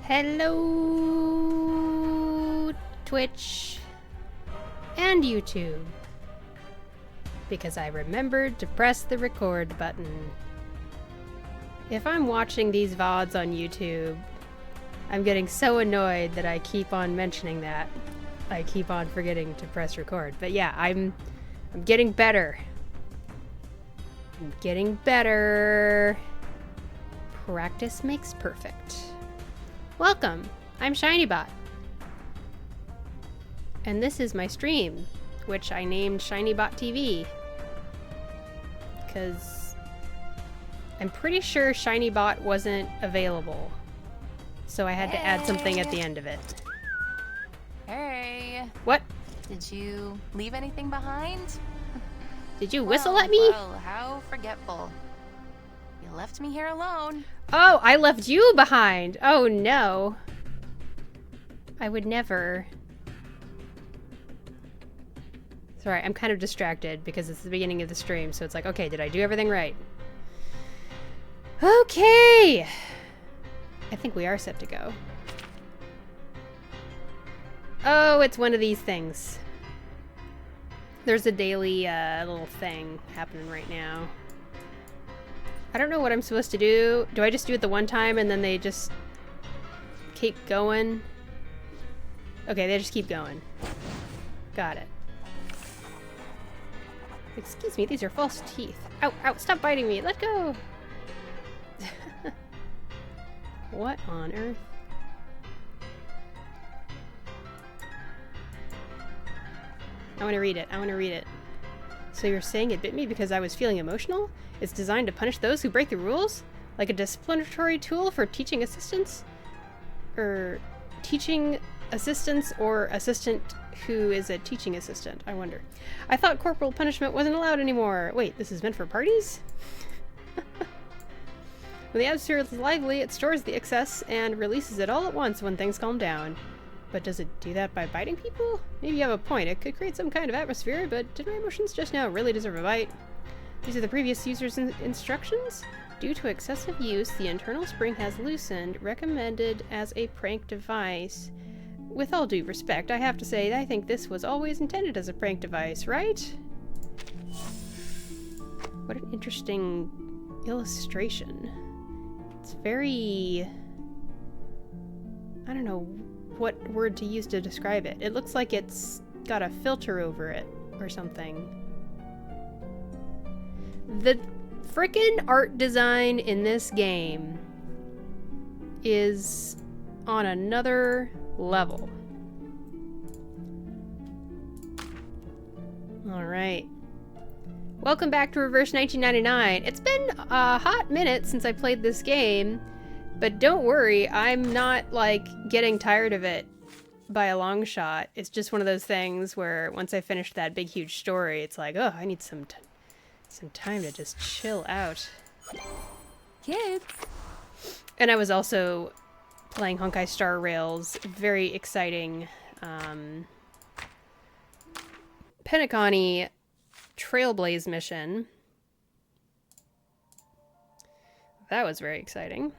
Hello, Twitch and YouTube, because I remembered to press the record button. If I'm watching these VODs on YouTube, I'm getting so annoyed that I keep on mentioning that. I keep on forgetting to press record. But yeah, I'm getting better. I'm getting better. Practice makes perfect. Welcome, I'm ShinyBot. And this is my stream, which I named ShinyBotTV. Because I'm pretty sure ShinyBot wasn't available. So I had to add something at the end of it. Hey. What? Did you leave anything behind? Did you whistle at me? Well, how forgetful. You left me here alone. Oh, I left you behind. Oh no. I would never. Sorry, I'm kind of distracted because it's the beginning of the stream, so it's like, okay, did I do everything right? Okay. I think we are set to go. Oh, it's one of these things. There's a daily little thing happening right now. I don't know what I'm supposed to do. Do I just do it the one time and then they just keep going? Okay, they just keep going. Got it. Excuse me, these are false teeth. Ow, ow, stop biting me. Let go. What on earth? I want to read it. I want to read it. So you're saying it bit me because I was feeling emotional? It's designed to punish those who break the rules? Like a disciplinary tool for teaching assistants? Or teaching assistants or assistant who is a teaching assistant? I wonder. I thought corporal punishment wasn't allowed anymore. Wait, this is meant for parties? When the atmosphere is lively, it stores the excess and releases it all at once when things calm down. But does it do that by biting people? Maybe you have a point. It could create some kind of atmosphere, but did my emotions just now really deserve a bite? These are the previous user's instructions? Due to excessive use, the internal spring has loosened, recommended as a prank device. With all due respect, I have to say I think this was always intended as a prank device, right? What an interesting illustration. It's very... I don't know what word to use to describe it. It looks like it's got a filter over it or something. The frickin' art design in this game is on another level. Alright. Welcome back to Reverse 1999. It's been a hot minute since I played this game. But don't worry, I'm not, like, getting tired of it by a long shot. It's just one of those things where once I finish that big, huge story, it's like, oh, I need some time to just chill out. Kids. And I was also playing Honkai Star Rail's very exciting, Penacony Trailblaze mission. That was very exciting.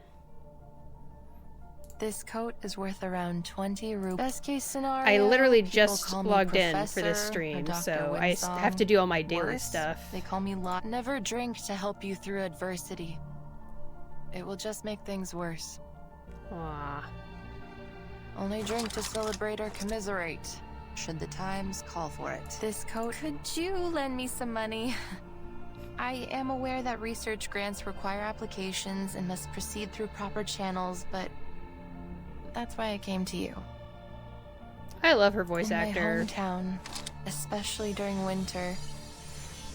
This coat is worth around 20 rupees. Best case scenario. I literally just logged in for this stream, so I have to do all my daily stuff. They call me Lot. Never drink to help you through adversity. It will just make things worse. Aww. Only drink to celebrate or commiserate, should the times call for it. This coat. Could you lend me some money? I am aware that research grants require applications and must proceed through proper channels, but that's why I came to you. I love her voice actor. In my hometown, especially during winter,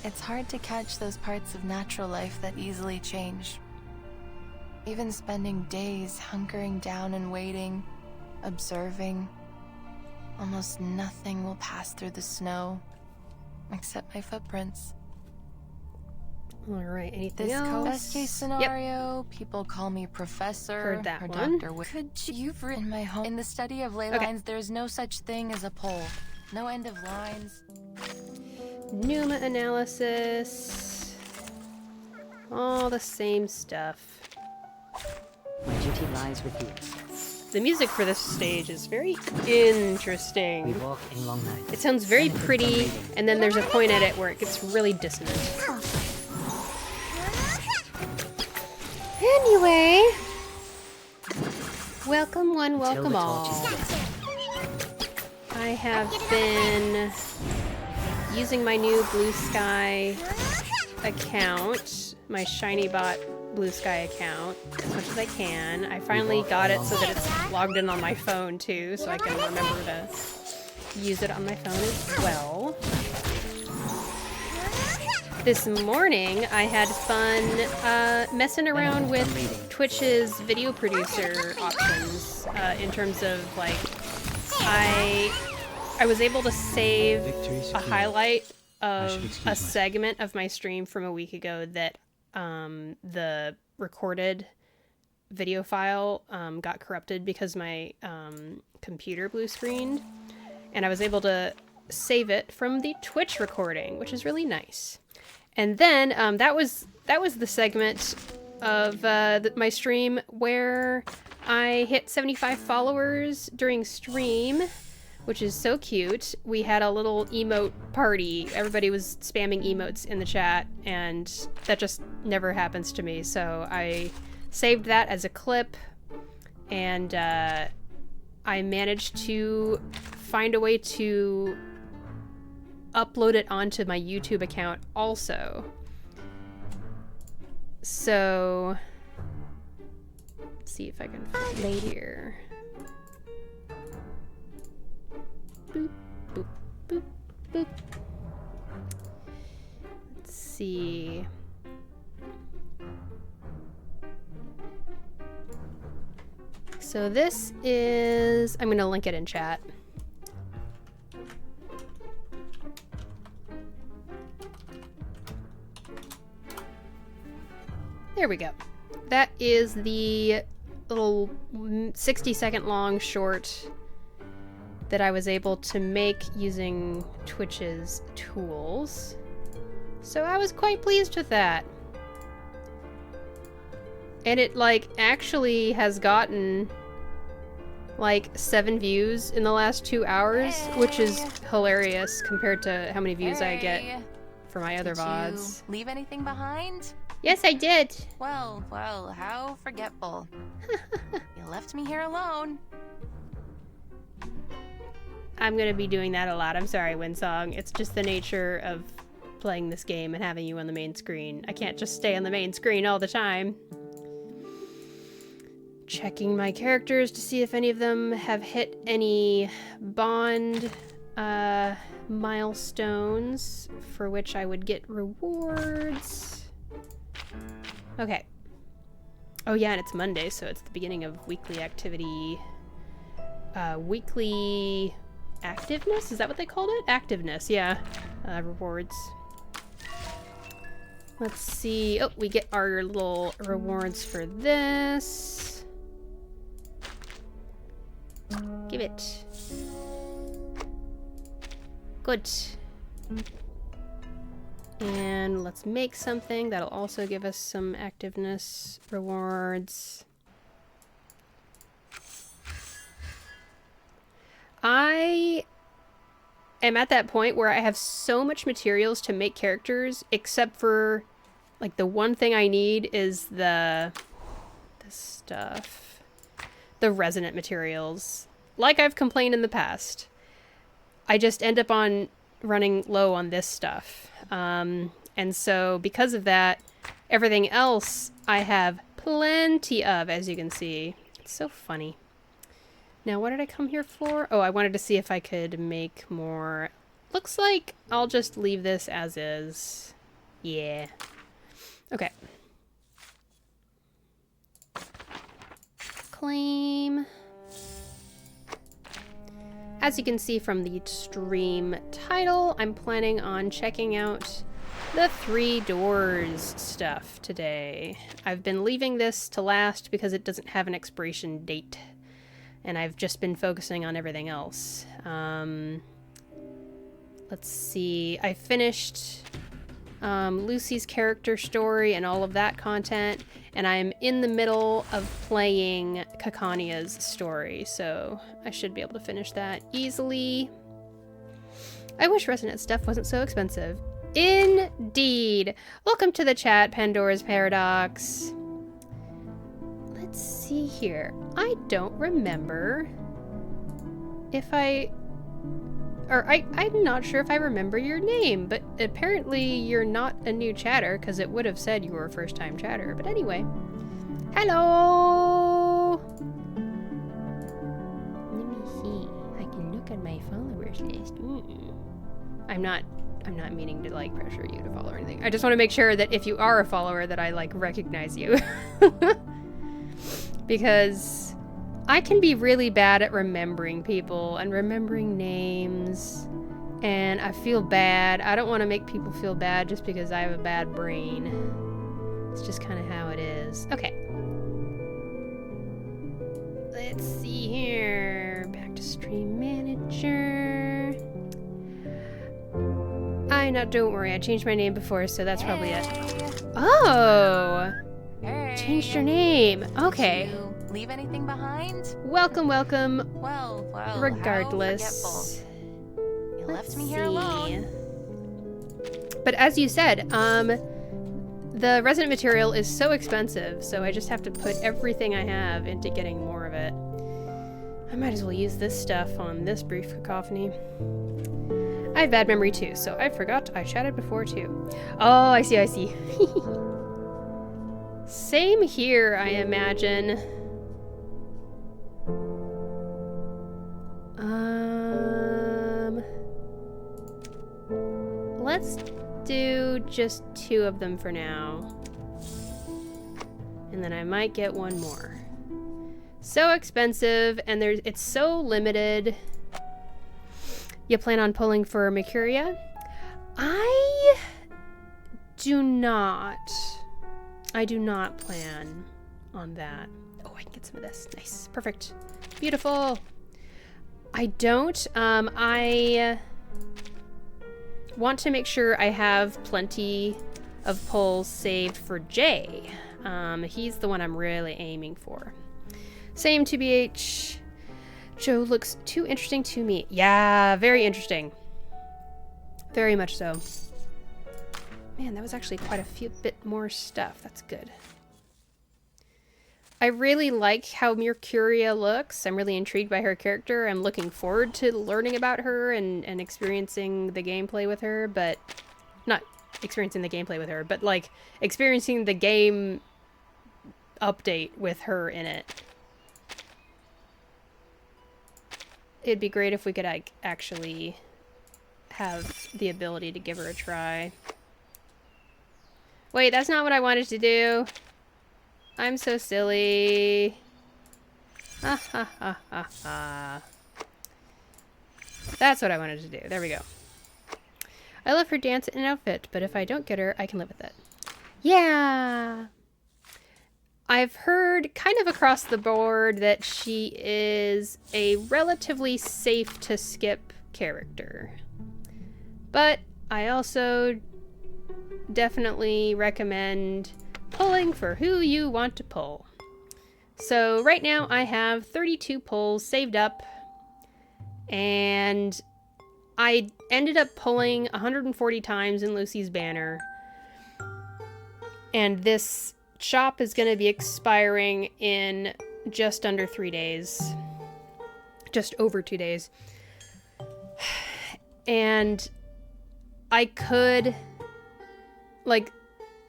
it's hard to catch those parts of natural life that easily change. Even spending days hunkering down and waiting, observing, almost nothing will pass through the snow, except my footprints. Alright, anything This else? Best case scenario, people call me professor Heard that or one. Dr. Could you've written my home. In the study of ley lines, there's no such thing as a pole. No end of lines. Pneuma analysis. All the same stuff. My duty lies with you. the music for this stage is very interesting. We walk in long night. It sounds very pretty, and then there's a point at it where it gets really dissonant. Anyway, welcome one, welcome all. I have been using my new Blue Sky account, my ShinyBot Blue Sky account, as much as I can. I finally got it so that it's logged in on my phone too, so I can remember to use it on my phone as well. This morning, I had fun messing around with Twitch's video producer options in terms of, like, I was able to save a highlight of a segment of my stream from a week ago that the recorded video file got corrupted because my computer blue screened, and I was able to save it from the Twitch recording, which is really nice. And then that was the segment of my stream where I hit 75 followers during stream, which is so cute. We had a little emote party. Everybody was spamming emotes in the chat, and that just never happens to me. So I saved that as a clip, and I managed to find a way to upload it onto my YouTube account also. So let's see if I can find it here. Boop, boop, boop, boop. Let's see. So this is, I'm gonna link it in chat. There we go. That is the little 60-second long short that I was able to make using Twitch's tools. So I was quite pleased with that. And it, like, actually has gotten like 7 views in the last 2 hours, which is hilarious compared to how many views I get for my other VODs. You leave anything behind? Yes, I did. Well, how forgetful. You left me here alone. I'm gonna be doing that a lot. I'm sorry, Winsong. It's just the nature of playing this game and having you on the main screen. I can't just stay on the main screen all the time. Checking my characters to see if any of them have hit any bond milestones for which I would get rewards. Okay. Oh yeah, and it's Monday, so it's the beginning of weekly activity. Weekly activeness? Is that what they called it? Activeness, yeah. Rewards. Let's see. Oh, we get our little rewards for this. Give it. Good. And let's make something that'll also give us some activeness rewards. I am at that point where I have so much materials to make characters, except for, like, the one thing I need is this stuff. The resonant materials. Like I've complained in the past. I just end up on running low on this stuff. And so because of that, everything else I have plenty of, as you can see. It's so funny. Now, what did I come here for? Oh, I wanted to see if I could make more. Looks like I'll just leave this as is. Yeah. Okay. Claim. As you can see from the stream title, I'm planning on checking out the 3 doors stuff today. I've been leaving this to last because it doesn't have an expiration date. And I've just been focusing on everything else. Let's see. I finished Lucy's character story and all of that content, and I'm in the middle of playing Kakania's story, so I should be able to finish that easily. I wish Resonant stuff wasn't so expensive. Indeed! Welcome to the chat, Pandora's Paradox. Let's see here. I don't remember if I'm not sure if I remember your name, but apparently you're not a new chatter, because it would have said you were a first-time chatter. But anyway. Hello! Let me see. I can look at my followers list. I'm not meaning to, like, pressure you to follow or anything. I just want to make sure that if you are a follower that I, like, recognize you. Because I can be really bad at remembering people and remembering names, and I feel bad. I don't want to make people feel bad just because I have a bad brain. It's just kind of how it is. Okay. Let's see here. Back to Stream Manager. Don't worry, I changed my name before, so that's probably it. Oh! Hey. Changed your name. Okay. Did you leave anything behind? Welcome, welcome. Well, Regardless. You left me here alone. But as you said, the resident material is so expensive, so I just have to put everything I have into getting more of it. I might as well use this stuff on this brief cacophony. I have bad memory too, so I forgot I chatted before too. Oh, I see, I see. Same here, I imagine. Let's do just 2 of them for now. And then I might get one more. So expensive, and it's so limited. You plan on pulling for Mercuria? I do not plan on that. Oh, I can get some of this. Nice. Perfect. Beautiful. I don't. I want to make sure I have plenty of pulls saved for Jay. He's the one I'm really aiming for. Same TBH. Joe looks too interesting to me. Yeah, very interesting. Very much so. Man, that was actually quite a bit more stuff. That's good. I really like how Mercuria looks. I'm really intrigued by her character. I'm looking forward to learning about her and experiencing the gameplay with her, but not experiencing the gameplay with her, but like experiencing the game update with her in it. It'd be great if we could actually have the ability to give her a try. Wait, that's not what I wanted to do. I'm so silly. Ha ha ha ha ha. That's what I wanted to do. There we go. I love her dance and outfit, but if I don't get her, I can live with it. Yeah! I've heard kind of across the board that she is a relatively safe to skip character. But I also definitely recommend pulling for who you want to pull. So right now I have 32 pulls saved up, and I ended up pulling 140 times in Lucy's banner, and this shop is going to be expiring in just under 3 days. Just over 2 days. And I could,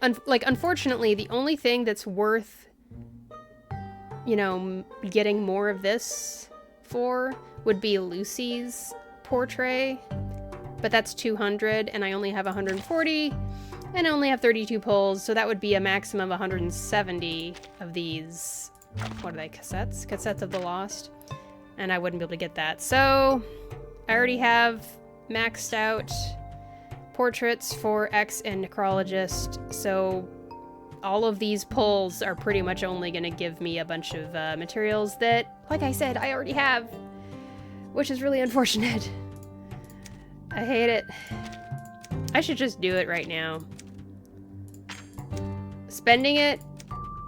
unfortunately, the only thing that's worth, you know, getting more of this for would be Lucy's portrait. But that's 200, and I only have 140. And I only have 32 pulls, so that would be a maximum of 170 of these, what are they, cassettes? Cassettes of the Lost. And I wouldn't be able to get that. So, I already have maxed out portraits for X and Necrologist, so all of these pulls are pretty much only going to give me a bunch of materials that, like I said, I already have, which is really unfortunate. I hate it. I should just do it right now. spending it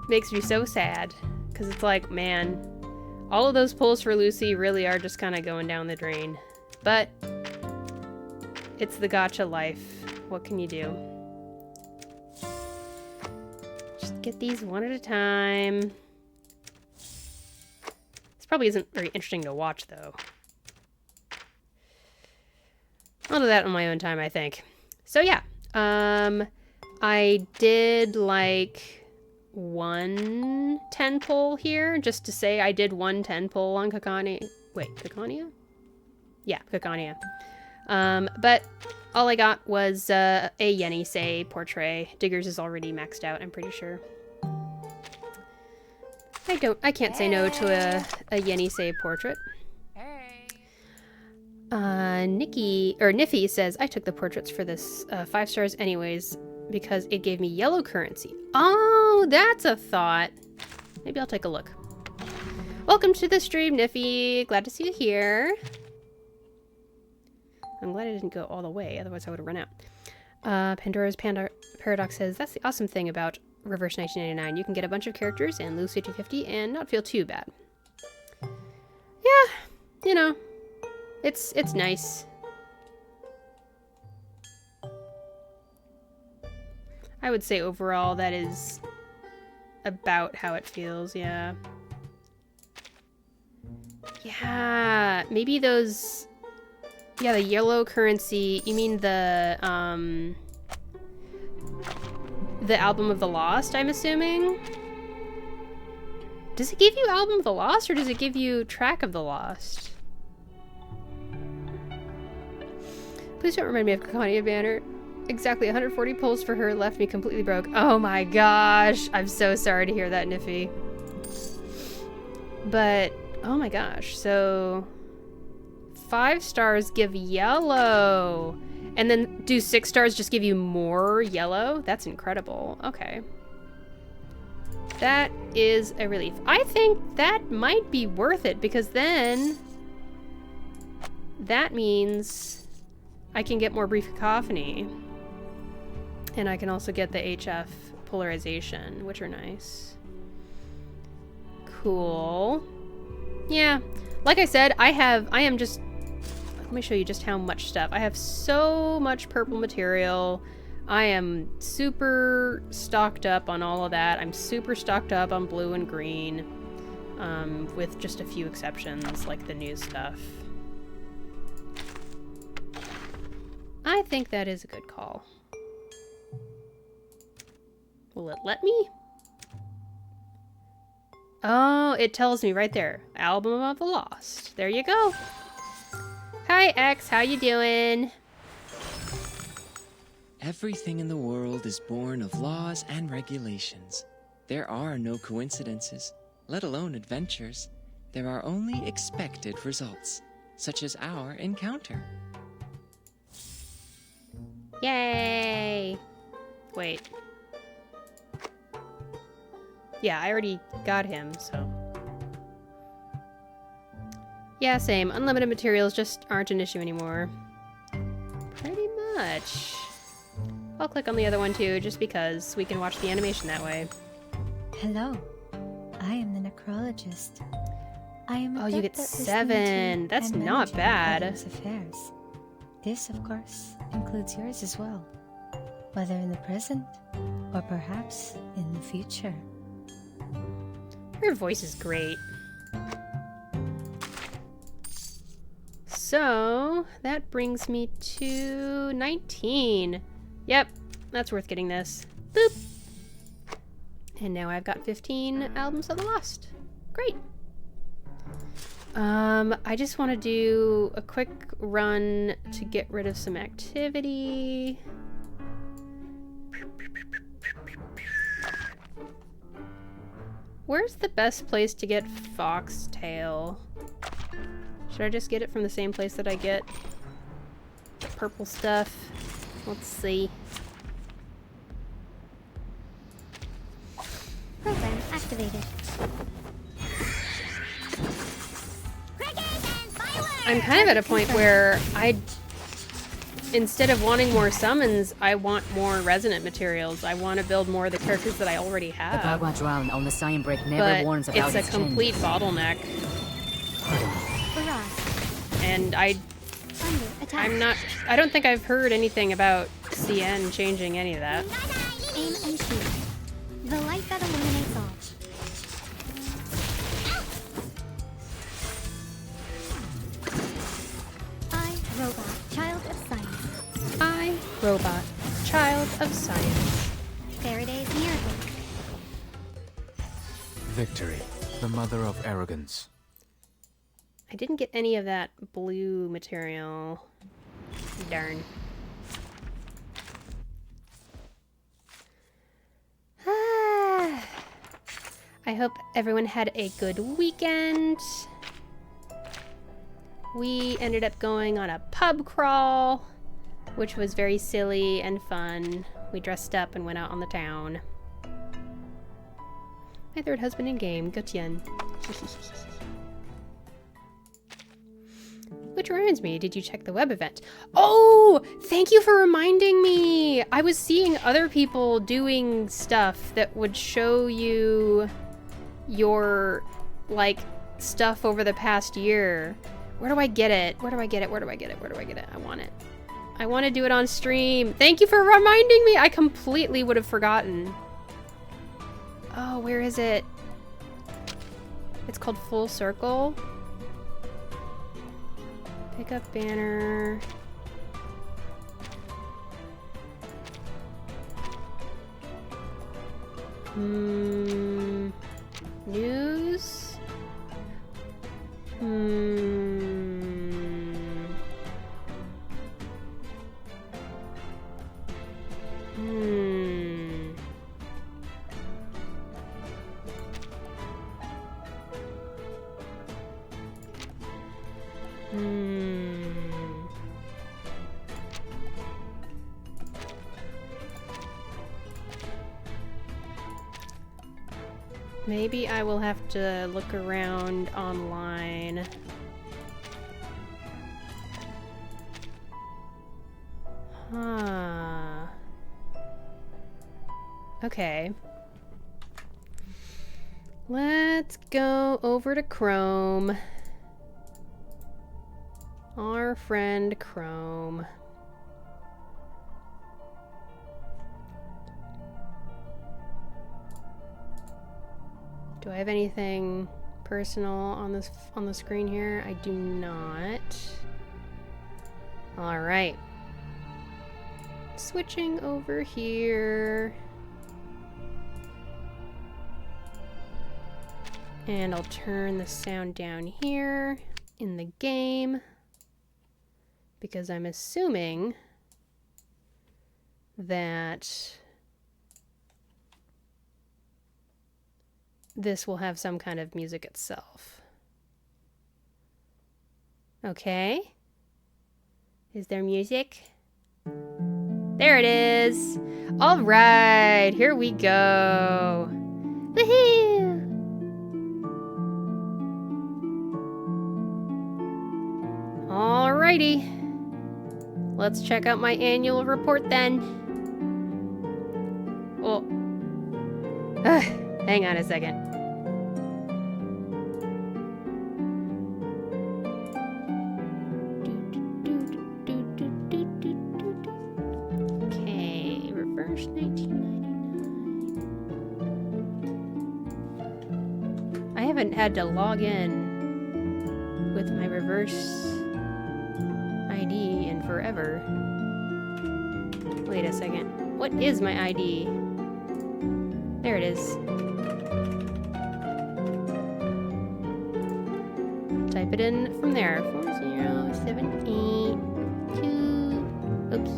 makes me so sad. Because it's like, man, all of those pulls for Lucy really are just kind of going down the drain. But it's the gacha life. What can you do? Just get these one at a time. This probably isn't very interesting to watch, though. I'll do that on my own time, I think. So yeah, I did like 1 10 pull here, just to say I did 1 10 pull on Kakani. Wait, Kakania? Yeah, Kakania. But all I got was a Yenisei portrait. Diggers is already maxed out, I'm pretty sure. I can't say no to a Yenisei portrait. Niffy says, I took the portraits for this 5 stars anyways because it gave me yellow currency. Oh, that's a thought. Maybe I'll take a look. Welcome to the stream, Niffy. Glad to see you here. I'm glad I didn't go all the way, otherwise I would have run out. Pandora's Paradox says, that's the awesome thing about Reverse 1999. You can get a bunch of characters and lose 50-50 and not feel too bad. Yeah, you know. It's nice. I would say overall that is about how it feels, yeah. Yeah, maybe those... Yeah, the yellow currency, you mean the Album of the Lost, I'm assuming? Does it give you Album of the Lost, or does it give you Track of the Lost? Please don't remind me of Kakania Banner. Exactly 140 pulls for her left me completely broke. Oh my gosh. I'm so sorry to hear that, Niffy. But, oh my gosh. So, 5 stars give yellow. And then do 6 stars just give you more yellow? That's incredible. Okay. That is a relief. I think that might be worth it because then that means I can get more brief cacophony. And I can also get the HF polarization, which are nice. Cool. Yeah. Like I said, I am just... Let me show you just how much stuff. I have so much purple material. I am super stocked up on all of that. I'm super stocked up on blue and green. With just a few exceptions, like the new stuff. I think that is a good call. Will it let me? Oh, it tells me right there. Album of the Lost. There you go. Hi, X. How you doing? Everything in the world is born of laws and regulations. There are no coincidences, let alone adventures. There are only expected results, such as our encounter. Yay! Wait. Yeah, I already got him, so... Yeah, same. Unlimited materials just aren't an issue anymore. Pretty much. I'll click on the other one too, just because we can watch the animation that way. Hello. I am the necrologist. I am Oh, you get 7. That's not bad. Affairs. This, of course, includes yours as well. Whether in the present, or perhaps in the future. Her voice is great. So, that brings me to 19. Yep, that's worth getting this. Boop! And now I've got 15 Albums of the Lost. Great! I just want to do a quick run to get rid of some activity. Where's the best place to get Foxtail? Should I just get it from the same place that I get the purple stuff? Let's see. Program activated. I'm kind of at a point where instead of wanting more summons, I want more resonant materials. I want to build more of the characters that I already The have. Bagua drown on the sign break never But warns about it's a complete bottleneck. Barrage. And Under attack. I don't think I've heard anything about CN changing any of that. Aim and shoot. The light that illuminates all. I, Robot, Child of Science. I, Robot, Child of Science. Faraday's Miracle. Victory, the mother of arrogance. I didn't get any of that blue material. Darn. I hope everyone had a good weekend. We ended up going on a pub crawl, which was very silly and fun. We dressed up and went out on the town. My third husband in game, Gotyen. Which reminds me, did you check the web event? Oh, thank you for reminding me. I was seeing other people doing stuff that would show you your, like, stuff over the past year. Where do I get it? Where do I get it? Where do I get it? Where do I get it? I want it. I want to do it on stream. Thank you for reminding me. I completely would have forgotten. Oh, where is it? It's called Full Circle. Pick up banner. News? Maybe I will have to look around online. Huh. Okay. Let's go over to Chrome. Our friend Chrome. Do I have anything personal on the screen here? I do not. All right. Switching over here. And I'll turn the sound down here in the game because I'm assuming that this will have some kind of music itself. Okay. Is there music? There it is. All right, here we go. Woohoo! Alrighty. Let's check out my annual report then. Oh. Hang on a second. Okay, reverse 1999. I haven't had to log in with my reverse ID in forever. Wait a second. What is my ID? There it is. Type it in from there. 40782. Oops.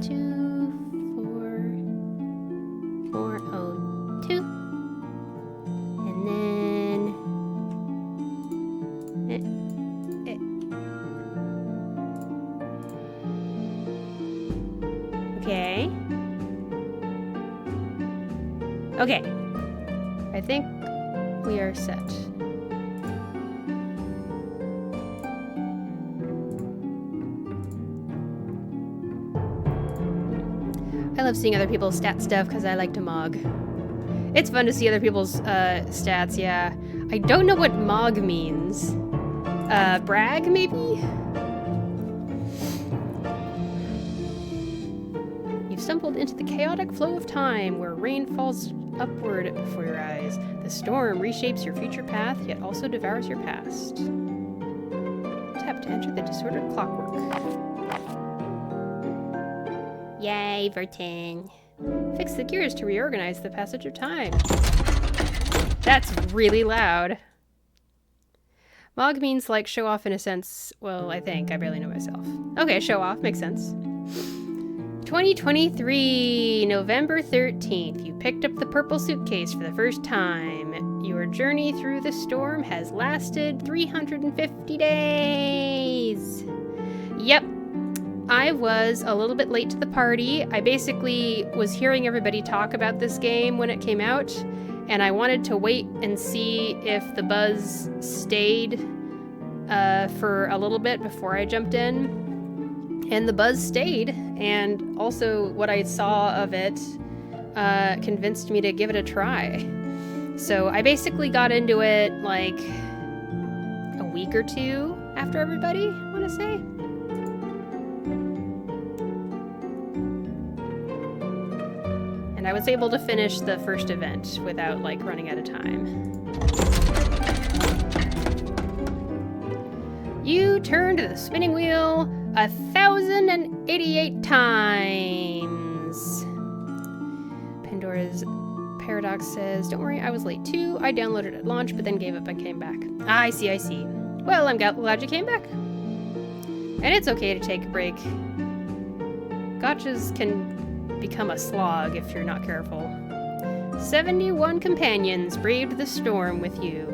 24402. And then. Okay. Okay. I think we are set. love seeing other people's stat stuff because I like to mog. It's fun to see other people's stats, yeah. I don't know what mog means. Brag, maybe? You've stumbled into the chaotic flow of time where rain falls upward before your eyes. The storm reshapes your future path, yet also devours your past. Tap to enter the disordered clockwork. Yay, Verting. Fix the gears to reorganize the passage of time. That's really loud. Mog means like show off in a sense. Well, I think. I barely know myself. Okay, show off. Makes sense. 2023, November 13th. You picked up the purple suitcase for the first time. Your journey through the storm has lasted 350 days. Yep. I was a little bit late to the party. I basically was hearing everybody talk about this game when it came out, and I wanted to wait and see if the buzz stayed for a little bit before I jumped in. And the buzz stayed, and also what I saw of it convinced me to give it a try. So I basically got into it like a week or two after everybody, I want to say. And I was able to finish the first event without like running out of time. You turned the spinning wheel 1,088 times. Pandora's Paradox says, don't worry, I was late too. I downloaded at launch, but then gave up and came back. I see. Well, I'm glad you came back. And it's okay to take a break. Gotchas can become a slog if you're not careful. 71 companions braved the storm with you.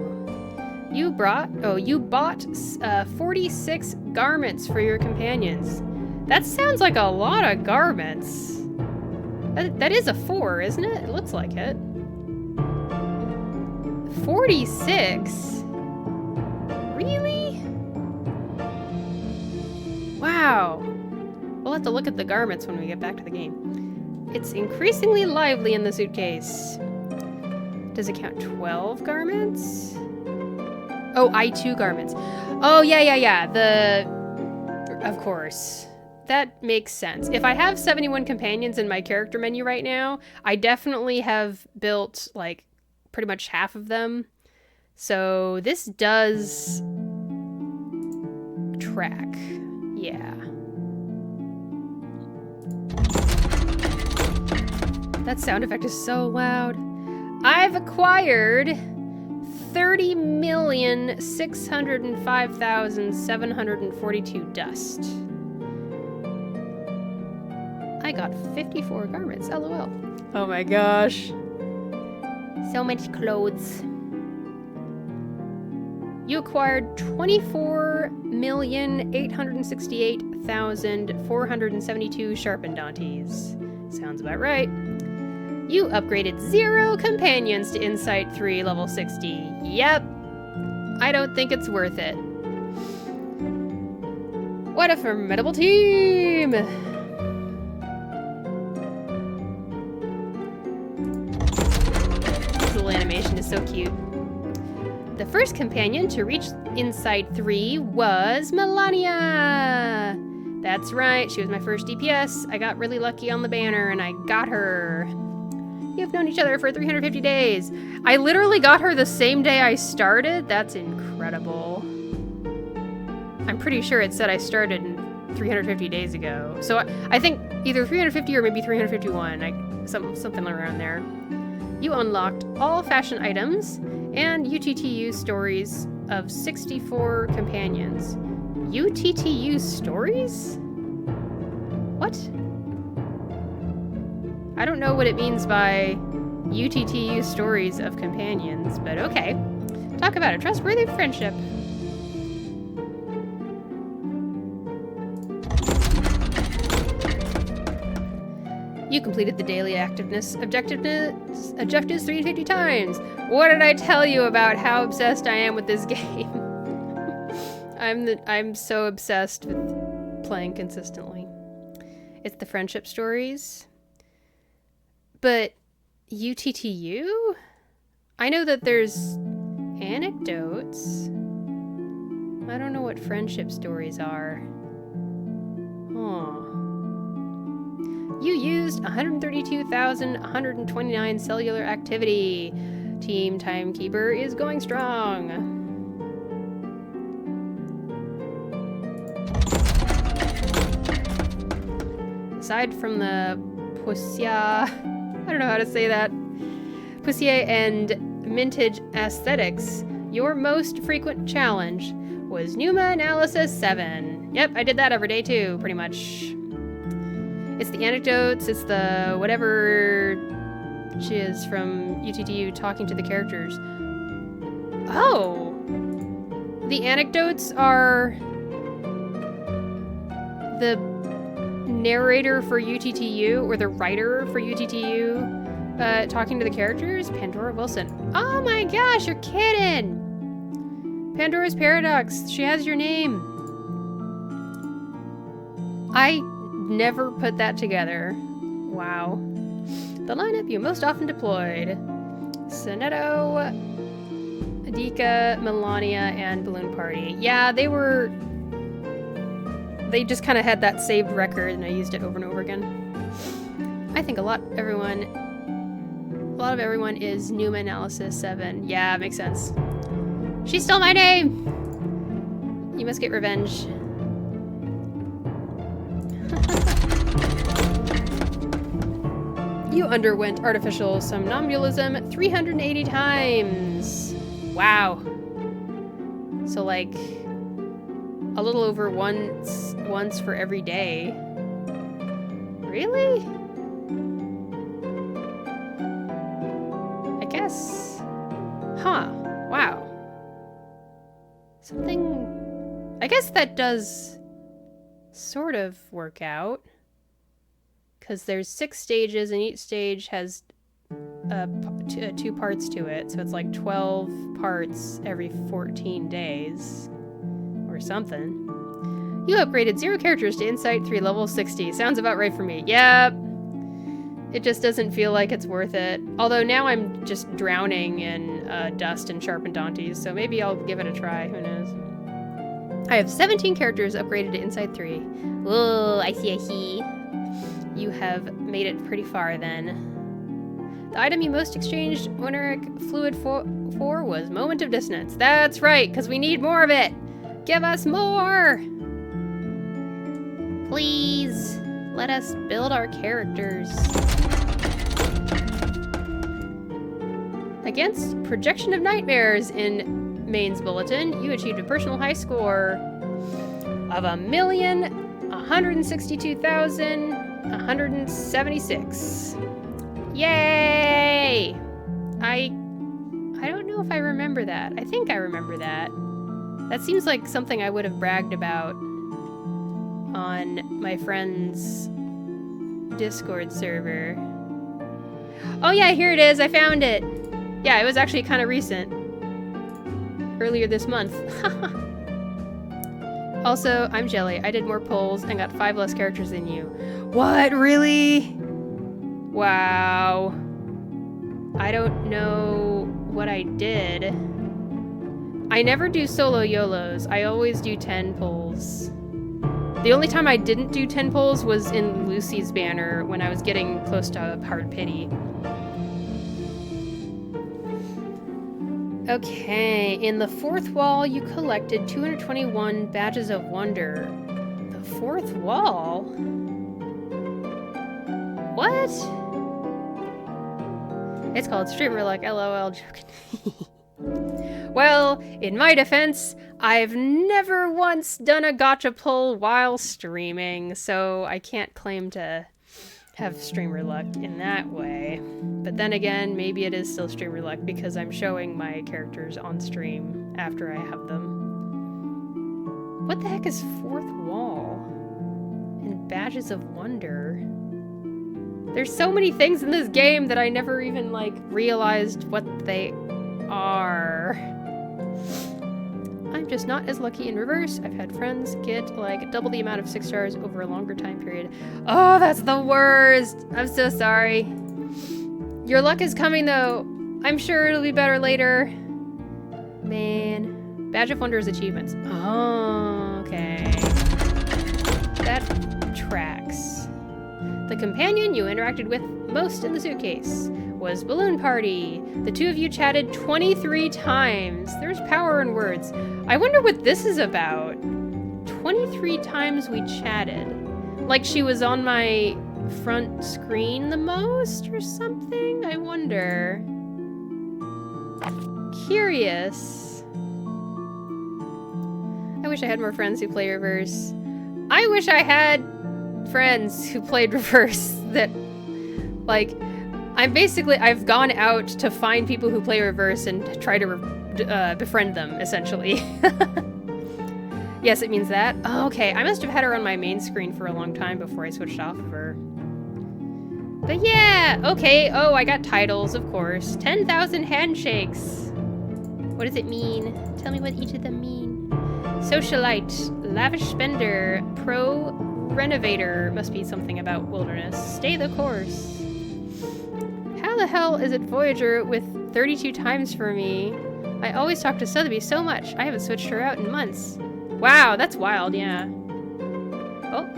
You bought 46 garments for your companions. That sounds like a lot of garments. That is a 4, isn't it? It looks like it. 46? Really? Wow. We'll have to look at the garments when we get back to the game. It's increasingly lively in the suitcase. Does it count 12 garments? Oh, I2 garments. Oh, yeah. Of course. That makes sense. If I have 71 companions in my character menu right now, I definitely have built, like, pretty much half of them. So this does track. Yeah. That sound effect is so loud. I've acquired 30,605,742 dust. I got 54 garments, lol. Oh my gosh. So much clothes. You acquired 24,868,472 sharpendonties. Sounds about right. You upgraded 0 companions to Insight 3 level 60. Yep. I don't think it's worth it. What a formidable team! This little animation is so cute. The first companion to reach Insight 3 was Melania! That's right, she was my first DPS. I got really lucky on the banner and I got her. You've known each other for 350 days. I literally got her the same day I started. That's incredible. I'm pretty sure it said I started 350 days ago. So I think either 350 or maybe 351. Something around there. You unlocked all fashion items and UTTU stories of 64 companions. UTTU stories? What? I don't know what it means by UTTU stories of companions, but okay. Talk about a trustworthy friendship. You completed the daily objectives 350 times. What did I tell you about how obsessed I am with this game? I'm so obsessed with playing consistently. It's the friendship stories. But UTTU? I know that there's anecdotes. I don't know what friendship stories are. Huh. You used 132,129 cellular activity. Team Timekeeper is going strong. Aside from the Pusia, I don't know how to say that, Pusia and Mintage aesthetics, your most frequent challenge was Pneuma Analysis 7. Yep, I did that every day too, pretty much. It's the anecdotes, it's the whatever she is from UTTU talking to the characters. Oh! The anecdotes are the narrator for UTTU, or the writer for UTTU, talking to the characters? Pandora Wilson. Oh my gosh, you're kidding! Pandora's Paradox, she has your name. I never put that together. Wow. The lineup you most often deployed. Sonetto, Adika, Melania, and Balloon Party. Yeah, they just kind of had that saved record and I used it over and over again. I think a lot of everyone is Pneuma Analysis 7. Yeah, makes sense. She stole my name! You must get revenge. You underwent artificial somnambulism 380 times. Wow. So like a little over once for every day. Really? I guess. Huh. Wow. Something... I guess that does sort of work out. Because there's 6 stages and each stage has 2 parts to it. So it's like 12 parts every 14 days. Or something. You upgraded 0 characters to Insight 3 level 60. Sounds about right for me. Yep. It just doesn't feel like it's worth it. Although now I'm just drowning in dust and sharpened Dantes, so maybe I'll give it a try. Who knows? I have 17 characters upgraded to Insight 3. Whoa, I see. You have made it pretty far then. The item you most exchanged Oneric Fluid for was Moment of Dissonance. That's right, because we need more of it! Give us more! Please, let us build our characters. Against Projection of Nightmares in Main's Bulletin, you achieved a personal high score of 1,162,176. Yay! I don't know if I remember that. I think I remember that. That seems like something I would have bragged about on my friend's Discord server. Oh yeah, here it is. I found it. Yeah, it was actually kind of recent. Earlier this month. Also, I'm Jelly. I did more polls and got 5 less characters than you. What? Really? Wow. I don't know what I did. I never do solo YOLOs. I always do 10 polls. The only time I didn't do 10 polls was in Lucy's banner when I was getting close to Hard Pity. Okay, in the 4th wall, you collected 221 badges of wonder. The 4th wall? What? It's called Streamer Luck, LOL, joking. Well, in my defense, I've never once done a gacha pull while streaming, so I can't claim to have streamer luck in that way. But then again, maybe it is still streamer luck because I'm showing my characters on stream after I have them. What the heck is 4th wall? And badges of wonder? There's so many things in this game that I never even, like, realized what they are. I'm just not as lucky in reverse. I've had friends get like double the amount of 6 stars over a longer time period. Oh, that's the worst! I'm so sorry. Your luck is coming, though. I'm sure it'll be better later. Man. Badge of Wonders achievements. Oh, okay. That tracks. The companion you interacted with most in the suitcase was Balloon Party. The two of you chatted 23 times. There's power in words. I wonder what this is about. 23 times we chatted. Like she was on my front screen the most or something? I wonder. Curious. I wish I had more friends who play reverse. I wish I had friends who played reverse that, like, I've gone out to find people who play reverse and try to befriend them, essentially. Yes, it means that. Oh, okay, I must have had her on my main screen for a long time before I switched off of her. But yeah, okay. Oh, I got titles, of course. 10,000 handshakes. What does it mean? Tell me what each of them mean. Socialite, lavish spender, pro renovator. Must be something about wilderness. Stay the course. How the hell is it Voyager with 32 times for me? I always talk to Sotheby so much. I haven't switched her out in months. Wow, that's wild, yeah. Oh.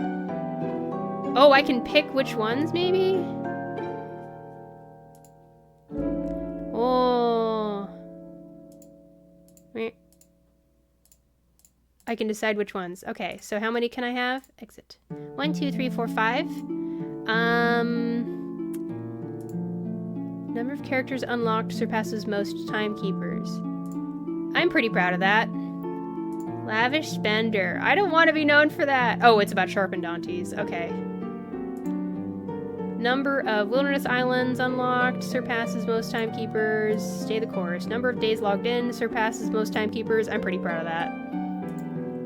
Oh, I can pick which ones, maybe? Oh. I can decide which ones. Okay, so how many can I have? Exit. 1, 2, 3, 4, 5. Number of characters unlocked surpasses most Timekeepers. I'm pretty proud of that. Lavish spender. I don't want to be known for that. Oh, it's about sharpened Dantes. Okay. Number of wilderness islands unlocked surpasses most Timekeepers. Stay the course. Number of days logged in surpasses most Timekeepers. I'm pretty proud of that.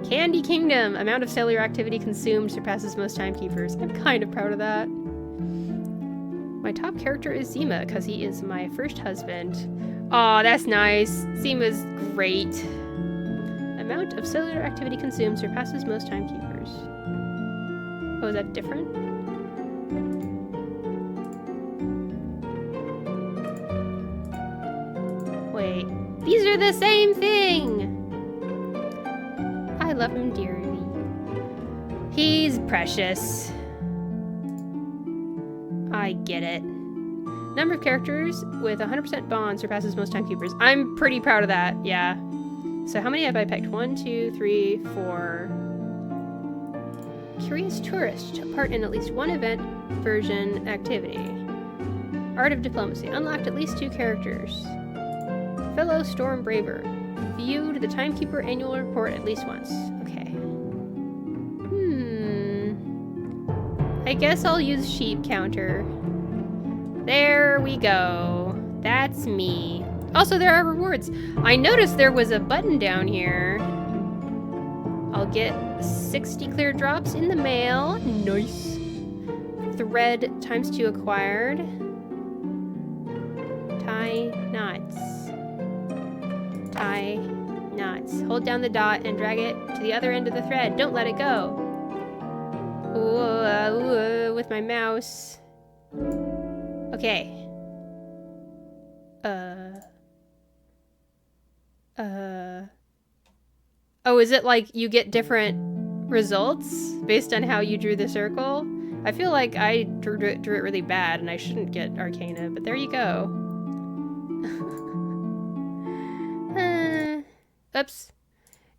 Candy Kingdom. Amount of cellular activity consumed surpasses most Timekeepers. I'm kind of proud of that. My top character is Zima because he is my first husband. Aw, that's nice. Zima's great. Amount of cellular activity consumed surpasses most Timekeepers. Oh, is that different? Wait, these are the same thing! I love him dearly. He's precious. I get it. Number of characters with 100% bond surpasses most Timekeepers. I'm pretty proud of that, yeah. So how many have I picked? 1, 2, 3, 4. Curious tourist. Took part in at least one event version activity. Art of diplomacy. Unlocked at least 2 characters. Fellow Storm Braver. Viewed the Timekeeper annual report at least once. Okay. I guess I'll use sheep counter. There we go. That's me. Also, there are rewards. I noticed there was a button down here. I'll get 60 clear drops in the mail. Nice. Thread ×2 acquired. Tie knots. Tie knots. Hold down the dot and drag it to the other end of the thread. Don't let it go. With my mouse. Okay. Oh, is it like you get different results based on how you drew the circle? I feel like I drew it really bad and I shouldn't get Arcana, but there you go. Oops.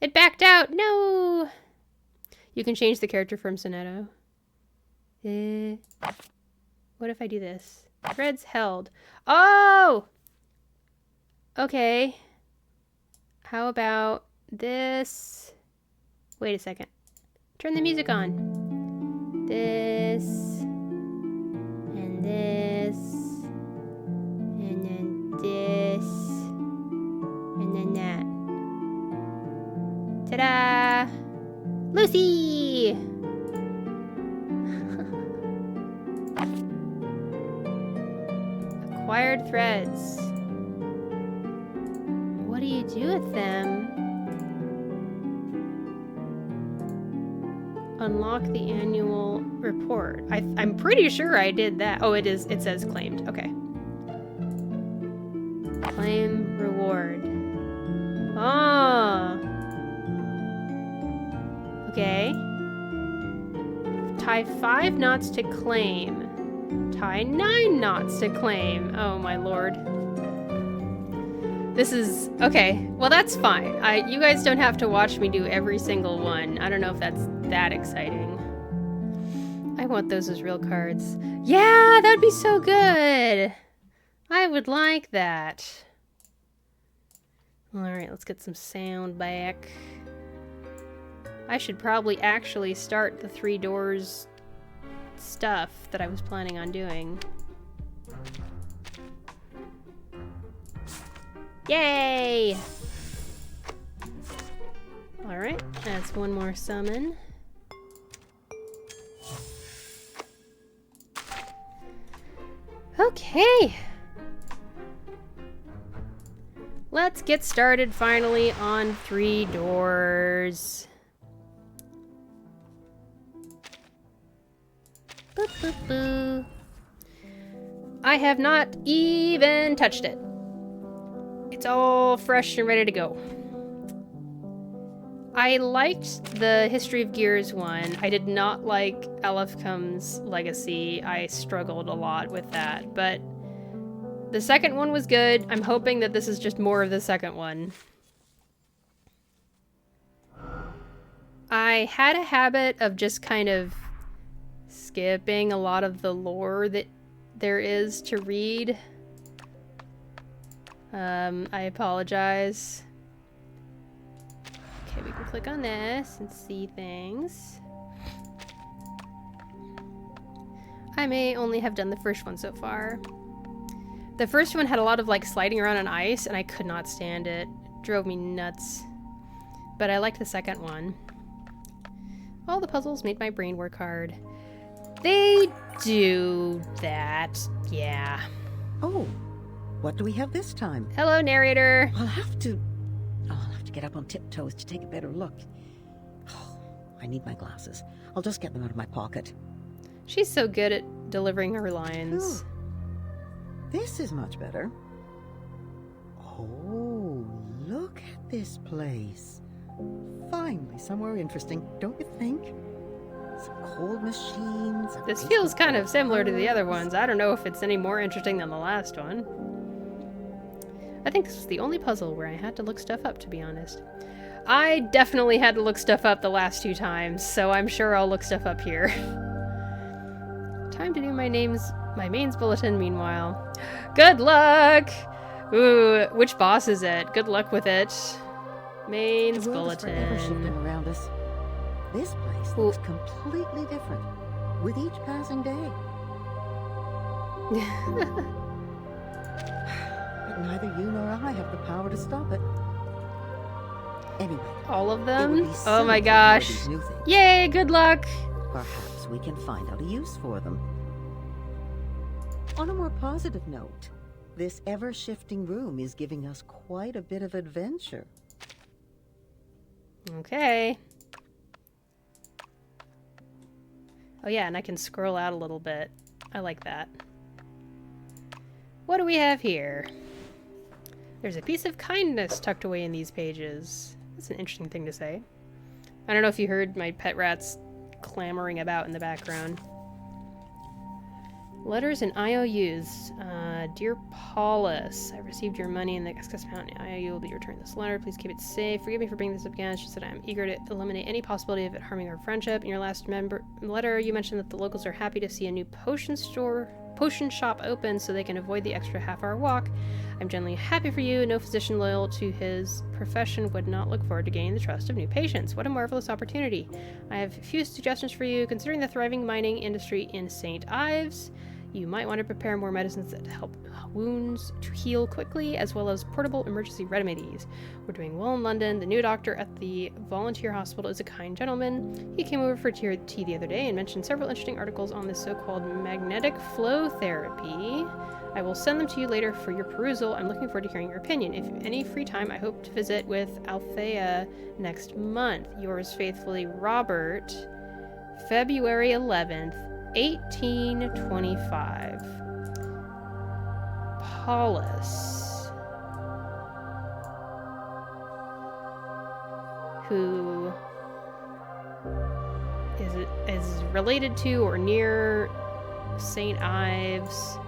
It backed out! No! You can change the character from Sonetto. What if I do this? Threads held. Oh! Okay. How about this? Wait a second. Turn the music on. This. And this. And then this. And then that. Ta-da! Lucy! Acquired threads. What do you do with them? Unlock the annual report. I'm pretty sure I did that. Oh, it says claimed. Okay. tie 5 knots to claim. Tie 9 knots to claim. Oh my lord. This is... okay, well that's fine. You guys don't have to watch me do every single one. I don't know if that's that exciting. I want those as real cards. Yeah, that'd be so good! I would like that. Alright, let's get some sound back. I should probably actually start the 3 doors stuff that I was planning on doing. Yay! Alright, that's one more summon. Okay! Let's get started finally on 3 doors. Boop, boop, boop. I have not even touched it. It's all fresh and ready to go. I liked the History of Gears one. I did not like Elifkam's Legacy. I struggled a lot with that, but the second one was good. I'm hoping that this is just more of the second one. I had a habit of just kind of skipping a lot of the lore that there is to read. I apologize. Okay, we can click on this and see things. I may only have done the first one so far. The first one had a lot of like sliding around on ice and I could not stand it. It drove me nuts. But I liked the second one. All the puzzles made my brain work hard. They do that, yeah. Oh, what do we have this time? Hello, narrator. I'll have to get up on tiptoes to take a better look. Oh, I need my glasses. I'll just get them out of my pocket. She's so good at delivering her lines. Ooh. This is much better. Oh, look at this place. Finally, somewhere interesting, don't you think? Some cold machines. This feels kind of similar to the other ones. I don't know if it's any more interesting than the last one. I think this was the only puzzle where I had to look stuff up, to be honest. I definitely had to look stuff up the last 2 times, so I'm sure I'll look stuff up here. Time to do my mains bulletin meanwhile. Good luck! Ooh, which boss is it? Good luck with it. Mains bulletin. Shifting around us. This place looks completely different with each passing day. But neither you nor I have the power to stop it. Anyway, all of them? Oh my gosh. Yay, good luck! Perhaps we can find out a use for them. On a more positive note, this ever-shifting room is giving us quite a bit of adventure. Okay. Oh yeah, and I can scroll out a little bit. I like that. What do we have here? There's a piece of kindness tucked away in these pages. That's an interesting thing to say. I don't know if you heard my pet rats clamoring about in the background. Letters and IOUs. Dear Paulus, I received your money in the excess amount. IOU will be returned this letter. Please keep it safe. Forgive me for bringing this up again. It's just that I'm eager to eliminate any possibility of it harming our friendship. In your last letter, you mentioned that the locals are happy to see a new potion shop open so they can avoid the extra half-hour walk. I'm genuinely happy for you. No physician loyal to his profession would not look forward to gaining the trust of new patients. What a marvelous opportunity. I have a few suggestions for you. Considering the thriving mining industry in St. Ives, you might want to prepare more medicines that help wounds to heal quickly, as well as portable emergency remedies. We're doing well in London. The new doctor at the volunteer hospital is a kind gentleman. He came over for tea the other day and mentioned several interesting articles on this so-called magnetic flow therapy. I will send them to you later for your perusal. I'm looking forward to hearing your opinion. If you have any free time, I hope to visit with Althea next month. Yours faithfully, Robert. February 11th, 1825. Paulus. Who is is related to or near St. Ives.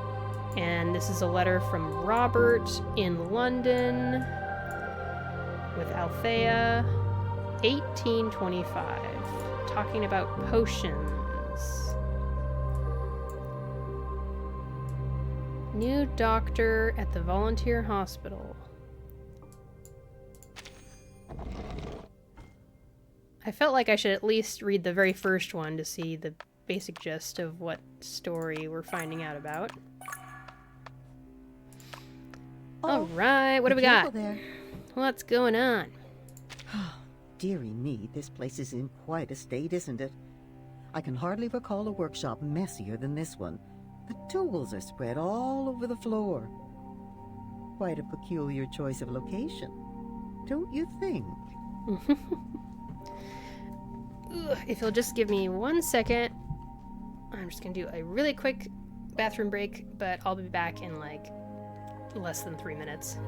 And this is a letter from Robert in London with Althea, 1825, talking about potions. New doctor at the volunteer hospital. I felt like I should at least read the very first one to see the basic gist of what story we're finding out about. Alright, what do we got? There. What's going on? Dearie me, this place is in quite a state, isn't it? I can hardly recall a workshop messier than this one. The tools are spread all over the floor. Quite a peculiar choice of location, don't you think? If you'll just give me 1 second, I'm just gonna do a really quick bathroom break, but I'll be back in like less than 3 minutes.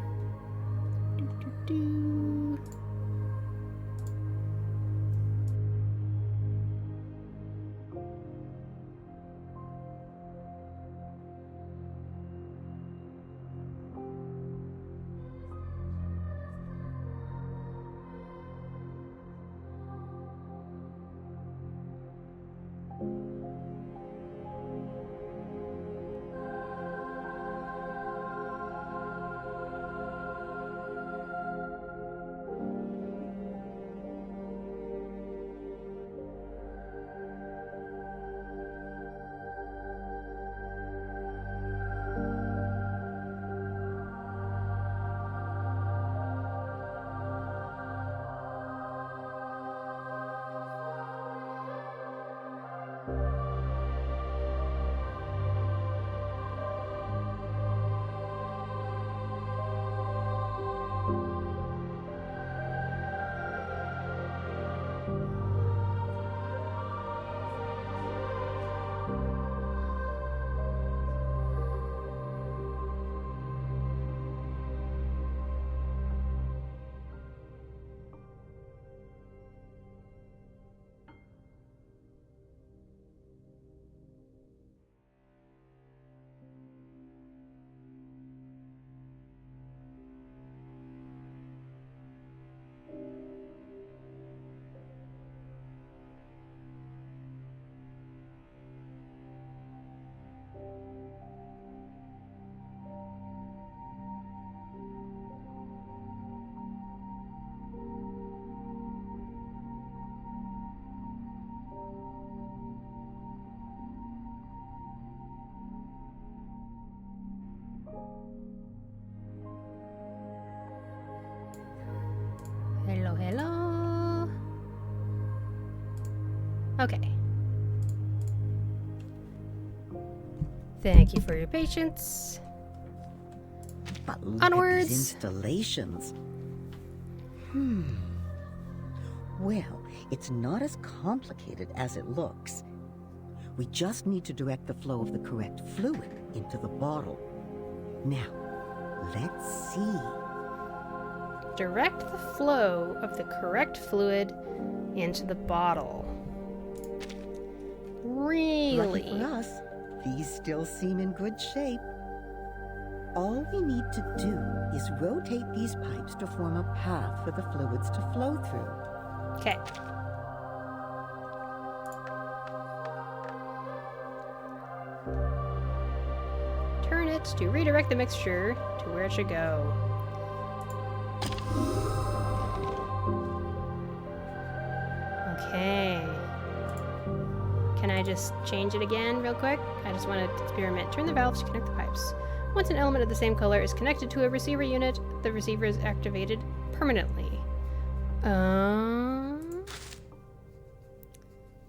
Hello, hello. Okay. Thank you for your patience. But look Onwards. at these installations. Well, it's not as complicated as it looks. We just need to direct the flow of the correct fluid into the bottle. Now, let's see. Direct the flow of the correct fluid into the bottle. Really? Lucky for us, these still seem in good shape. All we need to do is rotate these pipes to form a path for the fluids to flow through. Okay. Turn it to redirect the mixture to where it should go. Okay. Can I just change it again real quick? I just want to experiment. Turn the valves to connect the pipes. Once an element of the same color is connected to a receiver unit, the receiver is activated permanently.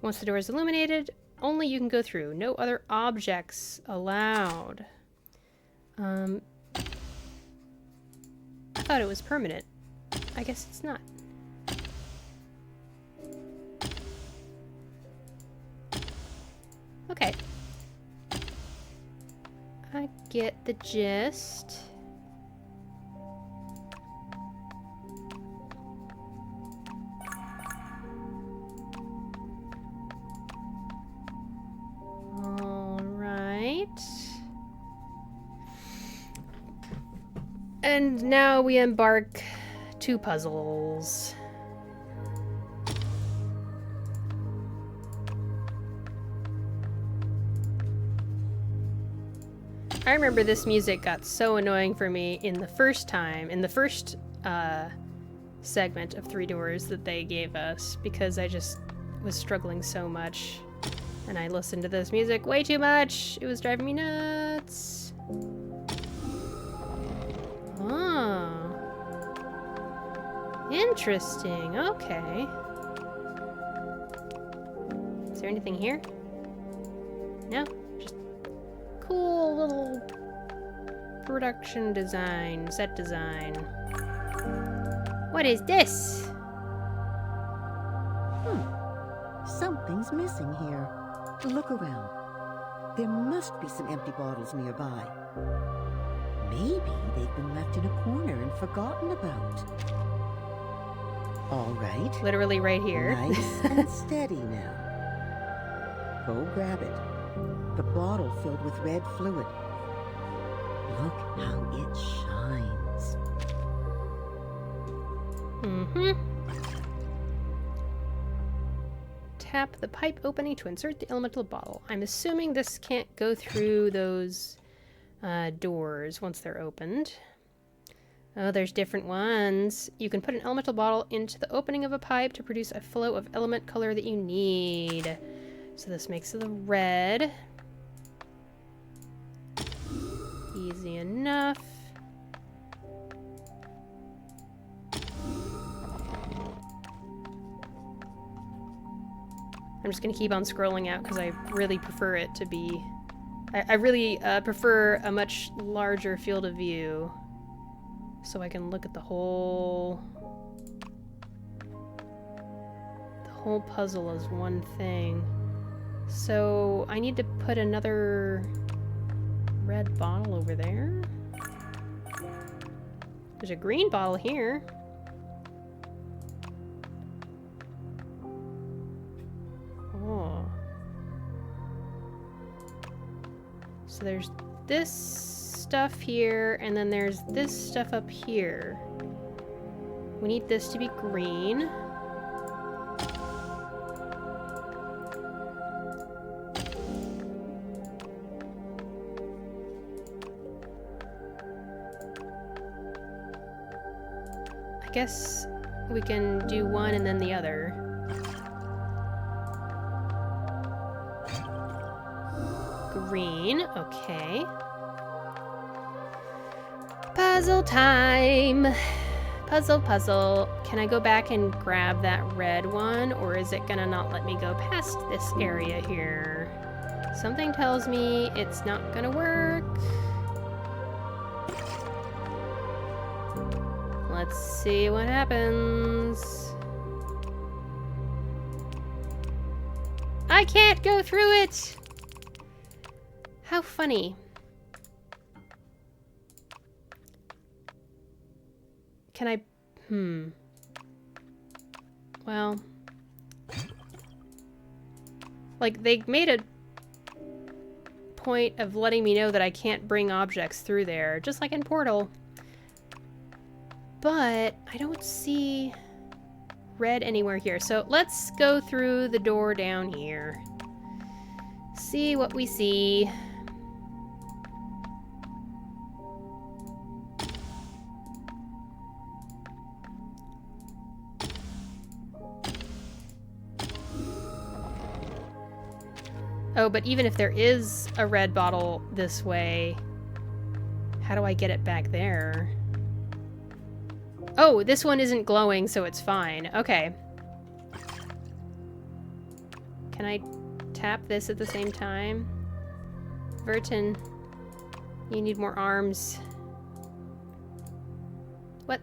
Once the door is illuminated, only you can go through. No other objects allowed. I thought it was permanent. I guess it's not. Okay. I get the gist. And now we embark 2 puzzles. I remember this music got so annoying for me in the first segment of 3 Doors that they gave us, because I just was struggling so much. And I listened to this music way too much. It was driving me nuts. Oh. Interesting. Okay. Is there anything here? No? Just cool little production design, set design. What is this? Something's missing here. Look around. There must be some empty bottles nearby. Maybe they've been left in a corner and forgotten about. All right. Literally right here. Nice and steady now. Go grab it. The bottle filled with red fluid. Look how it shines. Mm-hmm. Tap the pipe opening to insert the elemental bottle. I'm assuming this can't go through those doors once they're opened. Oh, there's different ones. You can put an elemental bottle into the opening of a pipe to produce a flow of element color that you need. So this makes the red. Easy enough. I'm just gonna keep on scrolling out because I really prefer it to be... I really prefer a much larger field of view so I can look at the whole puzzle as one thing. So I need to put another red bottle over there. There's a green bottle here. Oh. So there's this stuff here, and then there's this stuff up here. We need this to be green. I guess we can do one and then the other. Green, okay. Puzzle time! Puzzle. Can I go back and grab that red one, or is it gonna not let me go past this area here? Something tells me it's not gonna work. Let's see what happens. I can't go through it! How funny. Can I... Well... Like, they made a point of letting me know that I can't bring objects through there, just like in Portal. But I don't see red anywhere here. So let's go through the door down here. See what we see. Oh, but even if there is a red bottle this way, how do I get it back there? Oh, this one isn't glowing, so it's fine. Okay. Can I tap this at the same time? Vertin, you need more arms. What?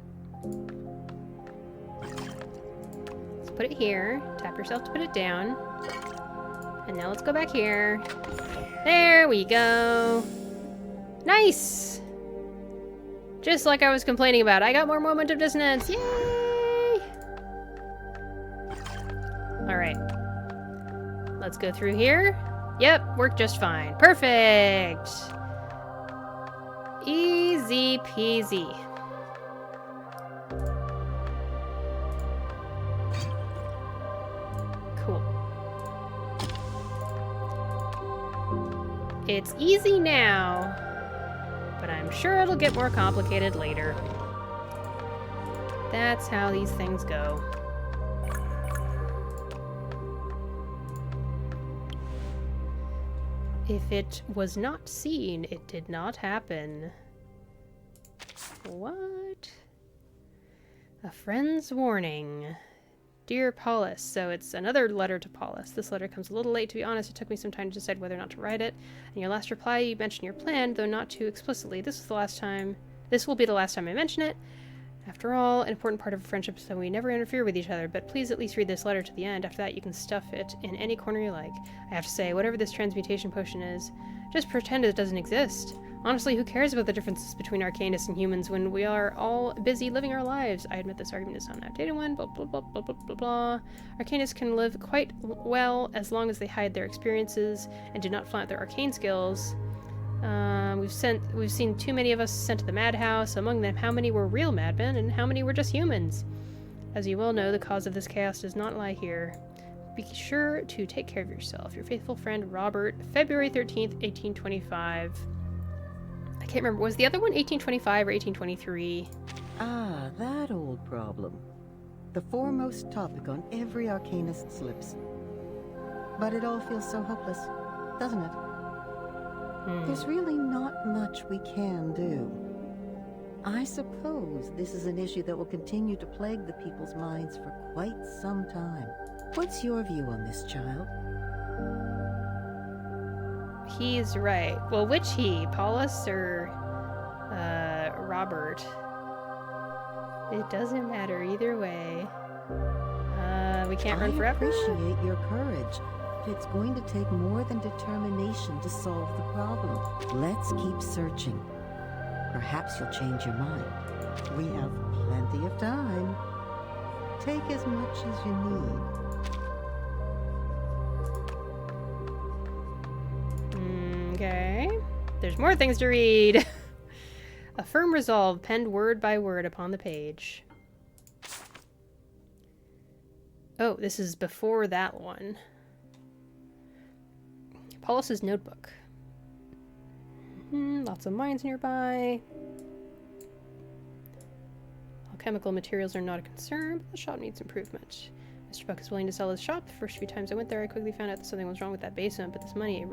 Let's put it here. Tap yourself to put it down. And now let's go back here. There we go. Nice! Just like I was complaining about. I got more moment of dissonance. Yay! Alright. Let's go through here. Yep, worked just fine. Perfect! Easy Easy peasy. Cool. It's easy now, but I'm sure it'll get more complicated later. That's how these things go. If it was not seen, it did not happen. What? A friend's warning. Dear Paulus. So it's another letter to Paulus. This letter comes a little late, to be honest. It took me some time to decide whether or not to write it. In your last reply, you mentioned your plan, though not too explicitly. This will be the last time I mention it. After all, an important part of a friendship is that we never interfere with each other, but please at least read this letter to the end. After that, you can stuff it in any corner you like. I have to say, whatever this transmutation potion is, just pretend it doesn't exist. Honestly, who cares about the differences between Arcanists and humans when we are all busy living our lives? I admit this argument is not an outdated one, blah blah blah blah blah blah blah. Arcanists can live quite well as long as they hide their experiences and do not flaunt their arcane skills. We've seen too many of us sent to the madhouse. Among them, how many were real madmen and how many were just humans? As you well know, the cause of this chaos does not lie here. Be sure to take care of yourself. Your faithful friend, Robert, February 13th, 1825. I can't remember. Was the other one 1825 or 1823? Ah, that old problem. The foremost topic on every Arcanist's lips. But it all feels so hopeless, doesn't it? There's really not much we can do. I suppose this is an issue that will continue to plague the people's minds for quite some time. What's your view on this, child? He's right. Well, which he? Paulus or Robert? It doesn't matter either way. We can't run forever. I appreciate your courage. It's going to take more than determination to solve the problem. Let's keep searching. Perhaps you'll change your mind. We have plenty of time. Take as much as you need. Okay. There's more things to read. A firm resolve penned word by word upon the page. Oh, this is before that one. Paulus's notebook. Lots of mines nearby. Alchemical materials are not a concern, but the shop needs improvement. Mr. Buck is willing to sell his shop. The first few times I went there, I quickly found out that something was wrong with that basement, but this money, it's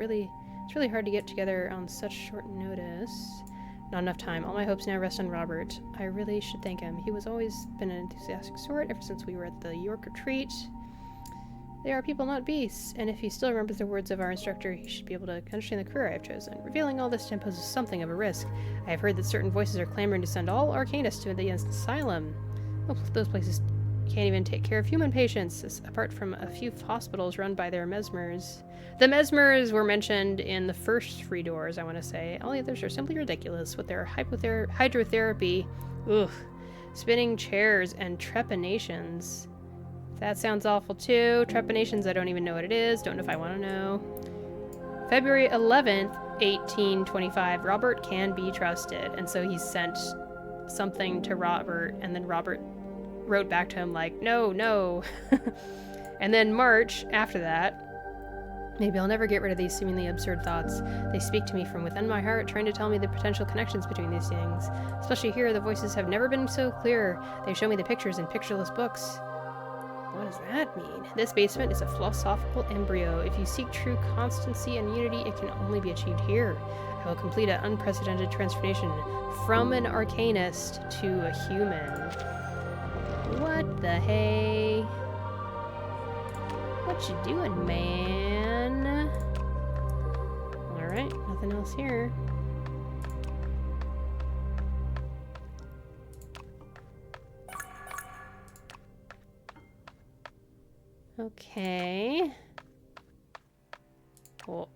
really hard to get together on such short notice. Not enough time. All my hopes now rest on Robert. I really should thank him. He was always been an enthusiastic sort ever since we were at the York retreat. They are people, not beasts, and if he still remembers the words of our instructor, he should be able to understand the career I have chosen. Revealing all this to him poses something of a risk. I have heard that certain voices are clamoring to send all Arcanists to the asylum. Well, those places can't even take care of human patients, apart from a few hospitals run by their mesmers. The mesmers were mentioned in the first 3 doors, I want to say. All the others are simply ridiculous with their hydrotherapy, spinning chairs, and trepanations. That sounds awful too. Trepanations, I don't even know what it is. Don't know if I want to know. February 11th, 1825. Robert can be trusted. And so he sent something to Robert, and then Robert wrote back to him like, no, no. And then March, after that, maybe I'll never get rid of these seemingly absurd thoughts. They speak to me from within my heart, trying to tell me the potential connections between these things. Especially here, the voices have never been so clear. They show me the pictures in pictureless books. What does that mean? This basement is a philosophical embryo. If you seek true constancy and unity, it can only be achieved here. I will complete an unprecedented transformation from an Arcanist to a human. What the hey? What you doing, man? Alright, nothing else here. Okay. Cool.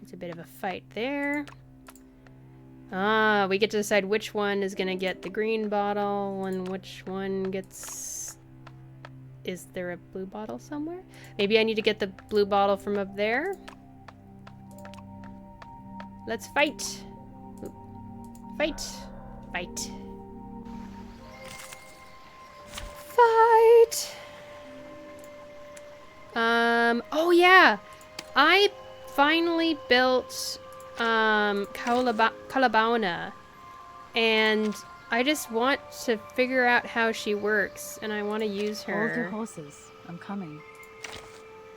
It's a bit of a fight there. Ah, we get to decide which one is gonna get the green bottle and which one gets... Is there a blue bottle somewhere? Maybe I need to get the blue bottle from up there? Let's fight! Oop. Fight! Fight! Fight! Oh yeah! I finally built, Calabauna. And I just want to figure out how she works, and I want to use her. Hold your horses. I'm coming.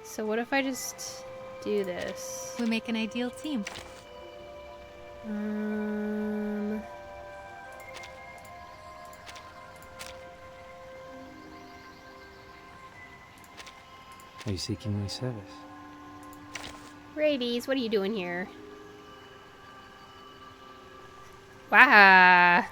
So what if I just do this? We make an ideal team. Are you seeking my service? Rabies, what are you doing here? Wow.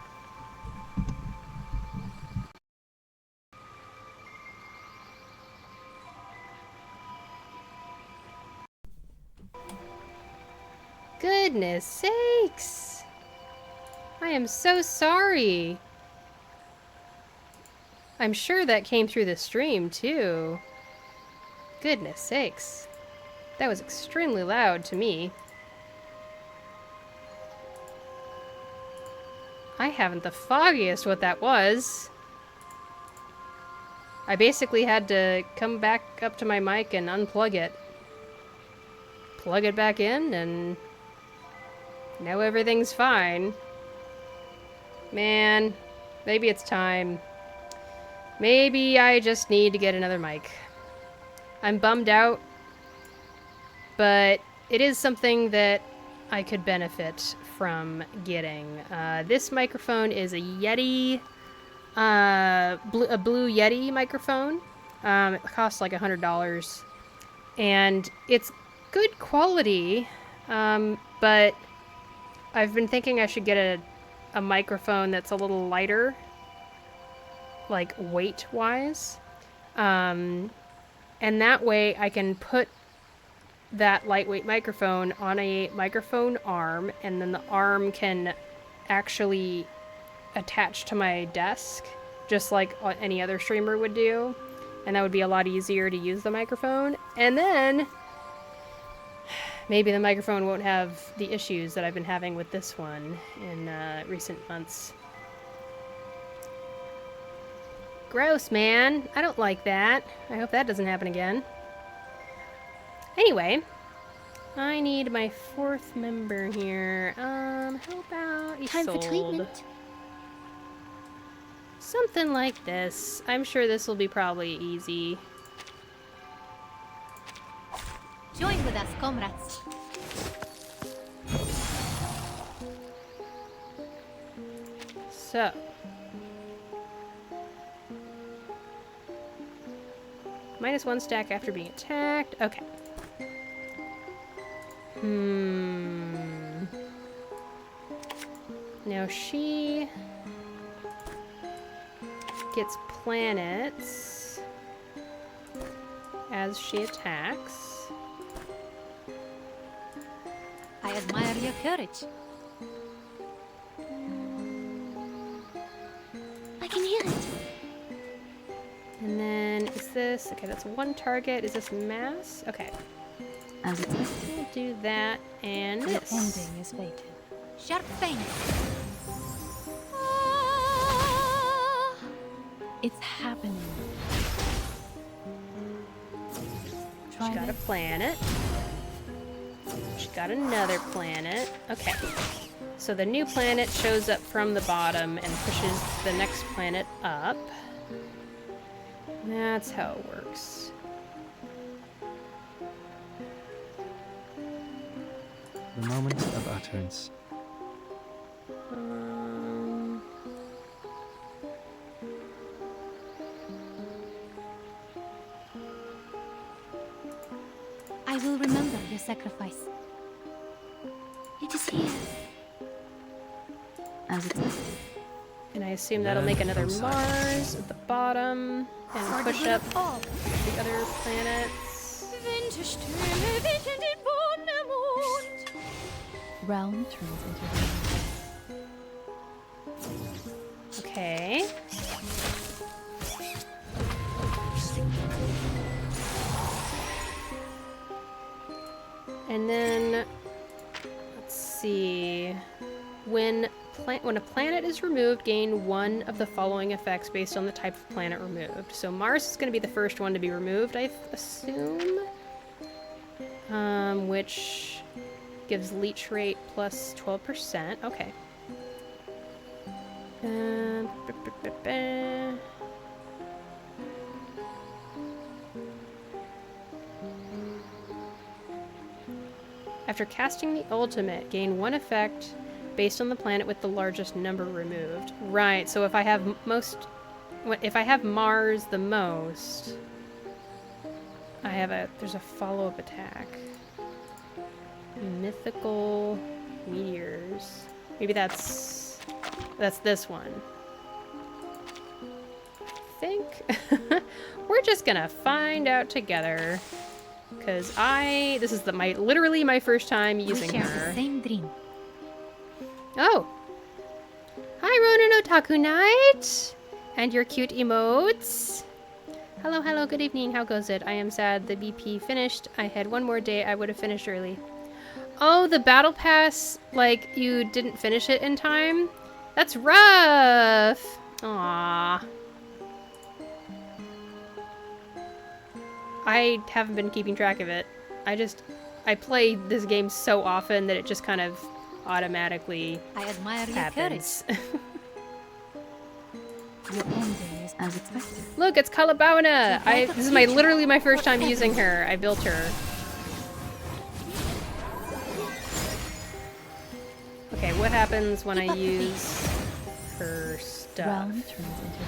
Goodness sakes. I am so sorry. I'm sure that came through the stream too. Goodness sakes. That was extremely loud to me. I haven't the foggiest what that was. I basically had to come back up to my mic and unplug it. Plug it back in, and now everything's fine. Man, maybe it's time. Maybe I just need to get another mic. I'm bummed out, but it is something that I could benefit from getting. This microphone is a Yeti, a blue Yeti microphone. It costs like $100, and it's good quality, but I've been thinking I should get a microphone that's a little lighter, like weight-wise, and that way I can put that lightweight microphone on a microphone arm, and then the arm can actually attach to my desk, just like any other streamer would do, and that would be a lot easier to use the microphone. And then maybe the microphone won't have the issues that I've been having with this one in recent months. Gross, man. I don't like that. I hope that doesn't happen again. Anyway, I need my 4th member here. How about Time for treatment. Something like this. I'm sure this will be probably easy. Join with us, comrades. So. -1 stack after being attacked. Okay. Now she gets planets as she attacks. I admire your courage. I can hear it. And then is this, okay, that's 1 target. Is this mass? Okay. As it is, We'll do that and the this. ending is fated. Sharp fang. It's happening. Try She got a this. planet. She got another planet. Okay. So the new planet shows up from the bottom and pushes the next planet up. That's how it works. The moment of utterance. I will remember your sacrifice. It is here. As it is. And I assume that'll make another Mars at the bottom and push up all. the other planets. Realm turns into realm. Okay. And then, let's see. when a planet is removed, gain one of the following effects based on the type of planet removed. So Mars is going to be the first one to be removed, I assume. Which gives leech rate plus 12%. Okay. After casting the ultimate, gain one effect based on the planet with the largest number removed. Right, so if I have Mars the most, there's a follow-up attack. Mythical meteors. Maybe that's this one. I think we're just gonna find out together. Because this is literally my first time using we share her. the same dream. Oh! Hi, Ronin Otaku Knight! And your cute emotes. Hello, hello, good evening. How goes it? I am sad the BP finished. I had one more day. I would have finished early. Oh, the battle pass, like, you didn't finish it in time? That's rough! Aww. I haven't been keeping track of it. I play this game so often that it just kind of automatically I admire happens. your courage. Your ending is as expected. Look, it's Calabauna! This is literally my first time using her. I built her. Okay, what happens when I use her stuff? Realm turns into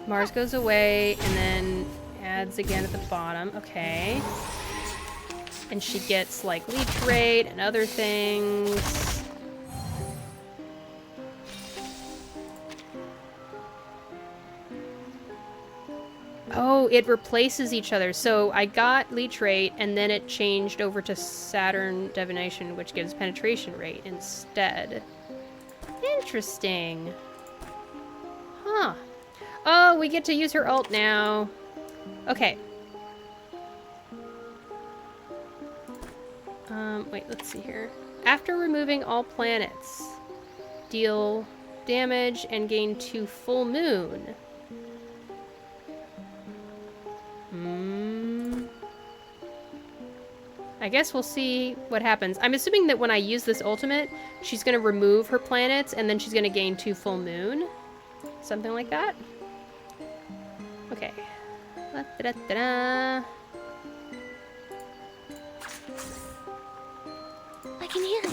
Mars goes away and then adds again at the bottom. Okay. And she gets like leech rate and other things. Oh, it replaces each other. So I got leech rate and then it changed over to Saturn divination, which gives penetration rate instead. Interesting. Huh. Oh, we get to use her ult now. Okay. Wait, let's see here. After removing all planets, deal damage and gain 2 full moon. I guess we'll see what happens. I'm assuming that when I use this ultimate, she's gonna remove her planets and then she's gonna gain 2 full moon. Something like that. Okay. Da-da-da-da. I can hear it.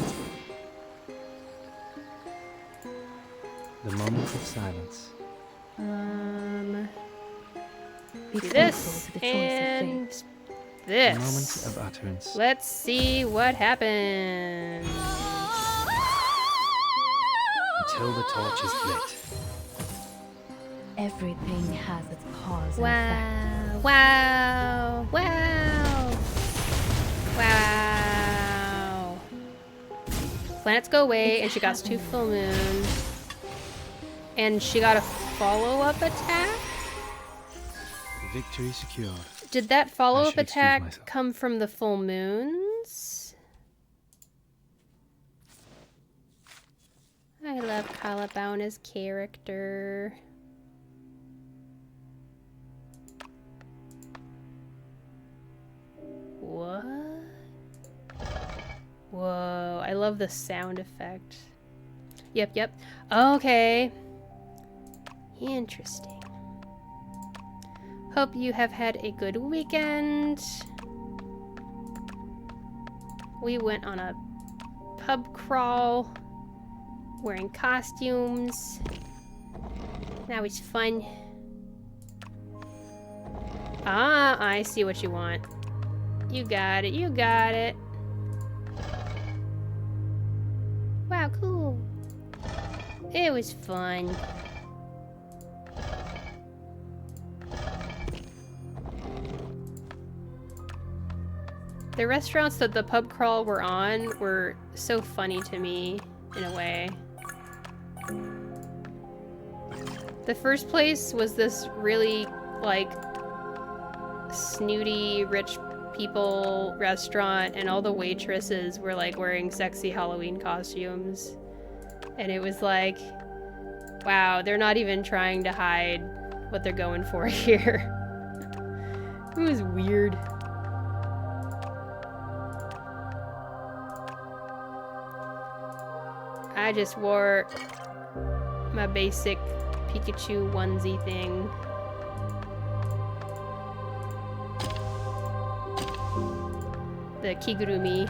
The moment of silence. Be Do faithful this to the choice of and fate. The moment this. of utterance. Let's see what happens. Until the torch is lit. everything has its cause and Wow, effect. wow, wow, wow. Planets go away, and she got 2 full moons. And she got a follow-up attack? Victory secured. Did that follow-up should excuse attack myself. come from the full moons? I love Calabauna's character. What? Whoa, I love the sound effect. Yep. Okay. Interesting. Hope you have had a good weekend. We went on a pub crawl, wearing costumes. That was fun. Ah, I see what you want. You got it, you got it. Wow, cool. It was fun. The restaurants that the pub crawl were on were so funny to me, in a way. The first place was this really, like, snooty, rich people restaurant, and all the waitresses were like wearing sexy Halloween costumes. And it was like, wow, they're not even trying to hide what they're going for here. It was weird. I just wore my basic Pikachu onesie thing. The Kigurumi.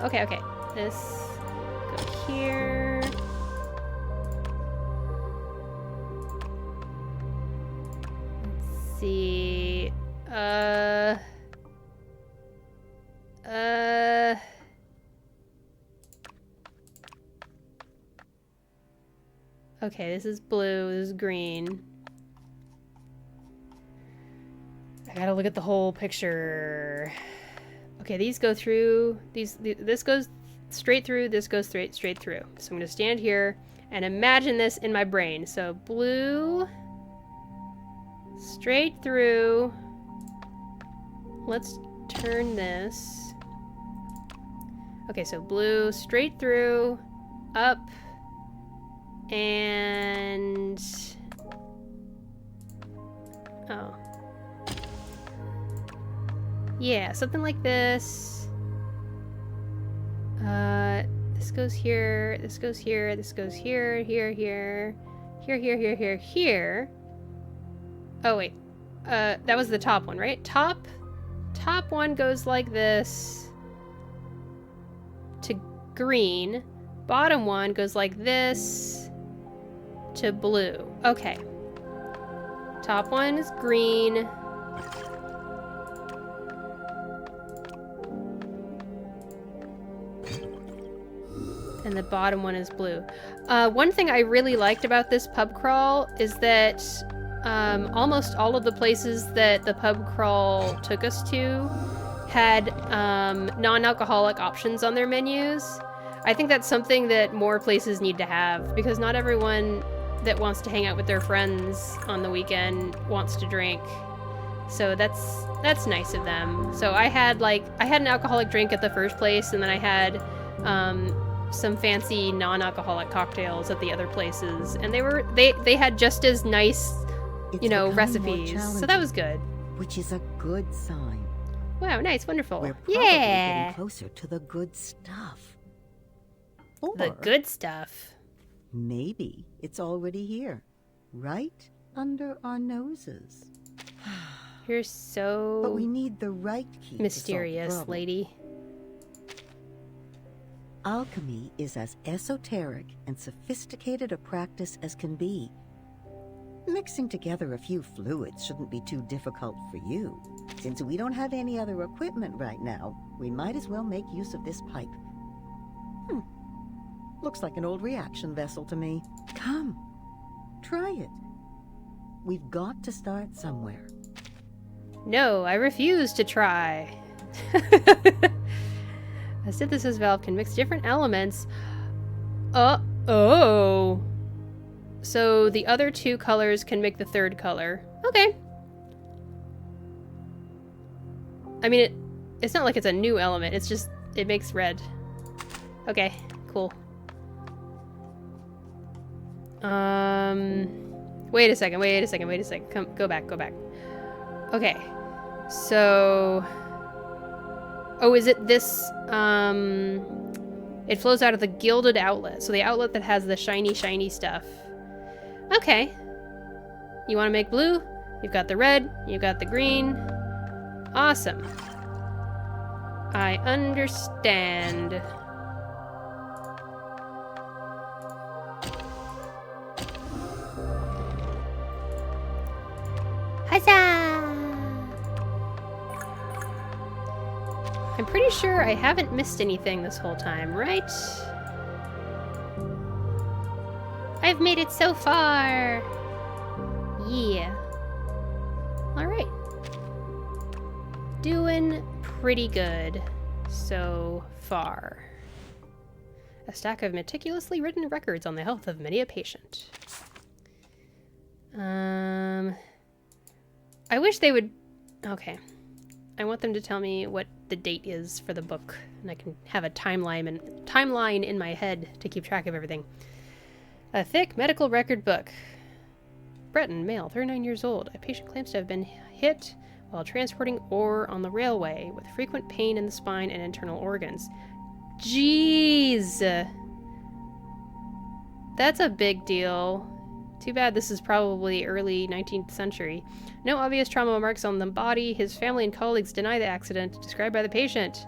Okay, okay. This go here. Let's see. Okay, this is blue, this is green. I gotta look at the whole picture. Okay, these go through, this goes straight through, this goes straight through. So I'm gonna stand here and imagine this in my brain. So blue, straight through. Let's turn this. Okay, so blue, straight through, up, and... oh. Yeah, something like this. This goes here, this goes here, this goes here, here, here, here, here, here, here, here. Oh, wait. That was the top one, right? Top one goes like this to green. Bottom one goes like this to blue. Okay. Top one is green. And the bottom one is blue. One thing I really liked about this pub crawl is that almost all of the places that the pub crawl took us to had non-alcoholic options on their menus. I think that's something that more places need to have, because not everyone that wants to hang out with their friends on the weekend wants to drink. So that's nice of them. So I had an alcoholic drink at the first place, and then I had some fancy non-alcoholic cocktails at the other places, and they had just as nice, It's you know, becoming more recipes. So that challenging, was good. which is a good sign. Wow, nice, wonderful. We're probably Yeah, getting closer to the good stuff. Or the good stuff. maybe it's already here, right under our noses. You're so But we need the right key to solve the mysterious, problem. lady. Alchemy is as esoteric and sophisticated a practice as can be. Mixing together a few fluids shouldn't be too difficult for you. Since we don't have any other equipment right now, we might as well make use of this pipe. Looks like an old reaction vessel to me. Come, try it. We've got to start somewhere. No, I refuse to try. A synthesis valve can mix different elements. Oh. So the other two colors can make the third color. Okay. I mean, it's not like it's a new element. It's just, it makes red. Okay, cool. Wait a second. Go back. Okay. So... oh, is it this, it flows out of the gilded outlet. So the outlet that has the shiny stuff. Okay. You want to make blue? You've got the red. You've got the green. Awesome. I understand. Huzzah! I'm pretty sure I haven't missed anything this whole time, right? I've made it so far! Yeah. Alright. Doing pretty good so far. A stack of meticulously written records on the health of many a patient. I wish they would... Okay. I want them to tell me what the date is for the book, and I can have a timeline in my head to keep track of everything. A thick medical record book. Breton, male, 39 years old. A patient claims to have been hit while transporting ore on the railway with frequent pain in the spine and internal organs. Jeez! That's a big deal. Too bad this is probably early 19th century. No obvious trauma marks on the body. His family and colleagues deny the accident described by the patient.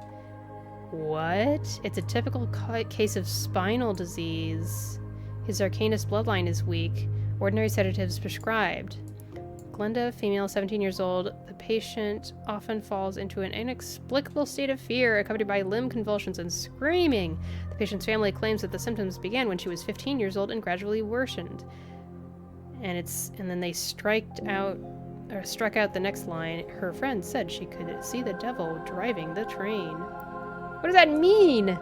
What? It's a typical case of spinal disease. His arcanist bloodline is weak. Ordinary sedatives prescribed. Glenda, female, 17 years old. The patient often falls into an inexplicable state of fear, accompanied by limb convulsions and screaming. The patient's family claims that the symptoms began when she was 15 years old and gradually worsened. And then they struck out the next line. Her friend said she could see the devil driving the train. What does that mean?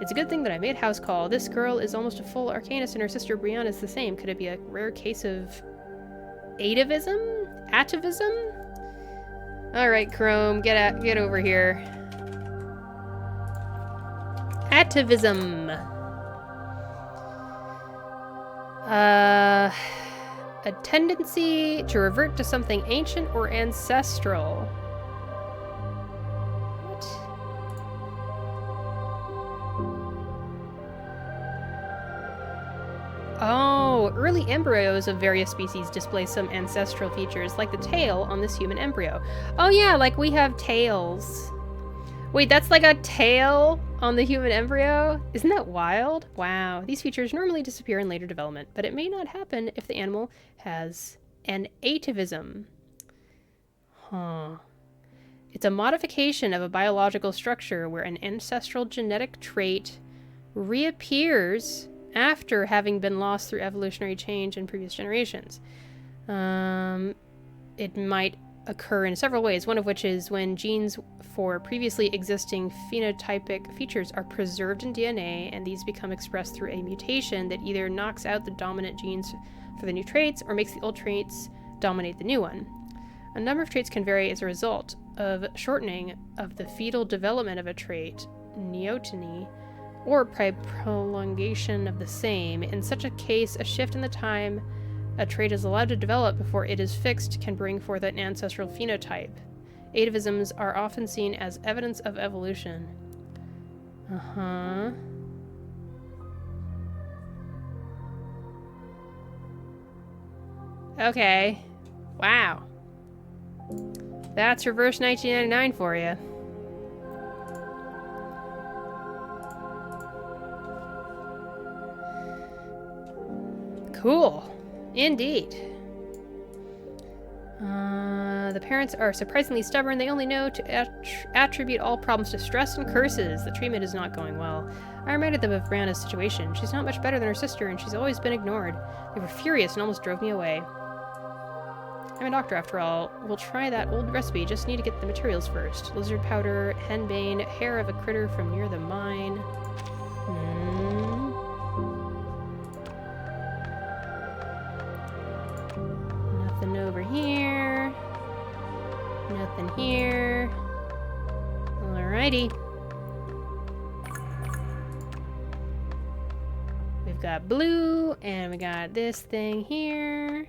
It's a good thing that I made house call. This girl is almost a full arcanist and her sister Brianna is the same. Could it be a rare case of atavism? Atavism? Alright, Chrome, get over here. Atavism. A tendency to revert to something ancient or ancestral. What? Oh, early embryos of various species display some ancestral features, like the tail on this human embryo. Oh yeah, like we have tails. Wait, that's like a tail on the human embryo? Isn't that wild? Wow. These features normally disappear in later development, but it may not happen if the animal has an atavism. Huh. It's a modification of a biological structure where an ancestral genetic trait reappears after having been lost through evolutionary change in previous generations. It might occur in several ways, one of which is when genes for previously existing phenotypic features are preserved in DNA, and these become expressed through a mutation that either knocks out the dominant genes for the new traits or makes the old traits dominate the new one. A number of traits can vary as a result of shortening of the fetal development of a trait, neoteny, or by prolongation of the same. In such a case, a shift in the time a trait is allowed to develop before it is fixed can bring forth an ancestral phenotype. Atavisms are often seen as evidence of evolution. Okay. Wow. That's reverse 1999 for you. Cool. Indeed. The parents are surprisingly stubborn. They only know to attribute all problems to stress and curses. The treatment is not going well. I reminded them of Brianna's situation. She's not much better than her sister, and she's always been ignored. They were furious and almost drove me away. I'm a doctor, after all. We'll try that old recipe. Just need to get the materials first. Lizard powder, henbane, hair of a critter from near the mine. Nothing over here. Nothing here. Alrighty. We've got blue, and we got this thing here.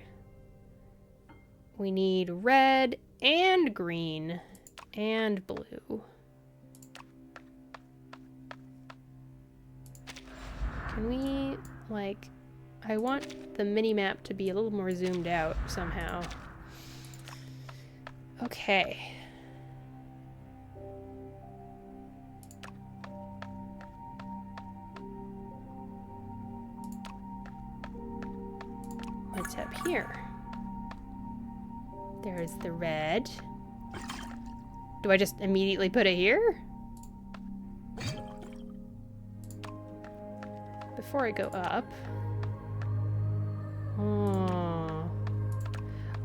We need red and green and blue. Can we, like, I want the mini-map to be a little more zoomed out somehow. Okay. What's up here? There's the red. Do I just immediately put it here? Before I go up.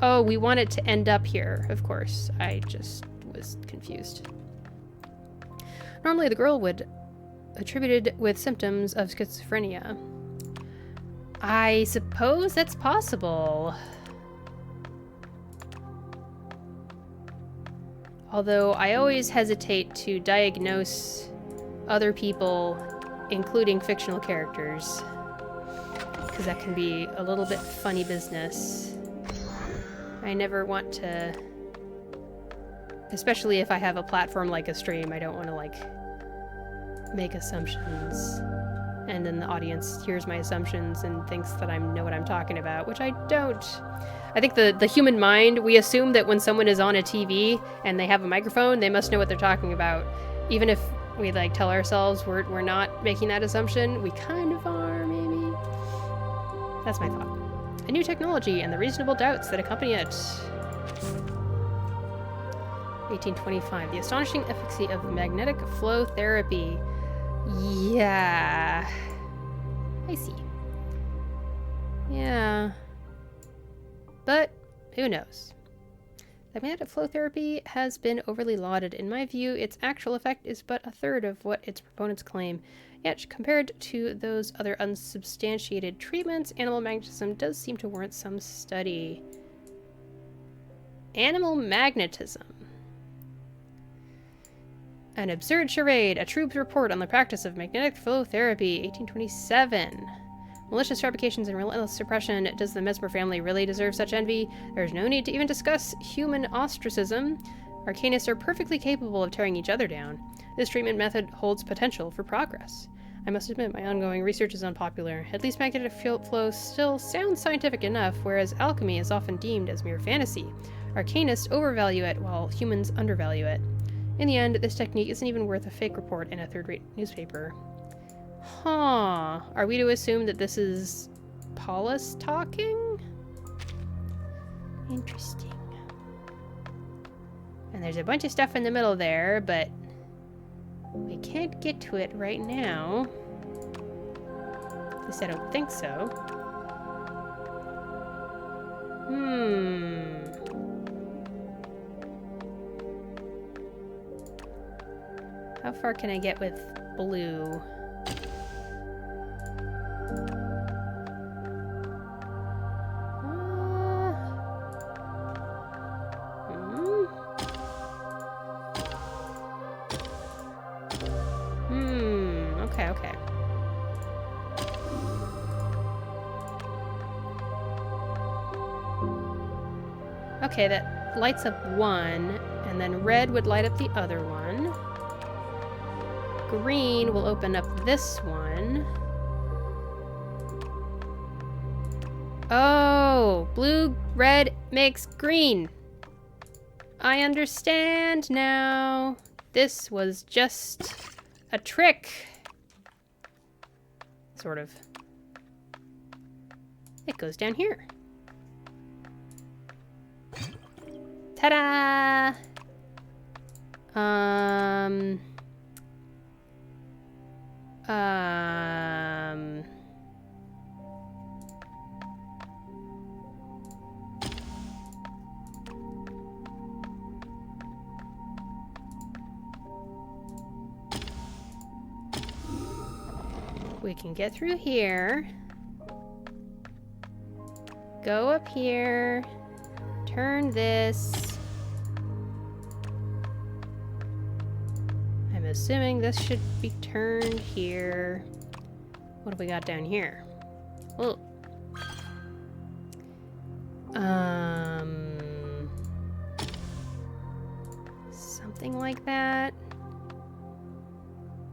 Oh, we want it to end up here, of course. I just was confused. Normally the girl would attributed with symptoms of schizophrenia. I suppose that's possible. Although I always hesitate to diagnose other people, including fictional characters, because that can be a little bit funny business. I never want to, especially if I have a platform like a stream, I don't want to like make assumptions and then the audience hears my assumptions and thinks that I know what I'm talking about, which I don't. I think the human mind, we assume that when someone is on a TV and they have a microphone, they must know what they're talking about. Even if we like tell ourselves we're not making that assumption, we kind of are, maybe. That's my thought. A new technology and the reasonable doubts that accompany it. 1825. The astonishing efficacy of magnetic flow therapy. Yeah. I see. Yeah. But who knows? The magnetic flow therapy has been overly lauded. In my view, its actual effect is but a third of what its proponents claim. Yet, compared to those other unsubstantiated treatments, animal magnetism does seem to warrant some study. Animal magnetism. An absurd charade, a true report on the practice of magnetic flow therapy, 1827. Malicious fabrications and relentless suppression. Does the Mesmer family really deserve such envy? There's no need to even discuss human ostracism. Arcanists are perfectly capable of tearing each other down. This treatment method holds potential for progress. I must admit my ongoing research is unpopular. At least magnetic flow still sounds scientific enough, whereas alchemy is often deemed as mere fantasy. Arcanists overvalue it, while humans undervalue it. In the end, this technique isn't even worth a fake report in a third-rate newspaper. Huh. Are we to assume that this is Paulus talking? Interesting. And there's a bunch of stuff in the middle there, but we can't get to it right now. At least I don't think so. How far can I get with blue? Okay. Okay, that lights up one, and then red would light up the other one. Green will open up this one. Oh, blue, red makes green. I understand now. This was just a trick. Sort of. It goes down here. Ta-da! We can get through here. Go up here. Turn this. I'm assuming this should be turned here. What have we got down here? Oh. Something like that.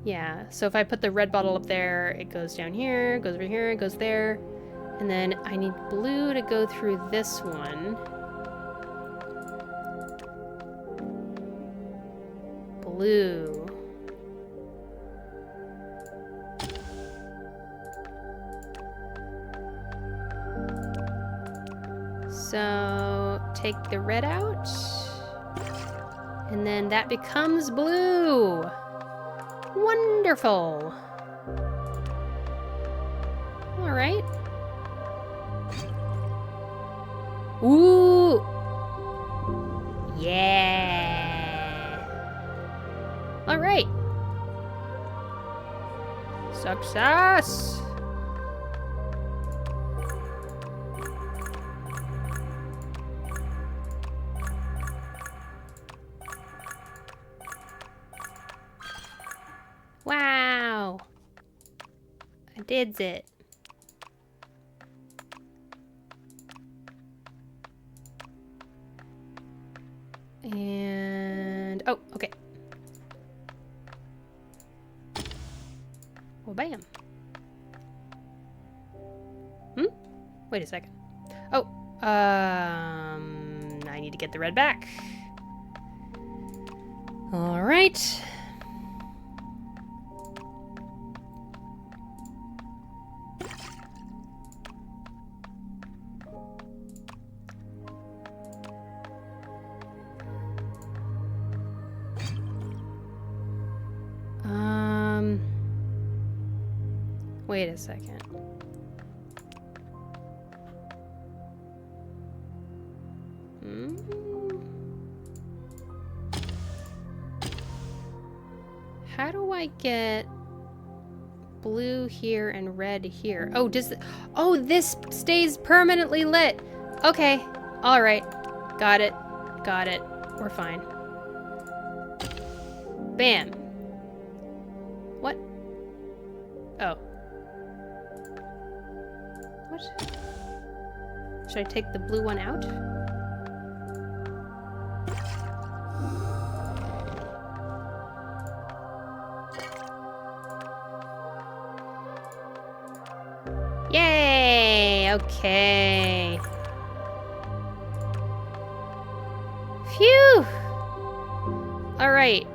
Yeah, so if I put the red bottle up there, it goes down here, goes over here, goes there. And then I need blue to go through this one. Blue. So take the red out. And then that becomes blue. Wonderful. All right. Ooh. Yeah. All right. Success. Wow. I did it. And oh, okay. Well, bam. Wait a second. Oh, I need to get the red back. All right. Wait a second. How do I get blue here and red here? Oh, oh, this stays permanently lit. Okay. All right. Got it. Got it. We're fine. Bam. What? Oh. What? Should I take the blue one out? Yay! Okay. Phew! Alright.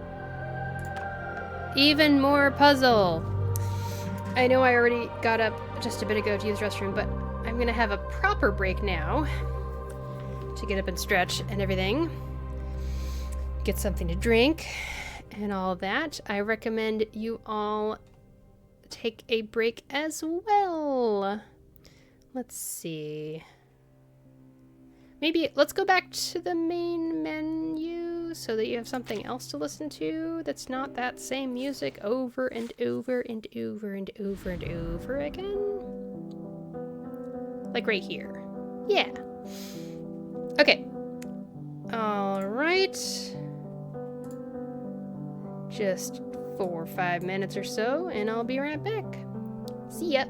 Even more puzzle. I know I already got up just a bit ago to use the restroom, but I'm gonna have a proper break now to get up and stretch and everything. Get something to drink and all that. I recommend you all take a break as well. Let's see. Maybe let's go back to the main menu so that you have something else to listen to that's not that same music over and over and over and over and over again. Like right here. Yeah. Okay. All right. Just 4 or 5 minutes or so, and I'll be right back. See ya.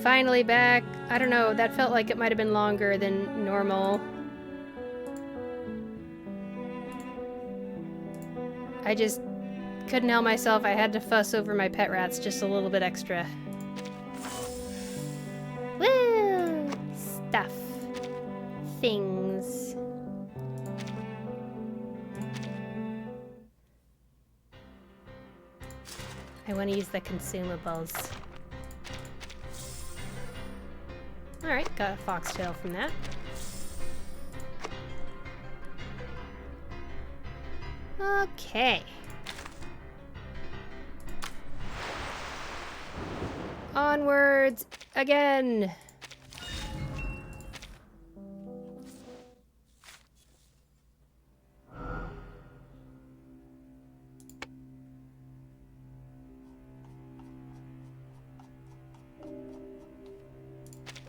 finally back. I don't know, that felt like it might have been longer than normal. I just couldn't help myself. I had to fuss over my pet rats just a little bit extra. Woo! Stuff. Things. I want to use the consumables. Alright, got a foxtail from that. Okay. Onwards again.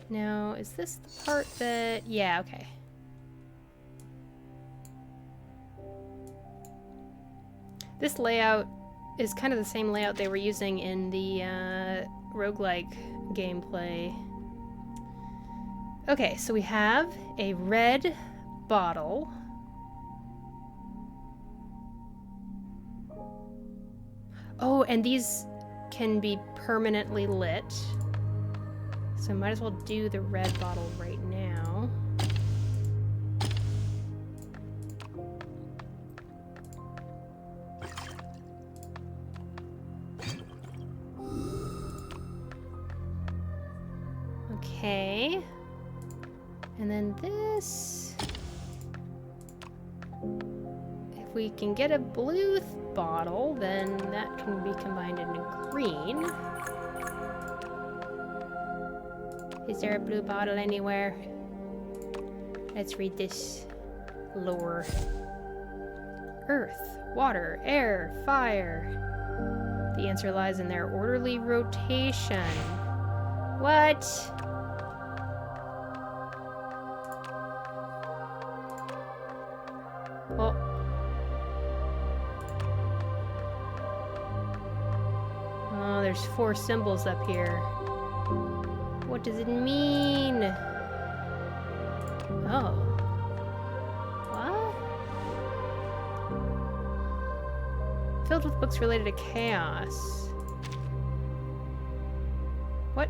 Now, is this the part that... Yeah, okay. This layout is kind of the same layout they were using in the roguelike gameplay. Okay, so we have a red bottle. Oh, and these can be permanently lit. So I might as well do the red bottle right now. Okay. And then this... If we can get a blue bottle, then that can be combined into green. Is there a blue bottle anywhere? Let's read this lore. Earth, water, air, fire. The answer lies in their orderly rotation. What? Oh. Oh, there's 4 symbols up here. What does it mean? Oh. What? Filled with books related to chaos. What?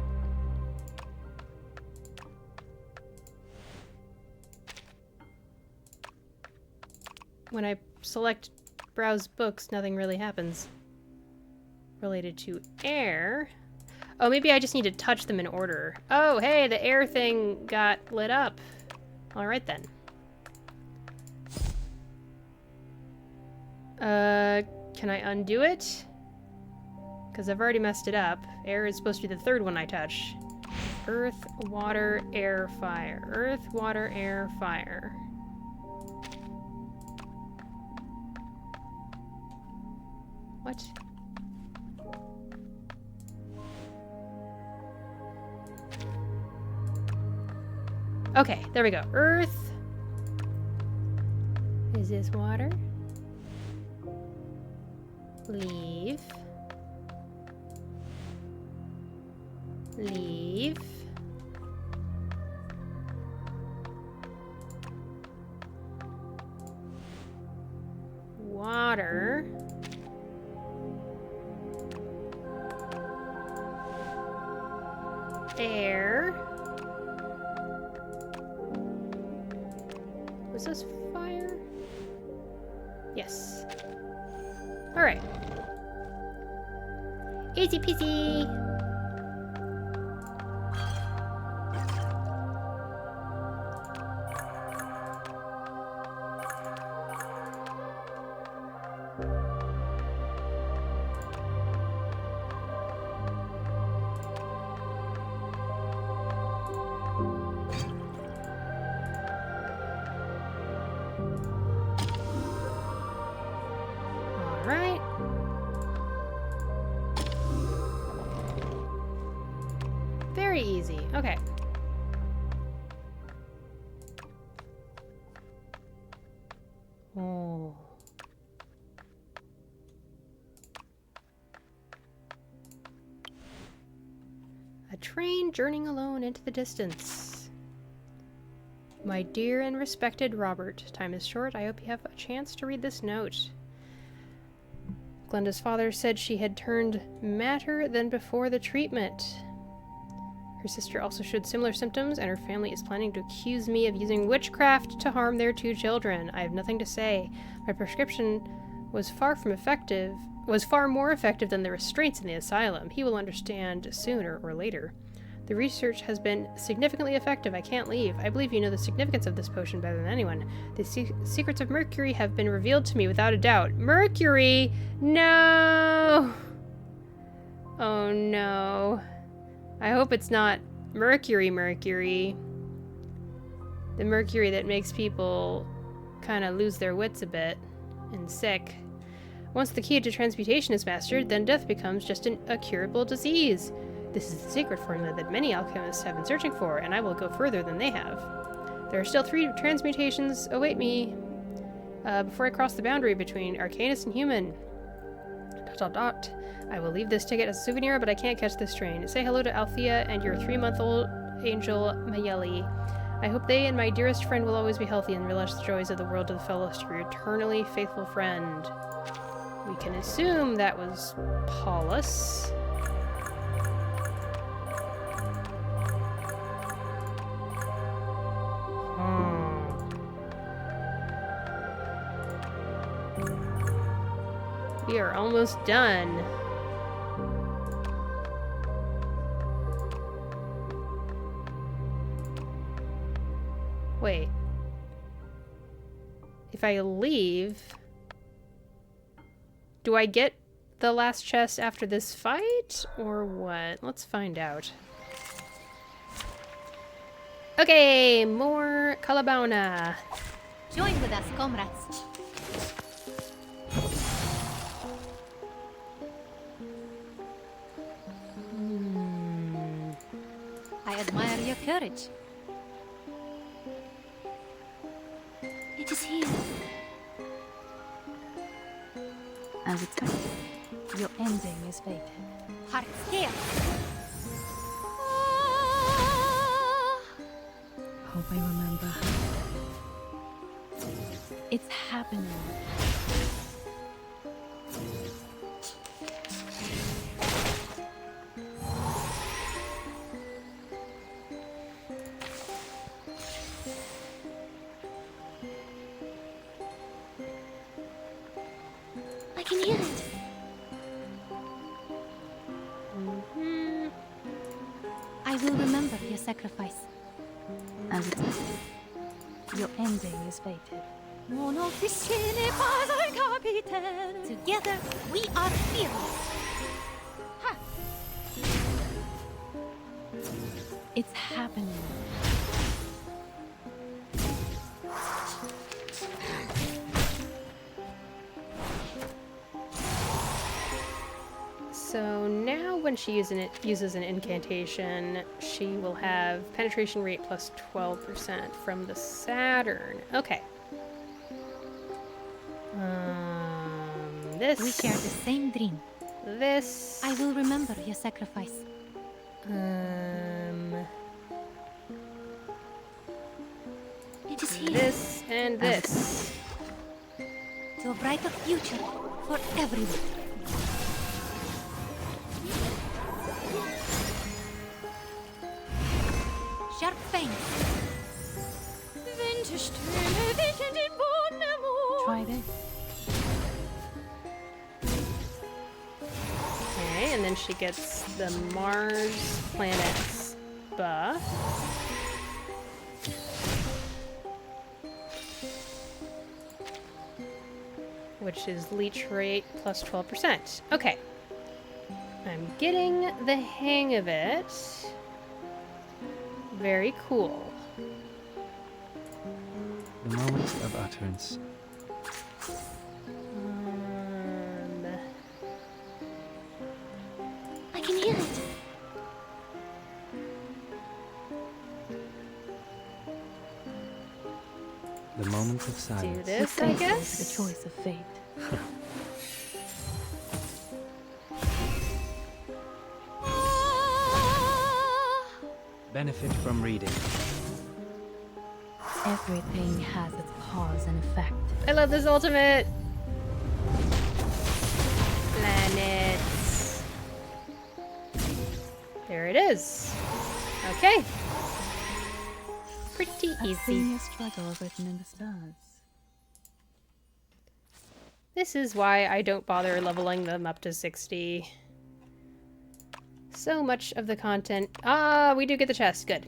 When I select browse books, nothing really happens. Related to air. Oh, maybe I just need to touch them in order. Oh, hey, the air thing got lit up. Alright then. Can I undo it? Because I've already messed it up. Air is supposed to be the 3rd one I touch. Earth, water, air, fire. Earth, water, air, fire. What? Okay, there we go. Earth. Is this water? Leave. Leave. Water. Air. Was this fire? Yes. Alright. Easy peasy! Alright. Very easy. Okay. Oh. A train journeying alone into the distance. My dear and respected Robert, time is short. I hope you have a chance to read this note. Glenda's father said she had turned madder than before the treatment. Her sister also showed similar symptoms, and her family is planning to accuse me of using witchcraft to harm their 2 children. I have nothing to say. My prescription was far more effective than the restraints in the asylum. He will understand sooner or later. The research has been significantly effective. I can't leave. I believe you know the significance of this potion better than anyone. The secrets of Mercury have been revealed to me without a doubt. Mercury? No! Oh no. I hope it's not Mercury. The mercury that makes people kind of lose their wits a bit and sick. Once the key to transmutation is mastered, then death becomes just a curable disease. This is the secret formula that many alchemists have been searching for, and I will go further than they have. There are still 3 transmutations await me before I cross the boundary between Arcanist and human. ... I will leave this ticket as a souvenir, but I can't catch this train. Say hello to Althea and your 3-month-old angel, Mayeli. I hope they and my dearest friend will always be healthy and relish the joys of the world to the fullest. Your eternally faithful friend. We can assume that was Paulus. We are almost done. Wait. If I leave, do I get the last chest after this fight, or what? Let's find out. Okay, more Calabona. Join with us, comrades. I admire your courage. It is here. As it's coming. Your ending is fated. Heart here. Hope I remember. It's happening. I can hear it. I will remember your sacrifice. As it's your ending is fated. Together, we are fearless. Ha! It's happening. So now when she uses an incantation, she will have penetration rate plus 12% from the Saturn. Okay. This. We share the same dream. This. I will remember your sacrifice. It is here. This and this. To a brighter future for everyone. Sharp pain. Try this. Okay, and then she gets the Mars planets buff. Which is leech rate plus 12%. Okay. I'm getting the hang of it. Very cool. The moment of utterance. I can hear it. The moment of silence. Do this, I guess? The choice of fate. benefit from reading. Everything has its cause and effect. I love this ultimate. Planets. There it is. Okay. Pretty I've easy. seen your struggle written in the stars. This is why I don't bother leveling them up to 60. So much of the content... Ah, we do get the chest. Good.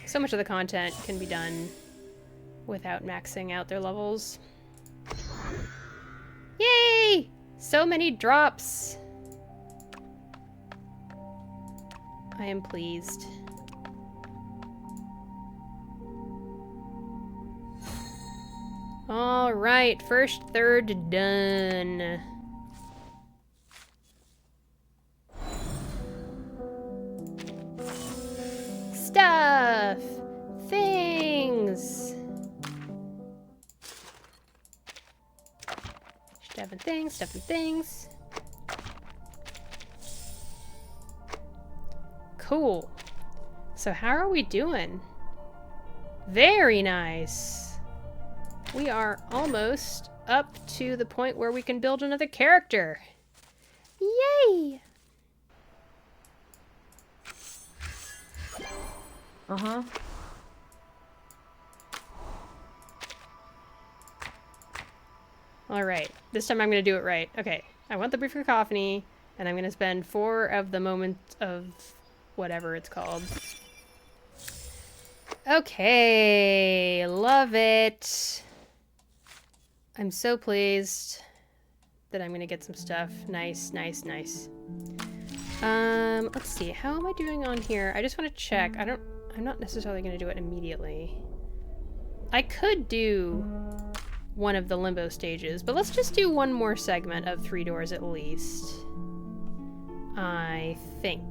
So much of the content can be done without maxing out their levels. Yay! So many drops. I am pleased. All right, first third done. Stuff! Things! Stuff and things, stuff and things. Cool. So how are we doing? Very nice. We are almost up to the point where we can build another character. Yay! Uh-huh. Alright, this time I'm gonna do it right. Okay, I want the brief cacophony, and I'm gonna spend 4 of the moment of whatever it's called. Okay, love it. I'm so pleased that I'm gonna get some stuff. Nice, nice, nice. Let's see, how am I doing on here? I just want to check. I'm not necessarily gonna do it immediately. I could do one of the limbo stages, but let's just do one more segment of 3 doors at least. I think.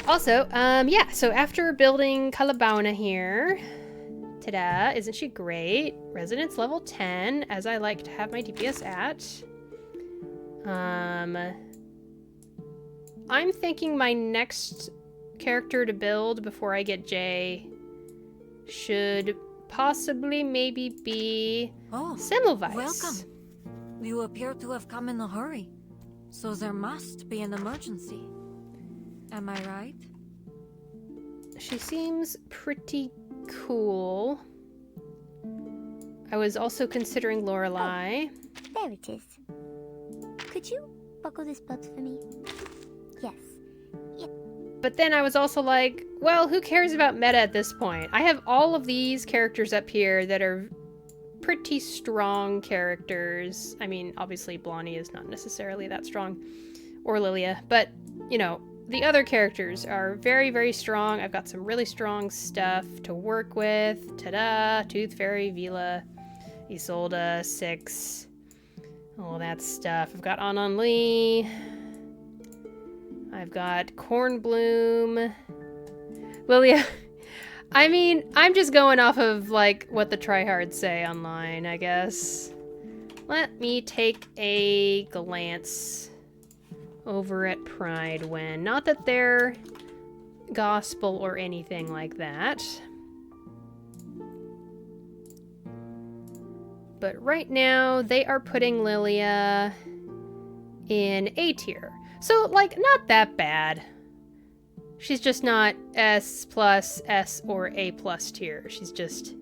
Also, yeah, so after building Calabauna here, ta-da, isn't she great? Residence level 10, as I like to have my DPS at. I'm thinking my next character to build before I get Jay should possibly maybe be Semmelweis. Welcome. You appear to have come in a hurry, so there must be an emergency. Am I right? She seems pretty cool. I was also considering Lorelei. Oh, there it is. Could you buckle this belt for me? Yes. Yep. But then I was also like, well, who cares about meta at this point? I have all of these characters up here that are pretty strong characters. I mean, obviously Blondie is not necessarily that strong, or Lilia, but, you know, the other characters are very, very strong. I've got some really strong stuff to work with. Ta-da! Tooth Fairy, Vila, Isolde, Six, all that stuff. I've got Anon Lee. I've got Cornbloom. Lilia. I mean, I'm just going off of, like, what the tryhards say online, I guess. Let me take a glance over at Pride-Wen. Not that they're gospel or anything like that. But right now, they are putting Lilia in A tier. So, like, not that bad. She's just not S+, S, or A+ tier. She's just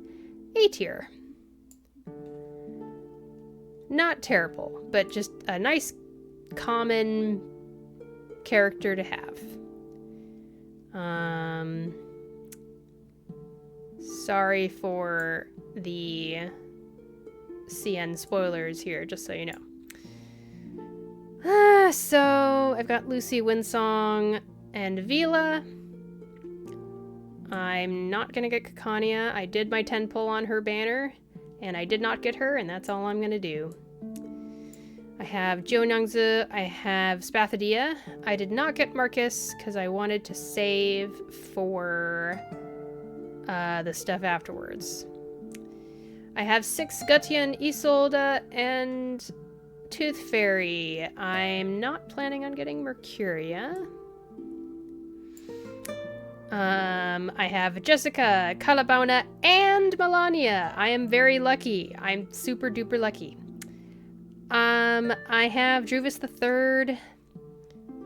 A tier. Not terrible, but just a nice, common character to have. Sorry for the CN spoilers here, just so you know. So, I've got Lucy, Winsong, and Vila. I'm not gonna get Kakania. I did my 10 pull on her banner, and I did not get her, and that's all I'm gonna do. I have Jonangzu, I have Spathadia. I did not get Marcus, because I wanted to save for the stuff afterwards. I have 6 Gutian, Isolde, and Tooth Fairy. I'm not planning on getting Mercuria. I have Jessica, Calabona, and Melania. I am very lucky. I'm super duper lucky. I have Druvis the Third,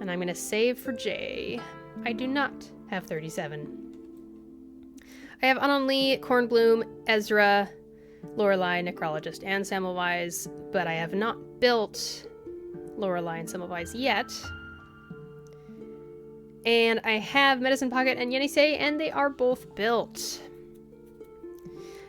and I'm gonna save for Jay. I do not have 37. I have Anonlee, Cornbloom, Ezra, Lorelei, Necrologist, and Samwise, but I have not built Lorelei and Samwise yet. And I have Medicine Pocket and Yenisei, and they are both built.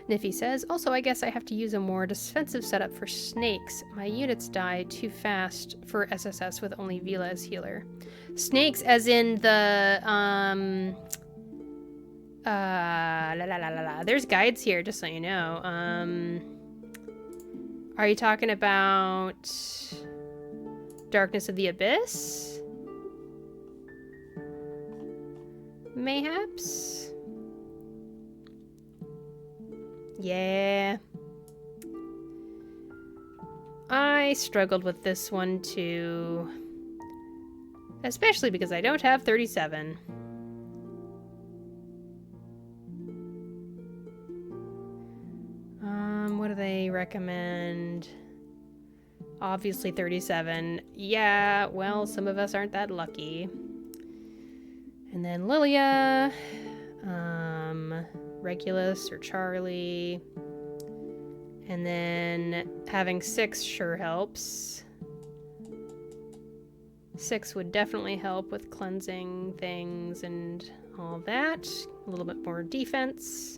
Niffy says, also, I guess I have to use a more defensive setup for snakes. My units die too fast for SSS with only Vila as healer. Snakes as in the, There's guides here, just so you know. Are you talking about Darkness of the Abyss? Mayhaps? Yeah. I struggled with this one too. Especially because I don't have 37. What do they recommend? Obviously 37. Yeah, well, some of us aren't that lucky. And then Lilia, Regulus or Charlie. And then having 6 sure helps. 6 would definitely help with cleansing things and all that. A little bit more defense.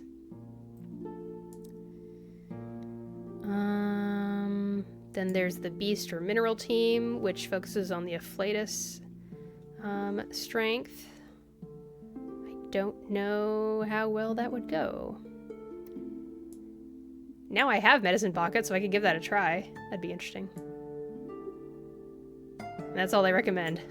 Then there's the Beast or Mineral team, which focuses on the Afflatus strength. I don't know how well that would go. Now I have Medicine Pocket, so I could give that a try. That'd be interesting. And that's all I recommend.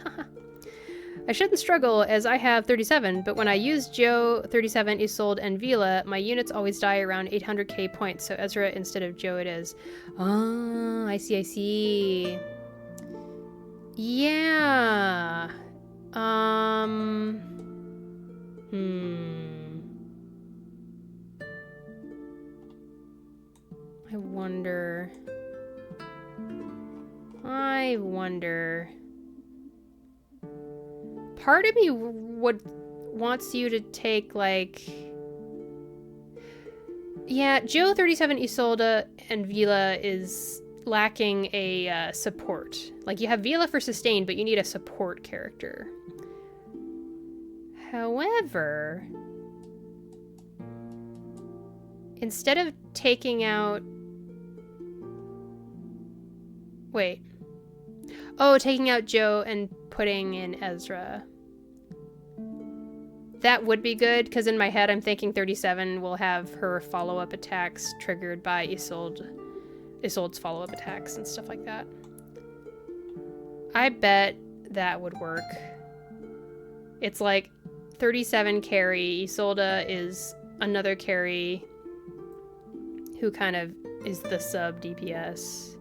I shouldn't struggle, as I have 37, but when I use Joe, 37, Isolde, and Vila, my units always die around 800k points, so Ezra instead of Joe it is. Oh, I see. Yeah. I wonder. Part of me wants you to take, like... Yeah, Joe, 37, Isolde, and Vila is lacking a support. Like, you have Vila for sustain, but you need a support character. However... Instead of taking out... Wait. Oh, taking out Joe and putting in Ezra. That would be good, because in my head I'm thinking 37 will have her follow-up attacks triggered by Isolde's follow-up attacks and stuff like that. I bet that would work. It's like 37 carry, Isolde is another carry who kind of is the sub DPS.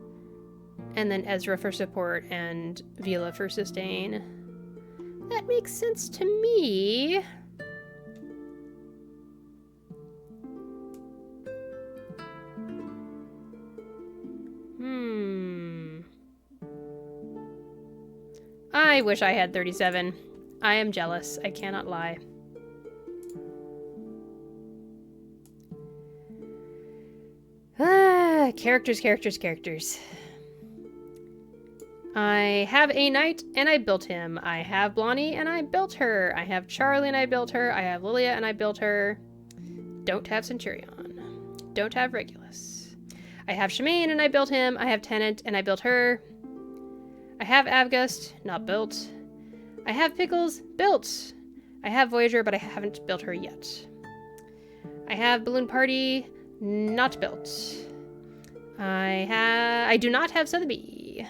And then Ezra for support and Vila for sustain. That makes sense to me. I wish I had 37. I am jealous. I cannot lie. Characters. I have a knight, and I built him. I have Blondie, and I built her. I have Charlie, and I built her. I have Lilia, and I built her. Don't have Centurion. Don't have Regulus. I have Shemaine, and I built him. I have Tenant, and I built her. I have Avgust, not built. I have Pickles, built. I have Voyager, but I haven't built her yet. I have Balloon Party, not built. I do not have Sotheby.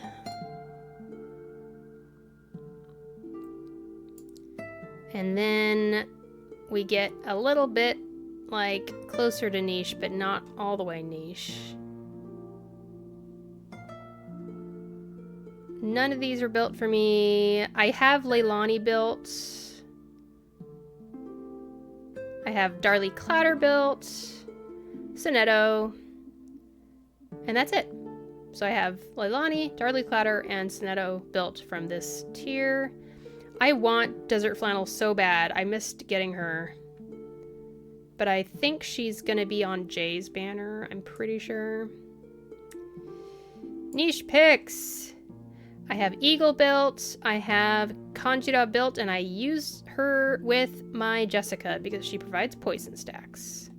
And then we get a little bit, like, closer to niche, but not all the way niche. None of these are built for me. I have Leilani built. I have Darly Clatter built, Sonetto, and that's it. So I have Leilani, Darly Clatter, and Sonetto built from this tier. I want Desert Flannel so bad. I missed getting her. But I think she's gonna be on Jay's banner, I'm pretty sure. Niche picks! I have Eagle built, I have Conjura built, and I use her with my Jessica because she provides poison stacks.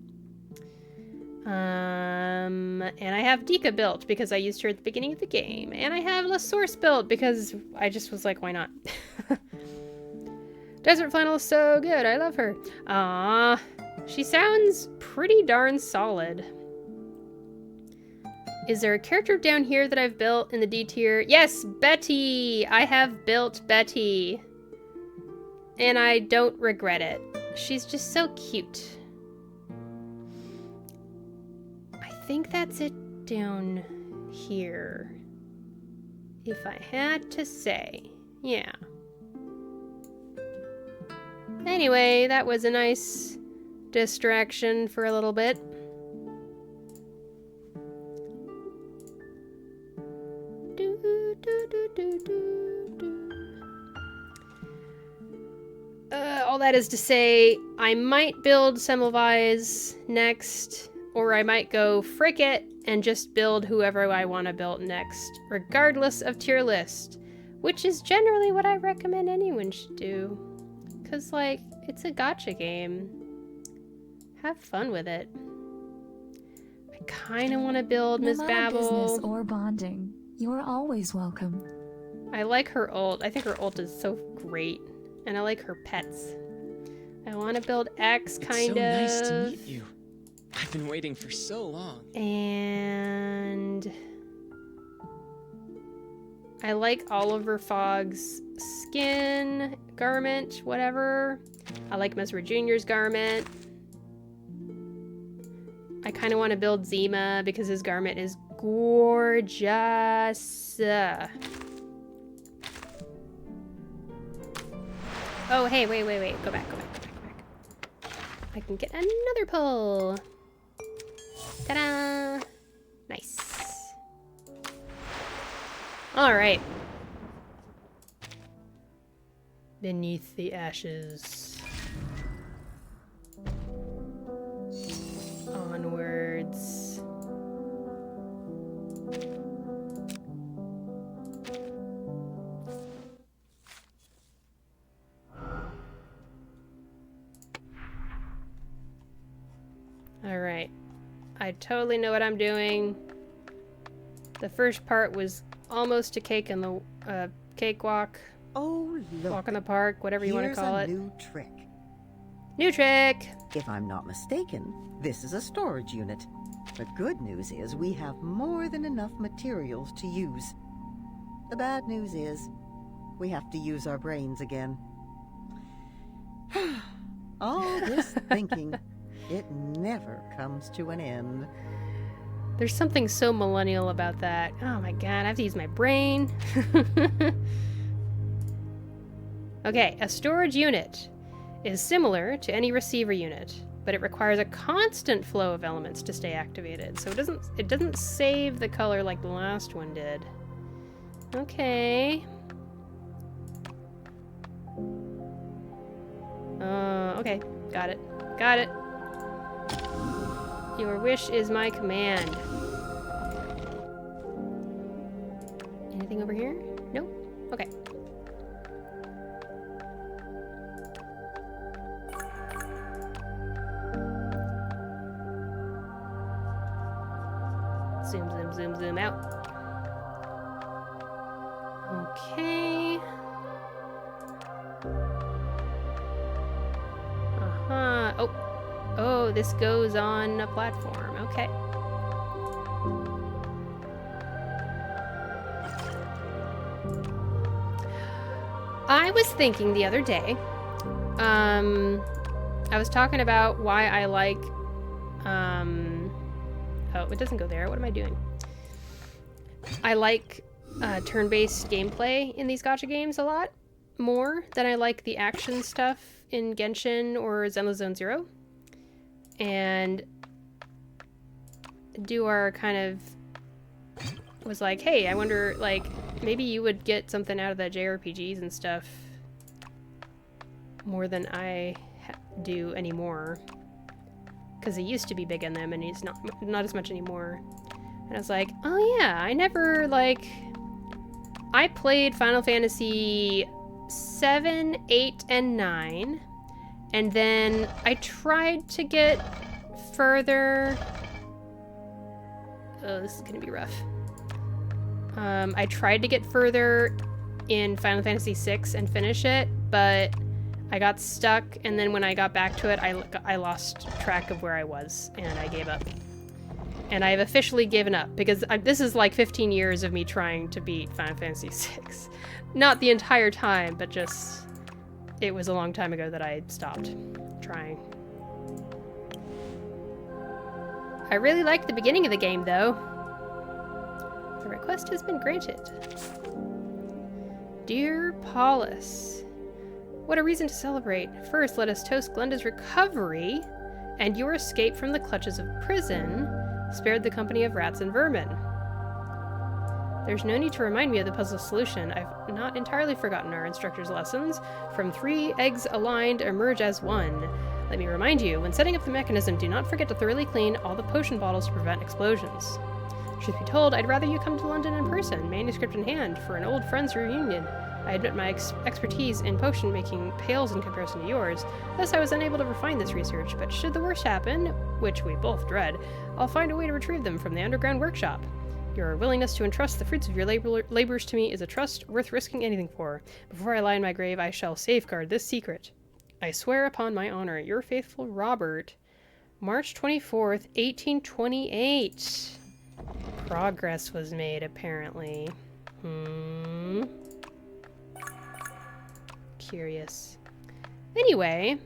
And I have Dika built because I used her at the beginning of the game. And I have La Source built because I just was like, why not? Desert Flannel is so good, I love her. Aww. She sounds pretty darn solid. Is there a character down here that I've built in the D tier? Yes, Betty! I have built Betty. And I don't regret it. She's just so cute. I think that's it down here. If I had to say. Yeah. Anyway, that was a nice distraction for a little bit. All that is to say, I might build Semmelweis next, or I might go frick it and just build whoever I want to build next, regardless of tier list, which is generally what I recommend anyone should do. Because, like, it's a gacha game. Have fun with it. I kind of want to build Ms. Babel. Business or bonding, you are always welcome. I like her ult. I think her ult is so great. And I like her pets. I want to build X, kind of. It's so nice to meet you. I've been waiting for so long. And I like Oliver Fogg's skin, garment, whatever. I like Mesmer Jr.'s garment. I kind of want to build Zima because his garment is gorgeous. Oh, hey, wait. Go back. I can get another pull. Ta-da! Nice. All right. Beneath the ashes. Onwards. Alright. I totally know what I'm doing. The first part was almost a cake in the cakewalk. Oh, look. Walk in the park, whatever you want to call it. Here's a new trick. New trick! If I'm not mistaken, this is a storage unit. The good news is we have more than enough materials to use. The bad news is we have to use our brains again. All this thinking, it never comes to an end. There's something so millennial about that. Oh my god, I have to use my brain. Okay, a storage unit is similar to any receiver unit, but it requires a constant flow of elements to stay activated. So it doesn't save the color like the last one did. Okay. Okay, got it. Got it. Your wish is my command. Anything over here? Nope. Okay. Zoom out. Okay. Oh, this goes on a platform. Okay. I was thinking the other day, I was talking about why I like, oh, it doesn't go there. What am I doing? I like turn-based gameplay in these gacha games a lot more than I like the action stuff in Genshin or Zenless Zone Zero. and Duar kind of was like, hey, I wonder, like, maybe you would get something out of the JRPGs and stuff more than I do anymore. Because he used to be big in them, and he's not as much anymore. And I was like, oh yeah, I never, like... I played Final Fantasy 7, 8, and 9. And then I tried to get further... Oh, this is gonna be rough. I tried to get further in Final Fantasy 6 and finish it, but I got stuck, and then when I got back to it, I lost track of where I was, and I gave up. And I have officially given up, because this is like 15 years of me trying to beat Final Fantasy 6. Not the entire time, but just... It was a long time ago that I stopped trying. I really liked the beginning of the game, though. The request has been granted. Dear Paulus, what a reason to celebrate. First, let us toast Glenda's recovery and your escape from the clutches of prison, spared the company of rats and vermin. There's no need to remind me of the puzzle solution. I've not entirely forgotten our instructor's lessons. From 3 eggs aligned, emerge as 1. Let me remind you, when setting up the mechanism, do not forget to thoroughly clean all the potion bottles to prevent explosions. Truth be told, I'd rather you come to London in person, manuscript in hand, for an old friends reunion. I admit my expertise in potion making pales in comparison to yours, thus I was unable to refine this research, but should the worst happen, which we both dread, I'll find a way to retrieve them from the underground workshop. Your willingness to entrust the fruits of your labors to me is a trust worth risking anything for. Before I lie in my grave, I shall safeguard this secret. I swear upon my honor, your faithful Robert. March 24th, 1828. Progress was made, apparently. Curious. Anyway,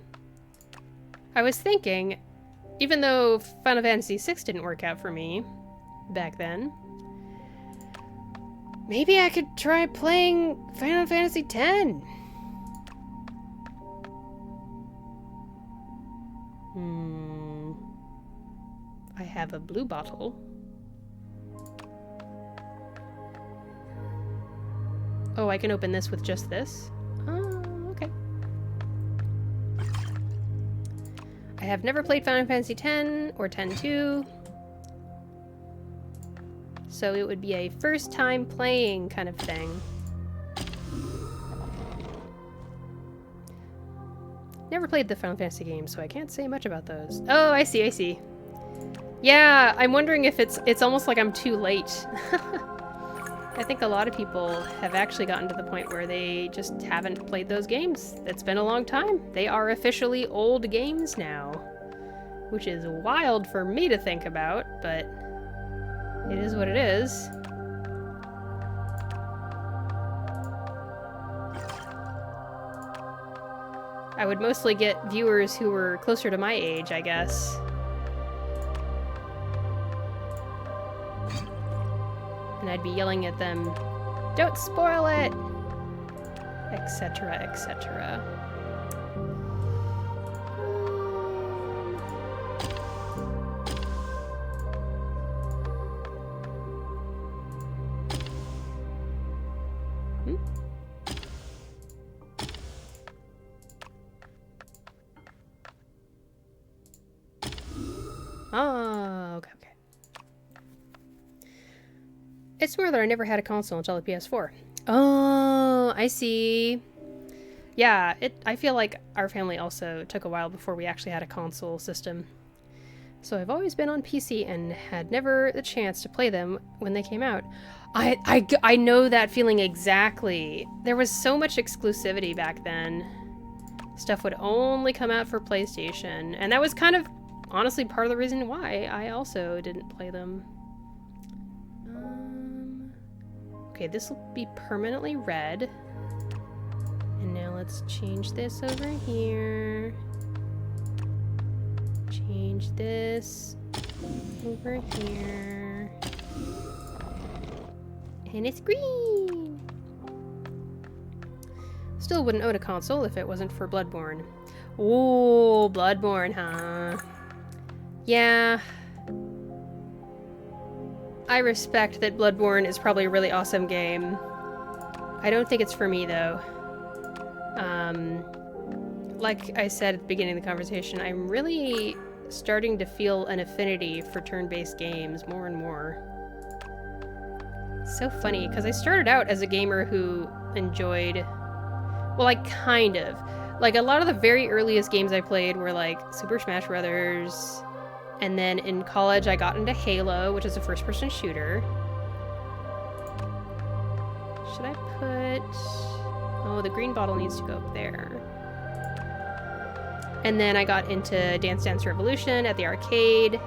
I was thinking, even though Final Fantasy VI didn't work out for me back then, maybe I could try playing Final Fantasy X. I have a blue bottle. Oh, I can open this with just this? Oh, okay. I have never played Final Fantasy X or X-2. So it would be a first time playing kind of thing. Never played the Final Fantasy games, so I can't say much about those. Oh, I see, I see. Yeah, I'm wondering if it's almost like I'm too late. I think a lot of people have actually gotten to the point where they just haven't played those games. It's been a long time. They are officially old games now. Which is wild for me to think about, but it is what it is. I would mostly get viewers who were closer to my age, I guess. And I'd be yelling at them, "Don't spoil it!" etc., etc. Oh, okay. It's more that I never had a console until the PS4. Oh, I see. Yeah, I feel like our family also took a while before we actually had a console system. So I've always been on PC and had never the chance to play them when they came out. I know that feeling exactly. There was so much exclusivity back then. Stuff would only come out for PlayStation, and that was kind of honestly part of the reason why I also didn't play them. Okay, this will be permanently red. And now let's change this over here. Change this over here. And it's green! Still wouldn't own a console if it wasn't for Bloodborne. Oh, Bloodborne, huh? Yeah. I respect that Bloodborne is probably a really awesome game. I don't think it's for me, though. Like I said at the beginning of the conversation, I'm really starting to feel an affinity for turn-based games more and more. It's so funny, because I started out as a gamer who enjoyed... Well, like, kind of. Like, a lot of the very earliest games I played were, like, Super Smash Brothers... And then in college, I got into Halo, which is a first-person shooter. Should I put... Oh, the green bottle needs to go up there. And then I got into Dance Dance Revolution at the arcade.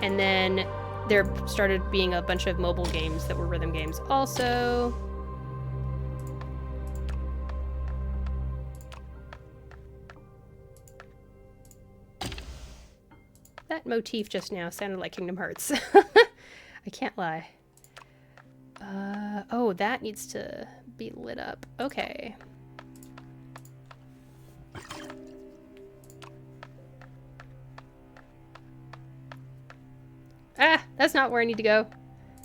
And then there started being a bunch of mobile games that were rhythm games also. That motif just now sounded like Kingdom Hearts. I can't lie. Oh, that needs to be lit up. Okay. Ah, that's not where I need to go.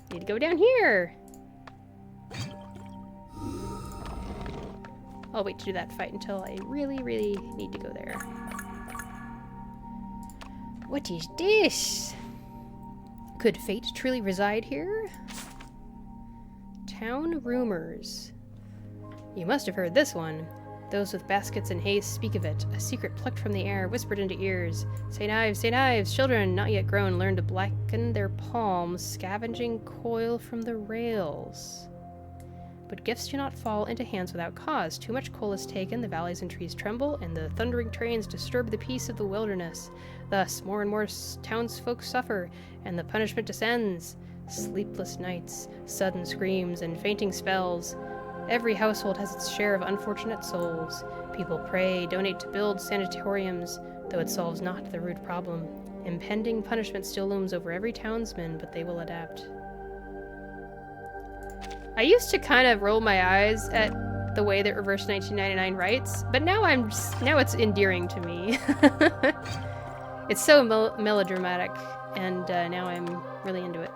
I need to go down here. I'll wait to do that fight until I really, really need to go there. What is this? Could fate truly reside here? Town rumors. You must have heard this one. Those with baskets and haste speak of it. A secret plucked from the air, whispered into ears. Say knives, children not yet grown learn to blacken their palms, scavenging coil from the rails. But gifts do not fall into hands without cause. Too much coal is taken, the valleys and trees tremble, and the thundering trains disturb the peace of the wilderness. Thus, more and more townsfolk suffer, and the punishment descends. Sleepless nights, sudden screams, and fainting spells. Every household has its share of unfortunate souls. People pray, donate to build sanatoriums, though it solves not the root problem. Impending punishment still looms over every townsman, but they will adapt. I used to kind of roll my eyes at the way that Reverse 1999 writes, but now it's endearing to me. It's so melodramatic, and now I'm really into it.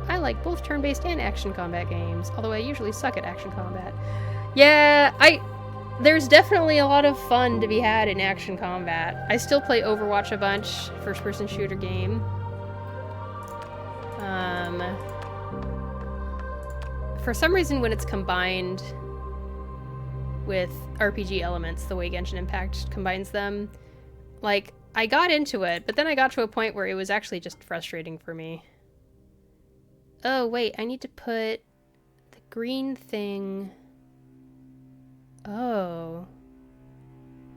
I like both turn-based and action combat games, although I usually suck at action combat. Yeah, there's definitely a lot of fun to be had in action combat. I still play Overwatch a bunch, first-person shooter game. For some reason, when it's combined with RPG elements, the way Genshin Impact combines them, like, I got into it, but then I got to a point where it was actually just frustrating for me. Oh, wait, I need to put the green thing... Oh.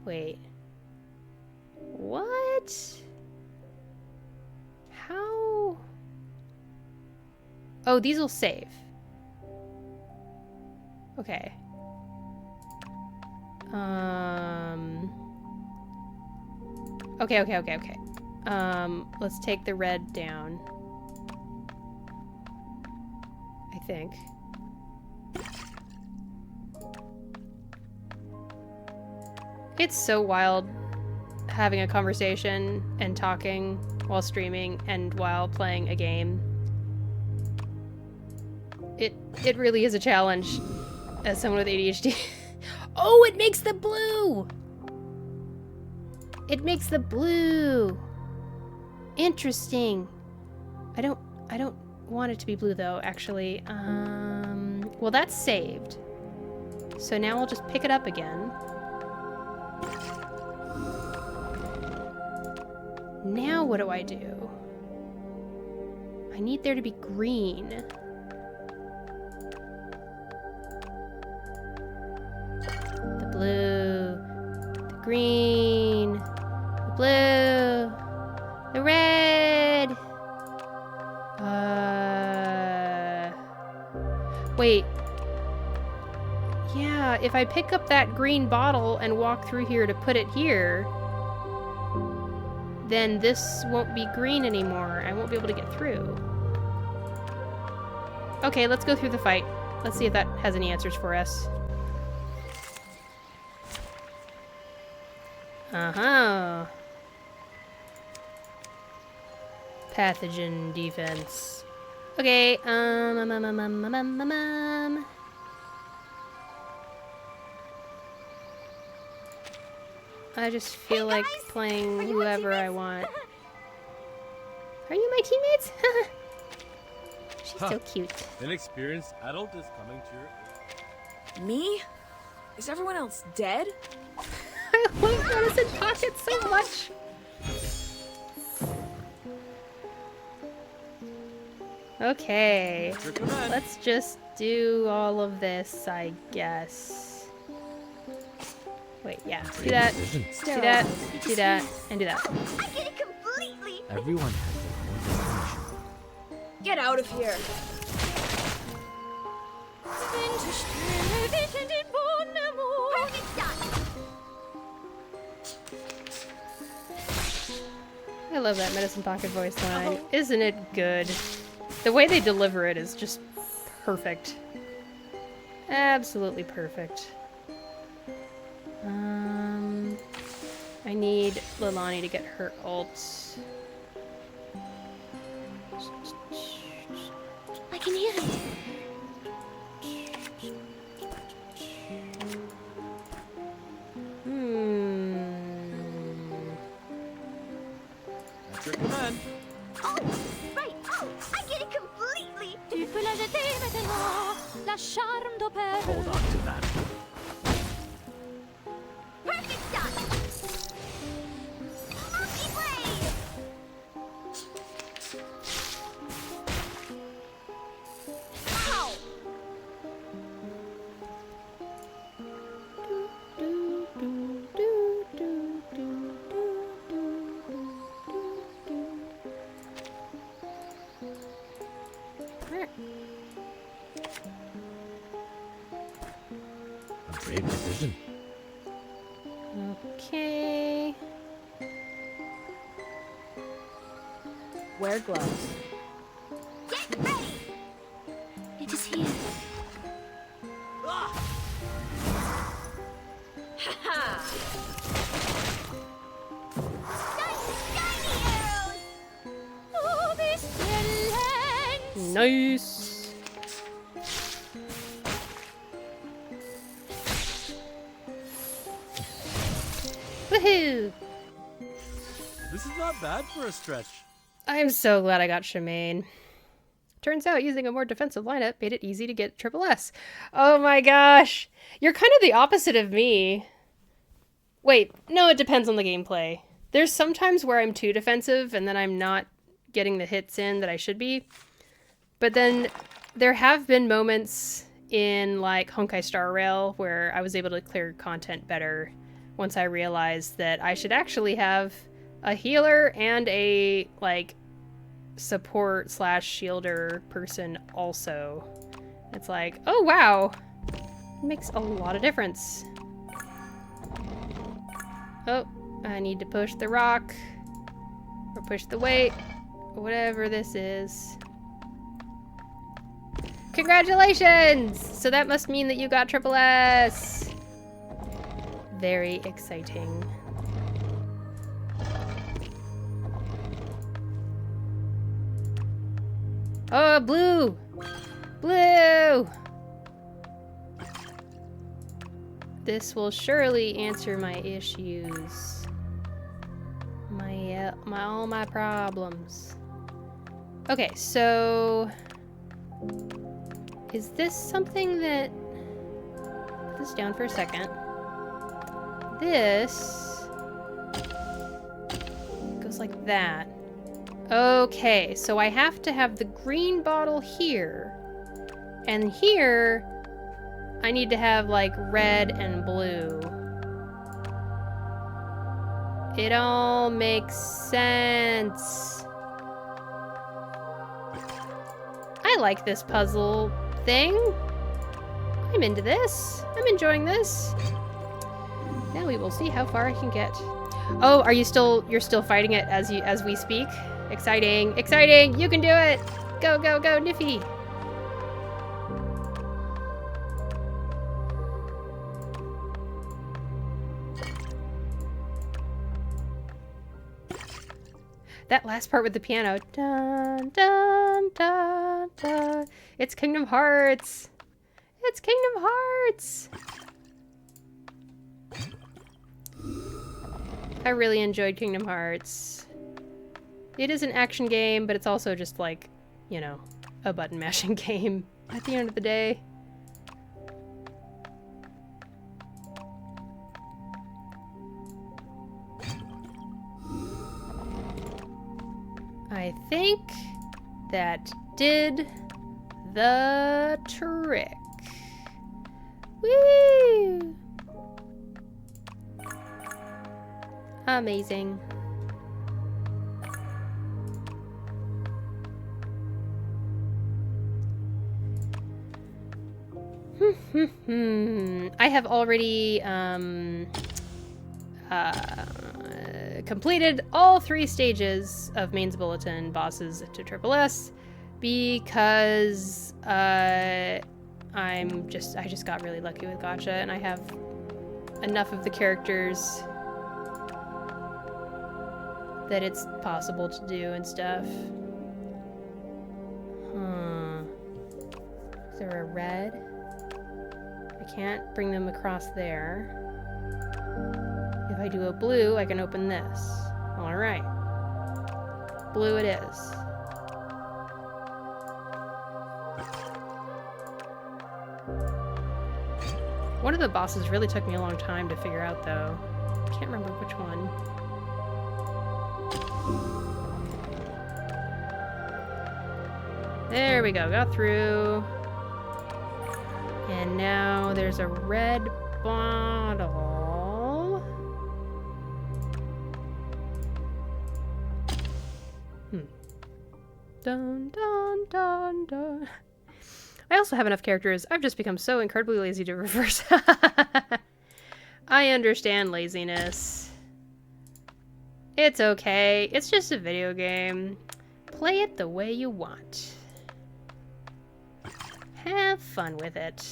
Wait. What? How? Oh, these will save. Okay. Okay. Let's take the red down. I think. It's so wild having a conversation and talking while streaming and while playing a game. It really is a challenge as someone with ADHD. Oh, it makes the blue! It makes the blue! Interesting. I don't want it to be blue though, actually. Well, that's saved. So now I'll just pick it up again. Now what do I do? I need there to be green. The blue, the green, the blue, the red. Wait. Yeah, if I pick up that green bottle and walk through here to put it here, then this won't be green anymore. I won't be able to get through. Okay, let's go through the fight. Let's see if that has any answers for us. Uh-huh. pathogen defense. Okay, I just feel like playing whoever I want. Are you my teammates? She's so cute. An experienced adult is coming to your aid. Me? Is everyone else dead? I love Medicine Pocket so much. Okay, let's just do all of this, I guess. Wait, yeah, do that, do that, do that, and do that. I get it completely. Everyone has their own destination. Get out of here. Perfect shot. I love that Medicine Pocket voice line. Isn't it good? The way they deliver it is just perfect. Absolutely perfect. I need Lilani to get her ult. I can hear it. That's your command. Oh, right. Oh, I get it completely. Tu peux la jeter maintenant, la charme d'opère. Hold on to that. Perfect shot. Multi-blade. Ow. A brave decision. Okay. Wear gloves. Get ready. It is here. Shiny arrows. Oh, this talent. Nice. Woohoo! This is not bad for a stretch. I'm so glad I got Shemaine. Turns out using a more defensive lineup made it easy to get triple S. Oh my gosh! You're kind of the opposite of me. Wait, no, it depends on the gameplay. There's sometimes where I'm too defensive and then I'm not getting the hits in that I should be. But then there have been moments in like Honkai Star Rail where I was able to clear content better once I realized that I should actually have a healer and a like support / shielder person also. It's like, oh wow, it makes a lot of difference. Oh, I need to push the rock or push the weight, whatever this is. Congratulations! So that must mean that you got triple S. Very exciting. Oh, blue! Blue! This will surely answer my issues. All my problems. Okay, so is this something that... Put this down for a second. This goes like that. Okay, so I have to have the green bottle here. And here, I need to have like red and blue. It all makes sense. I like this puzzle thing. I'm into this. I'm enjoying this. Now we will see how far I can get. Oh, you're still fighting it as we speak? Exciting, exciting! You can do it! Go, go, go, Niffy! That last part with the piano. Dun, dun, dun, dun. It's Kingdom Hearts. It's Kingdom Hearts. I really enjoyed Kingdom Hearts. It is an action game, but it's also just like, you know, a button mashing game at the end of the day. I think that did the trick. Woo! Amazing. I have already completed all 3 stages of Main's Bulletin bosses to SSS because I just got really lucky with gacha, and I have enough of the characters that it's possible to do and stuff. Is there a red? I can't bring them across there. If I do a blue, I can open this. Alright. Blue it is. One of the bosses really took me a long time to figure out, though. Can't remember which one. There we go, got through. And now there's a red bottle. Dun dun dun dun. I also have enough characters. I've just become so incredibly lazy to reverse. I understand laziness. It's okay. It's just a video game. Play it the way you want. Have fun with it.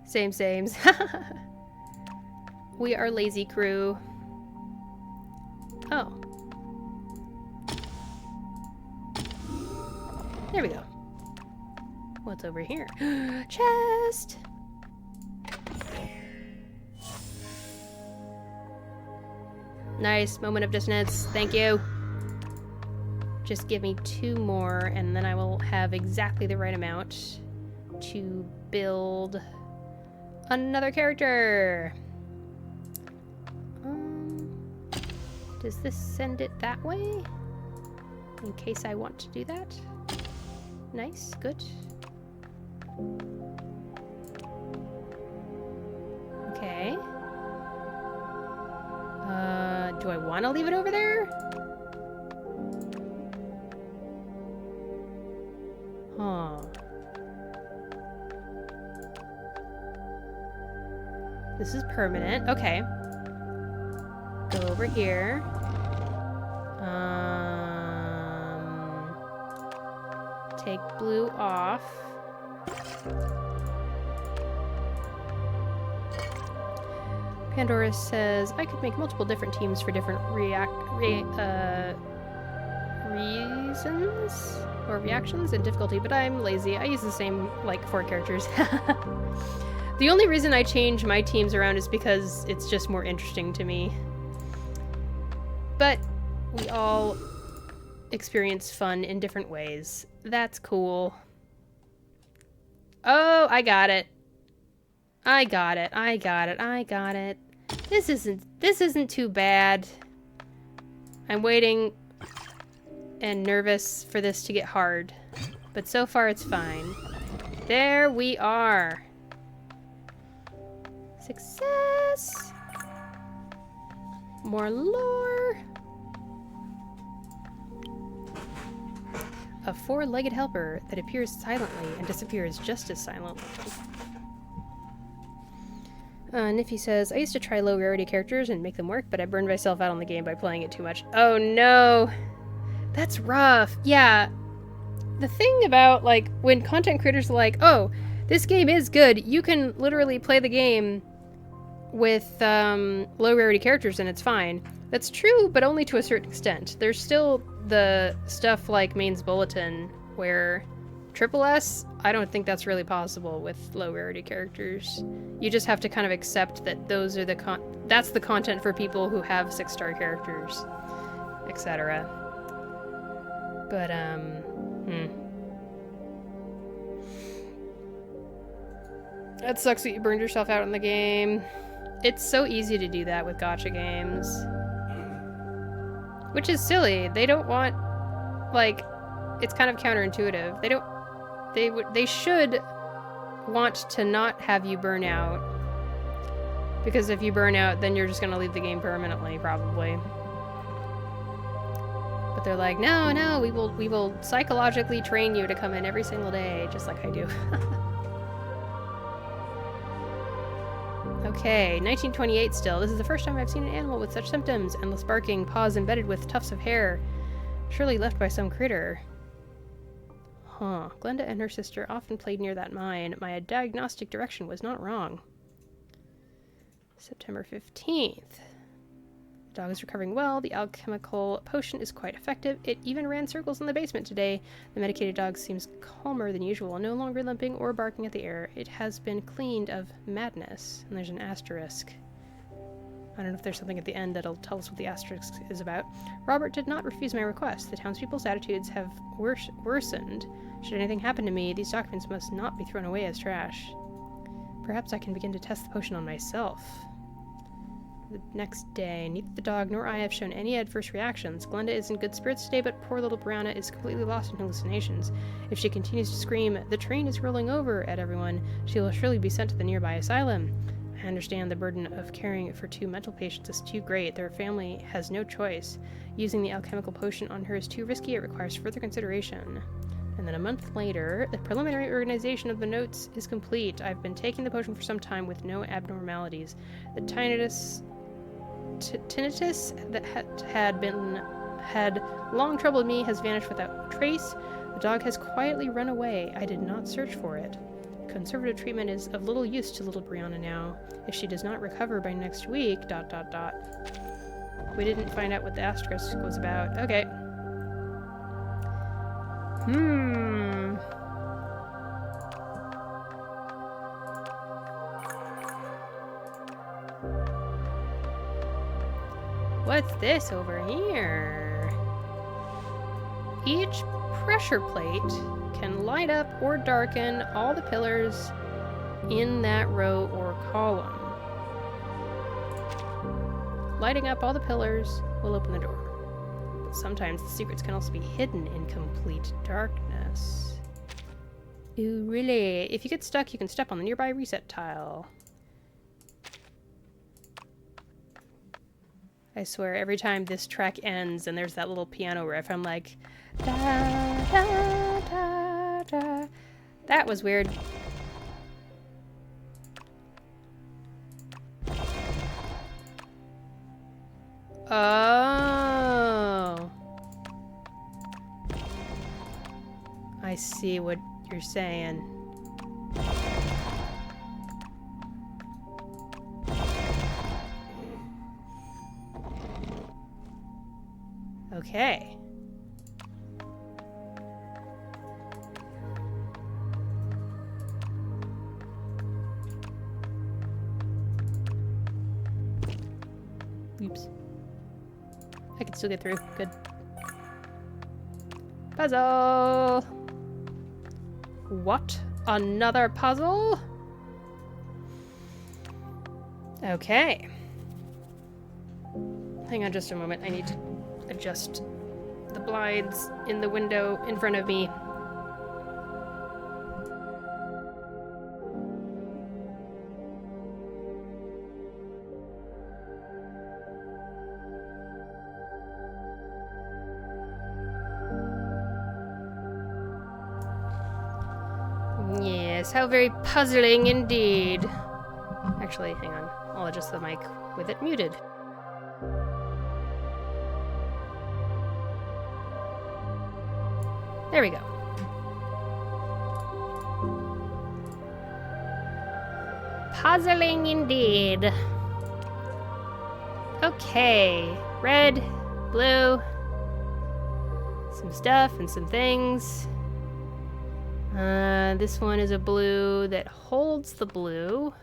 Same sames. We are lazy crew. Oh. There we go. What's over here? Chest! Nice. Moment of dissonance. Thank you. Just give me 2 more, and then I will have exactly the right amount to build another character. Does this send it that way? In case I want to do that? Nice, good. Okay. Do I want to leave it over there? Huh. This is permanent. Okay. Go over here. Take blue off. Pandora says, I could make multiple different teams for different reasons or reactions and difficulty, but I'm lazy. I use the same, like, 4 characters. The only reason I change my teams around is because it's just more interesting to me. But we all experience fun in different ways. That's cool. Oh, I got it. I got it. I got it. I got it. This isn't too bad. I'm waiting and nervous for this to get hard, but so far it's fine. There we are. Success. More lore. A 4-legged helper that appears silently and disappears just as silently. Niffy says, I used to try low rarity characters and make them work, but I burned myself out on the game by playing it too much. Oh no! That's rough. Yeah. The thing about, like, when content creators are like, oh, this game is good, you can literally play the game with low rarity characters and it's fine. That's true, but only to a certain extent. There's still the stuff like Main's Bulletin, where S, I don't think that's really possible with low rarity characters. You just have to kind of accept that those are that's the content for people who have 6-star characters, etc. But, That sucks that you burned yourself out in the game. It's so easy to do that with gacha games. Which is silly. They don't want, like, it's kind of counterintuitive. They should want to not have you burn out. Because if you burn out, then you're just gonna leave the game permanently, probably. But they're like, no, we will psychologically train you to come in every single day, just like I do. Okay, 1928 still. This is the first time I've seen an animal with such symptoms. Endless barking, paws embedded with tufts of hair. Surely left by some critter. Huh. Glenda and her sister often played near that mine. My diagnostic direction was not wrong. September 15th. The dog is recovering well. The alchemical potion is quite effective. It even ran circles in the basement today. The medicated dog seems calmer than usual, no longer limping or barking at the air. It has been cleaned of madness. And there's an asterisk. I don't know if there's something at the end that'll tell us what the asterisk is about. Robert did not refuse my request. The townspeople's attitudes have worsened. Should anything happen to me, these documents must not be thrown away as trash. Perhaps I can begin to test the potion on myself. The next day, neither the dog nor I have shown any adverse reactions. Glenda is in good spirits today, but poor little Brianna is completely lost in hallucinations. If she continues to scream, "The train is rolling over," at everyone, she will surely be sent to the nearby asylum. I understand the burden of caring for 2 mental patients is too great. Their family has no choice. Using the alchemical potion on her is too risky. It requires further consideration. And then a month later, the preliminary organization of the notes is complete. I've been taking the potion for some time with no abnormalities. The tinnitus that had long troubled me has vanished without trace. The dog has quietly run away. I did not search for it. Conservative treatment is of little use to little Brianna now. If she does not recover by next week, ... We didn't find out what the asterisk was about. Okay. What's this over here? Each pressure plate can light up or darken all the pillars in that row or column. Lighting up all the pillars will open the door. But sometimes the secrets can also be hidden in complete darkness. Ooh, really? If you get stuck, you can step on the nearby reset tile. I swear, every time this track ends and there's that little piano riff, I'm like, da, da, da, da. That was weird. Oh. I see what you're saying. Okay. Oops. I can still get through. Good. Puzzle! What? Another puzzle? Okay. Hang on just a moment. I need to adjust the blinds in the window in front of me. Yes, how very puzzling indeed. Actually, hang on. I'll adjust the mic with it muted. There we go. Puzzling indeed. Okay. Red, blue, some stuff and some things. This one is a blue that holds the blue.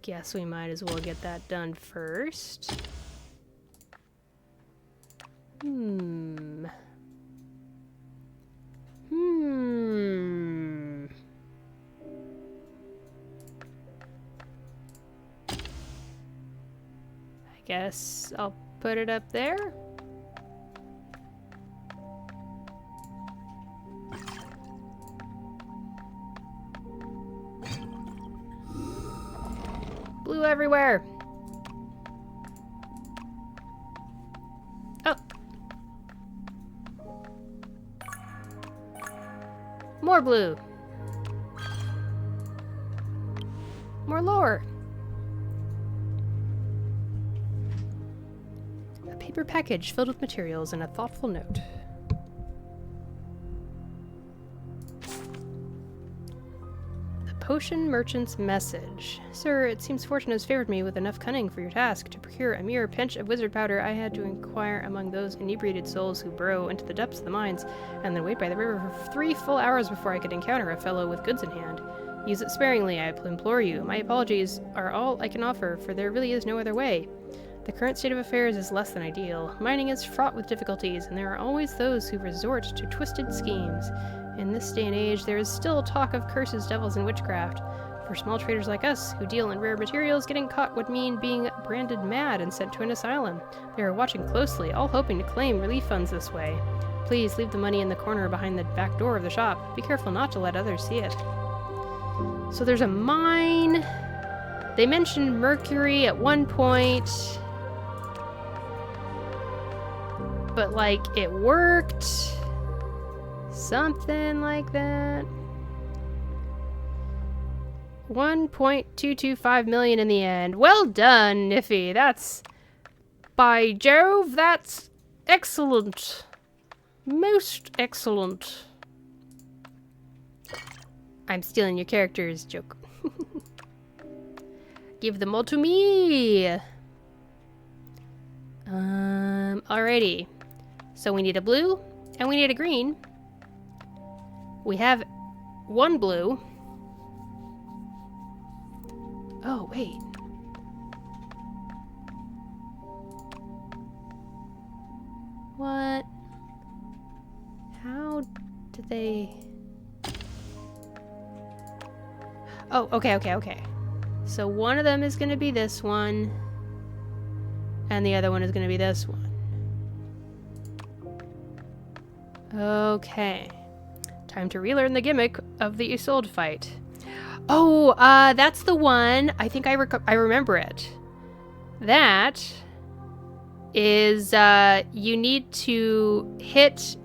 Guess we might as well get that done first. I guess I'll put it up there. Blue everywhere. Oh. More blue. More lore. A paper package filled with materials and a thoughtful note. Potion Merchant's message. Sir, it seems fortune has favored me with enough cunning for your task. To procure a mere pinch of wizard powder, I had to inquire among those inebriated souls who burrow into the depths of the mines, and then wait by the river for 3 full hours before I could encounter a fellow with goods in hand. Use it sparingly, I implore you. My apologies are all I can offer, for there really is no other way. The current state of affairs is less than ideal. Mining is fraught with difficulties, and there are always those who resort to twisted schemes. In this day and age, there is still talk of curses, devils, and witchcraft. For small traders like us, who deal in rare materials, getting caught would mean being branded mad and sent to an asylum. They are watching closely, all hoping to claim relief funds this way. Please leave the money in the corner behind the back door of the shop. Be careful not to let others see it. So there's a mine. They mentioned mercury at one point. But, like, it worked. Something like that. 1.225 million in the end. Well done, Niffy. That's... By Jove, that's excellent. Most excellent. I'm stealing your characters, joke. Give them all to me. Alrighty. So we need a blue, and we need a green. We have 1 blue. Oh, wait. What? How did they... Oh, okay. So one of them is going to be this one, and the other one is going to be this one. Okay. Time to relearn the gimmick of the Isolde fight. Oh, that's the one. I think I remember it. That is, you need to hit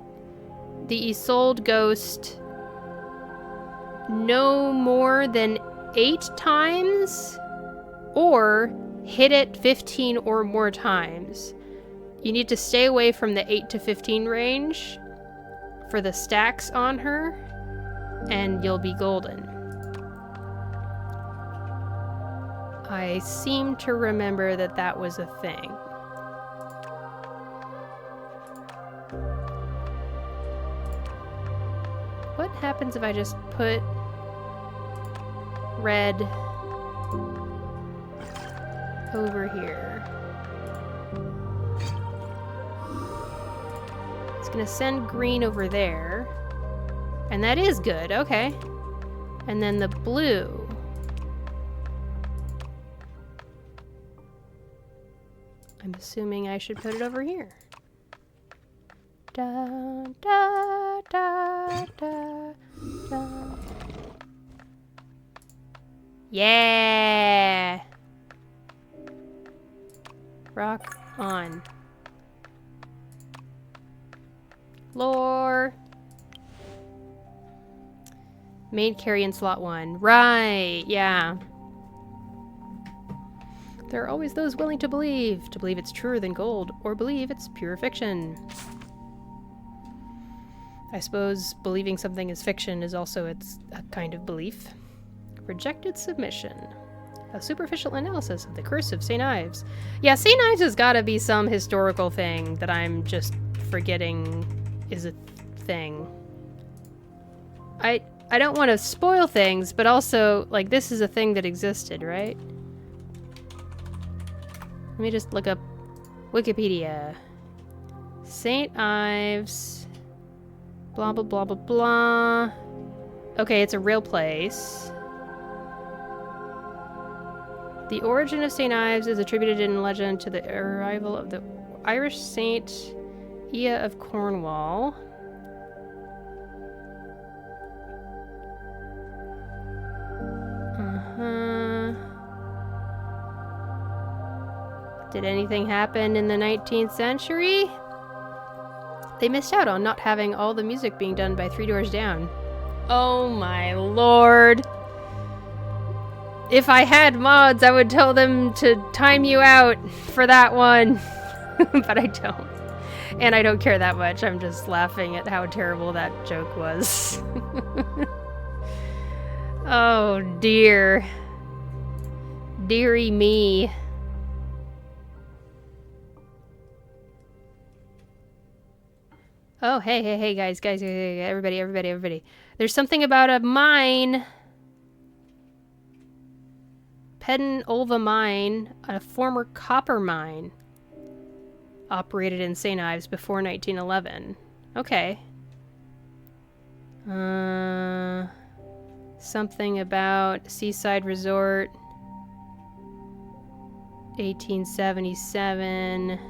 the Isolde ghost no more than 8 times, or hit it 15 or more times. You need to stay away from the 8 to 15 range for the stacks on her, and you'll be golden. I seem to remember that that was a thing. What happens if I just put red over here? It's gonna send green over there. And that is good, okay. And then the blue. I'm assuming I should put it over here. Da, da, da, da, da. Yeah! Rock on. Lore. Main carry in slot 1. Right, yeah. There are always those willing to believe it's truer than gold, or believe it's pure fiction. I suppose believing something is fiction is also a kind of belief. Rejected submission. A superficial analysis of the curse of St. Ives. Yeah, St. Ives has got to be some historical thing that I'm just forgetting is a thing. I don't want to spoil things, but also, like, this is a thing that existed, right? Let me just look up Wikipedia. St. Ives. Blah, blah, blah, blah, blah. Okay, it's a real place. The origin of St. Ives is attributed in legend to the arrival of the Irish Saint Ia of Cornwall. Did anything happen in the 19th century? They missed out on not having all the music being done by Three Doors Down. Oh my lord. If I had mods, I would tell them to time you out for that one. But I don't. And I don't care that much. I'm just laughing at how terrible that joke was. Oh dear. Dearie me. Oh, hey, guys, everybody. There's something about a mine. Pedden Olva Mine, a former copper mine, operated in St. Ives before 1911. Okay. Something about Seaside Resort, 1877.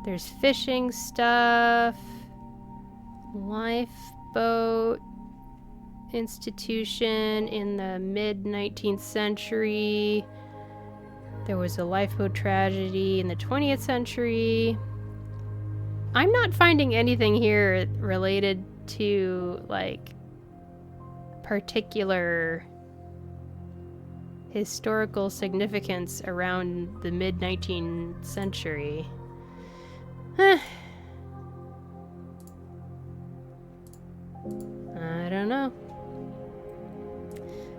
There's fishing stuff, lifeboat institution in the mid-19th century. There was a lifeboat tragedy in the 20th century. I'm not finding anything here related to, like, particular historical significance around the mid-19th century. I don't know.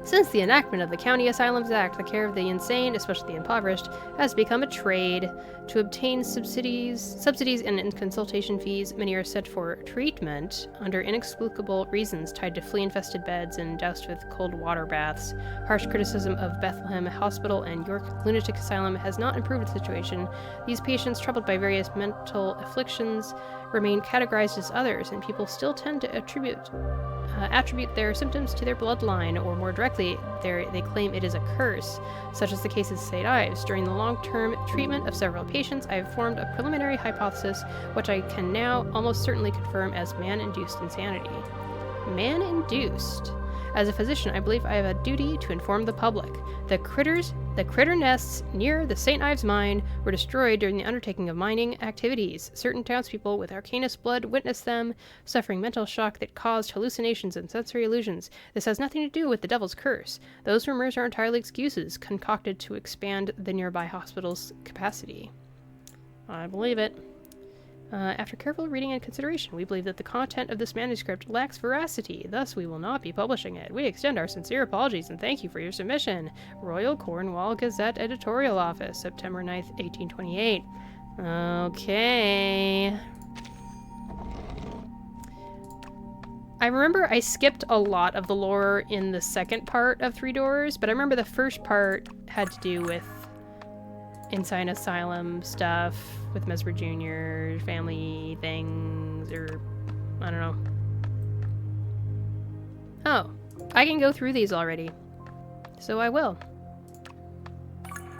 Since the enactment of the County Asylums Act, the care of the insane, especially the impoverished, has become a trade. To obtain subsidies and consultation fees, many are sent for treatment under inexplicable reasons tied to flea-infested beds and doused with cold water baths. Harsh criticism of Bethlehem Hospital and York Lunatic Asylum has not improved the situation. These patients, troubled by various mental afflictions, remain categorized as others, and people still tend to attribute their symptoms to their bloodline, or more directly, they claim it is a curse, such as the case of St. Ives. During the long-term treatment of several patients, I have formed a preliminary hypothesis, which I can now almost certainly confirm as man-induced insanity. Man-induced? As a physician, I believe I have a duty to inform the public. The critter nests near the St. Ives mine were destroyed during the undertaking of mining activities. Certain townspeople with arcanist blood witnessed them, suffering mental shock that caused hallucinations and sensory illusions. This has nothing to do with the devil's curse. Those rumors are entirely excuses concocted to expand the nearby hospital's capacity. I believe it. After careful reading and consideration, we believe that the content of this manuscript lacks veracity, thus we will not be publishing it. We extend our sincere apologies and thank you for your submission. Royal Cornwall Gazette Editorial Office, September 9th, 1828. Okay. I remember I skipped a lot of the lore in the second part of Three Doors, but I remember the first part had to do with insane asylum stuff with Mesmer Jr., family things, or I don't know. Oh, I can go through these already. So I will.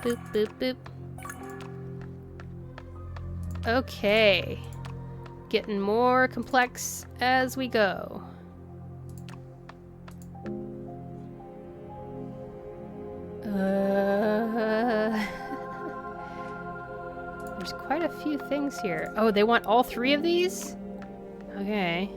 Boop, boop, boop. Okay. Getting more complex as we go. There's quite a few things here. Oh, they want all three of these? Okay.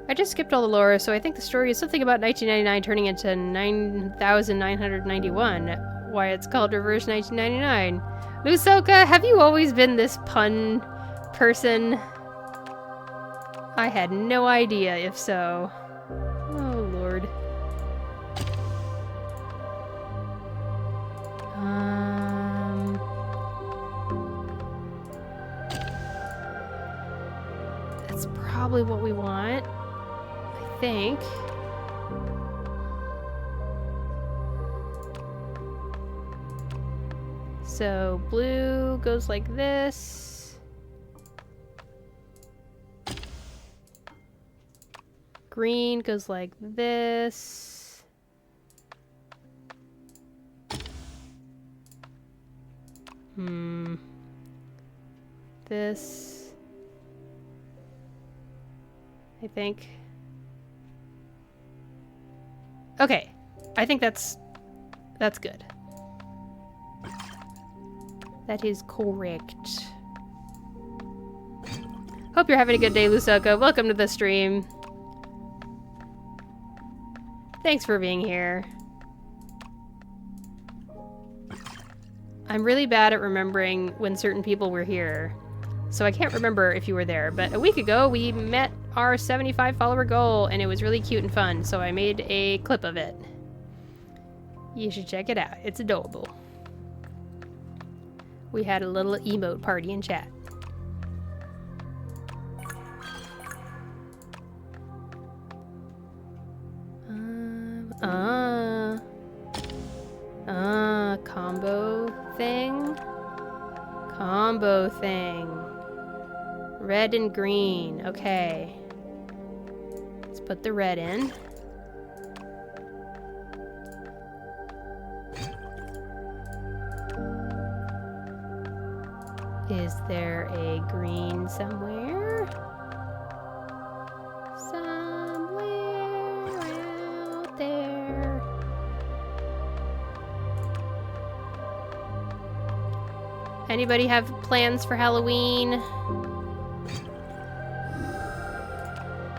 I just skipped all the lore, so I think the story is something about 1999 turning into 9,991. Why it's called Reverse 1999. Lusoka, have you always been this pun person? I had no idea if so. Oh, Lord. probably what we want. I think. So blue goes like this. Green goes like this. This. I think. Okay. I think that's good. That is correct. Hope you're having a good day, Lusoko. Welcome to the stream. Thanks for being here. I'm really bad at remembering when certain people were here, so I can't remember if you were there, but a week ago we met our 75 follower goal and it was really cute and fun, so I made a clip of it. You should check it out. It's adorable. We had a little emote party in chat. Combo thing. Combo thing. Red and green. Okay. Let's put the red in. Is there a green somewhere? Somewhere out there. Anybody have plans for Halloween?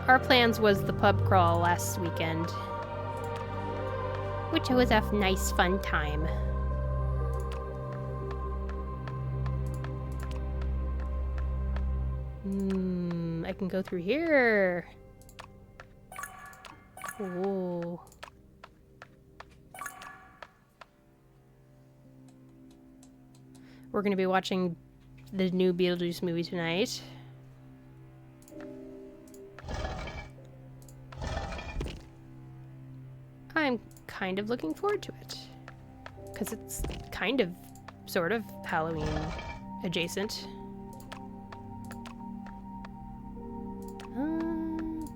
Our plans was the pub crawl last weekend, which was a nice fun time. I can go through here. Ooh. We're gonna be watching the new Beetlejuice movie tonight. I'm kind of looking forward to it. Because it's kind of, sort of, Halloween adjacent.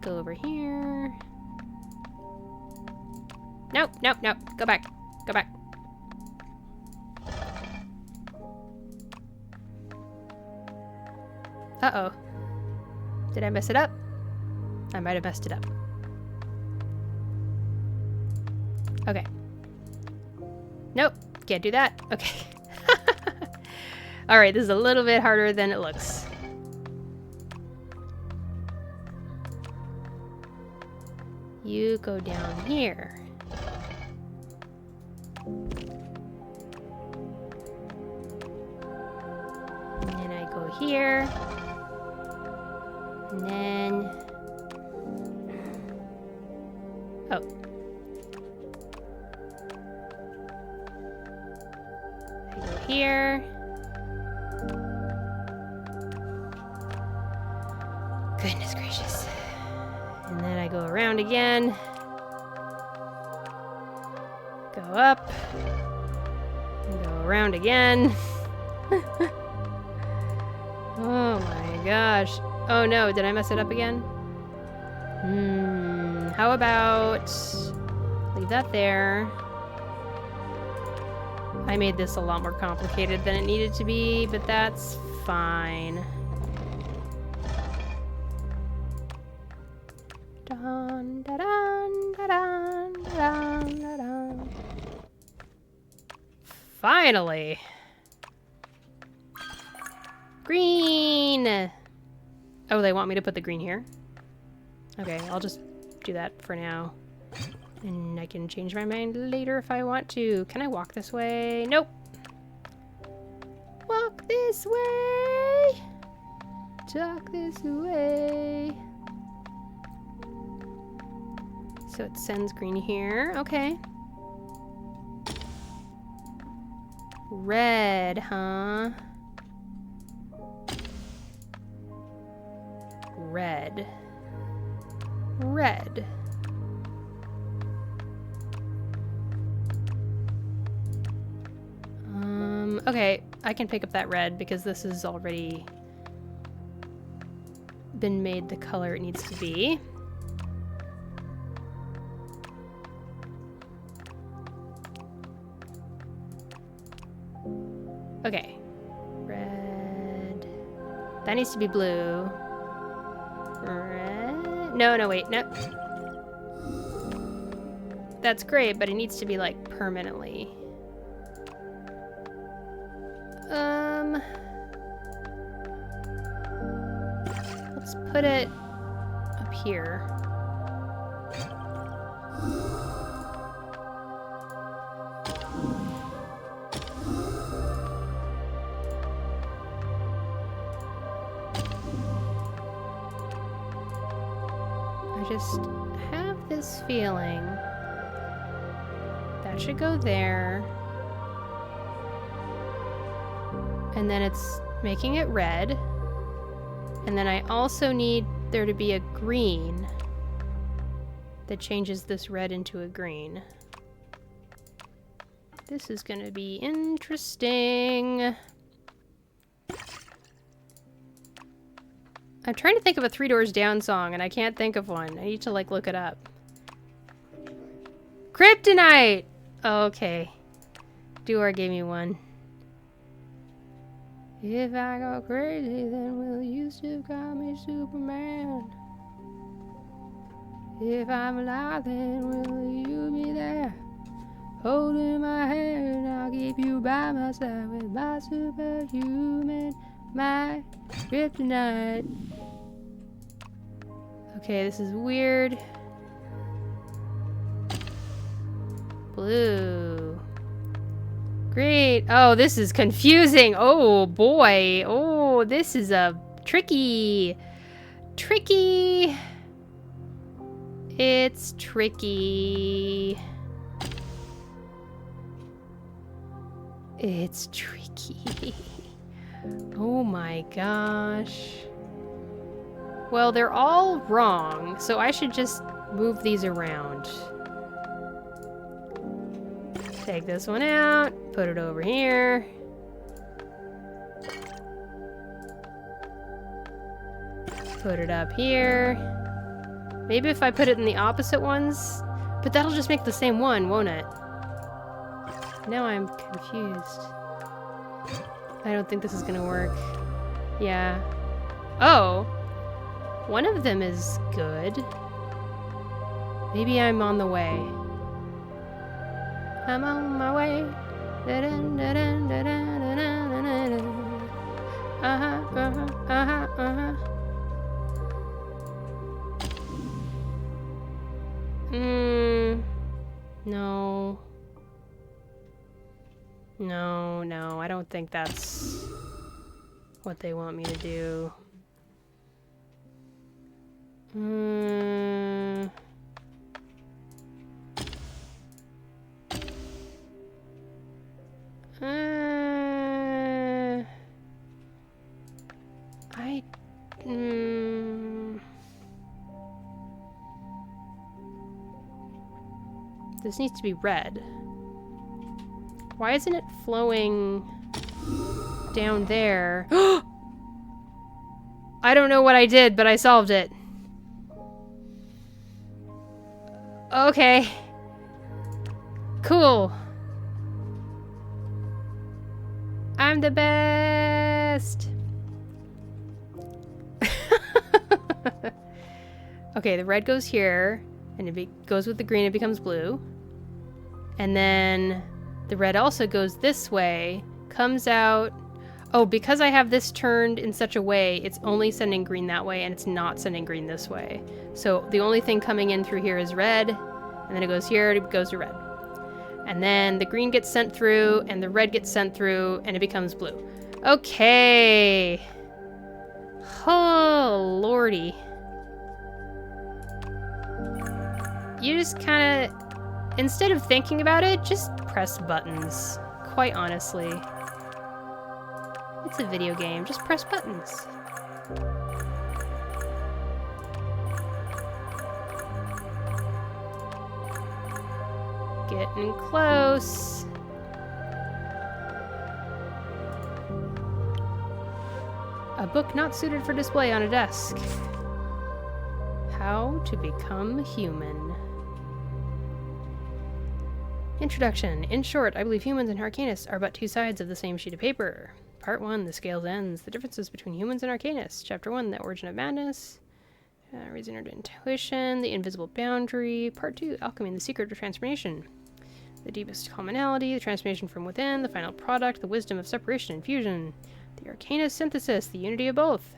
Go over here. Nope, nope, nope. Go back. Go back. Uh-oh. Did I mess it up? I might have messed it up. Okay. Nope. Can't do that. Okay. Alright, this is a little bit harder than it looks. You go down here. And then I go here. And then... Oh. I go here. Goodness gracious. And then I go around again. Go up. And go around again. Oh my gosh. Oh no, did I mess it up again? How about... leave that there. I made this a lot more complicated than it needed to be, but that's fine. Dun, da, dun, da, dun, da, dun, da, dun. Finally! Green! Oh, they want me to put the green here? Okay, I'll just do that for now. And I can change my mind later if I want to. Can I walk this way? Nope. Walk this way. Talk this way. So it sends green here. Okay. Red, huh? red. Red. Okay, I can pick up that red because this has already been made the color it needs to be. Okay. Red. That needs to be blue. Red. No, wait, no. That's great, but it needs to be like permanently. Let's put it up here. I just have this feeling that should go there. And then it's making it red. And then I also need there to be a green that changes this red into a green. This is gonna be interesting. I'm trying to think of a Three Doors Down song and I can't think of one. I need to like look it up. Kryptonite! Okay. Duar gave me one. If I go crazy, then will you still call me Superman? If I'm alive, then will you be there? Holding my hand, I'll keep you by my side with my superhuman, my kryptonite. Okay, this is weird. Blue. Great. Oh, this is confusing. Oh, boy. Oh, this is a tricky. Tricky. It's tricky. It's tricky. Oh my gosh. Well, they're all wrong, so I should just move these around. Take this one out, put it over here. Put it up here. Maybe if I put it in the opposite ones, but that'll just make the same one, won't it? Now I'm confused. I don't think this is gonna work. Yeah. Oh! One of them is good. Maybe I'm on the way. I'm on my way. No. No, I don't think that's what they want me to do. This needs to be red. Why isn't it flowing down there? I don't know what I did, but I solved it. Okay. Cool. I'm the best. Okay, the red goes here, and it goes with the green, it becomes blue. And then the red also goes this way, comes out. Oh, because I have this turned in such a way, it's only sending green that way, and it's not sending green this way. So the only thing coming in through here is red, and then it goes here, it goes to red. And then the green gets sent through, and the red gets sent through, and it becomes blue. Okay. Oh, lordy. You just kind of, instead of thinking about it, just press buttons. Quite honestly. It's a video game, just press buttons. Getting close. A book not suited for display on a desk. How to become human. Introduction. In short, I believe humans and Arcanists are but two sides of the same sheet of paper. Part 1, The Scales Ends. The differences between humans and Arcanists. Chapter 1, The Origin of Madness. Reason or Intuition. The Invisible Boundary. Part 2, Alchemy and the Secret of Transformation. The Deepest Commonality. The Transformation from Within. The Final Product. The Wisdom of Separation and Fusion. The Arcanist Synthesis. The Unity of Both.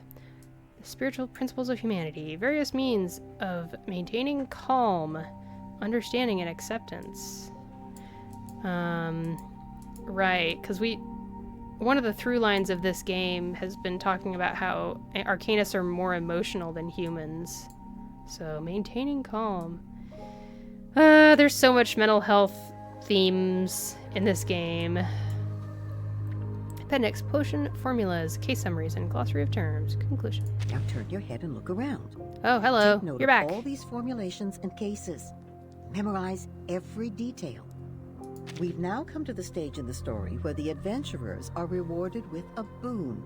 The Spiritual Principles of Humanity. Various means of maintaining calm, understanding, and acceptance. Right, because one of the through lines of this game has been talking about how Arcanists are more emotional than humans. So, maintaining calm. There's so much mental health themes in this game. Appendix, potion formulas, case summaries, and glossary of terms. Conclusion. Now turn your head and look around. Oh, hello. Take note You're of back. all these formulations and cases. Memorize every detail. We've now come to the stage in the story where the adventurers are rewarded with a boon.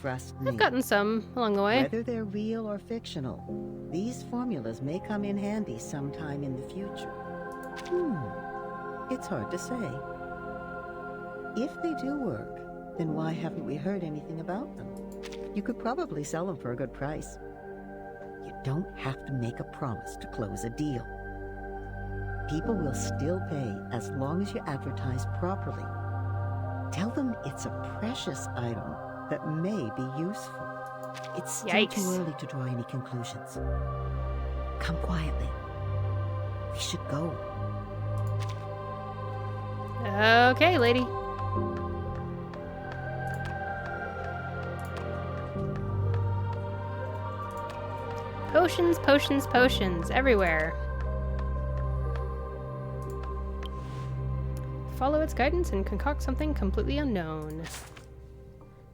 Trust me. I've gotten some along the way. Whether they're real or fictional, these formulas may come in handy sometime in the future. It's hard to say. If they do work, then why haven't we heard anything about them? You could probably sell them for a good price. You don't have to make a promise to close a deal. People will still pay as long as you advertise properly. Tell them it's a precious item that may be useful. It's still too early to draw any conclusions. Come quietly. We should go. Okay, lady. Potions, potions, potions, everywhere. Follow its guidance and concoct something completely unknown.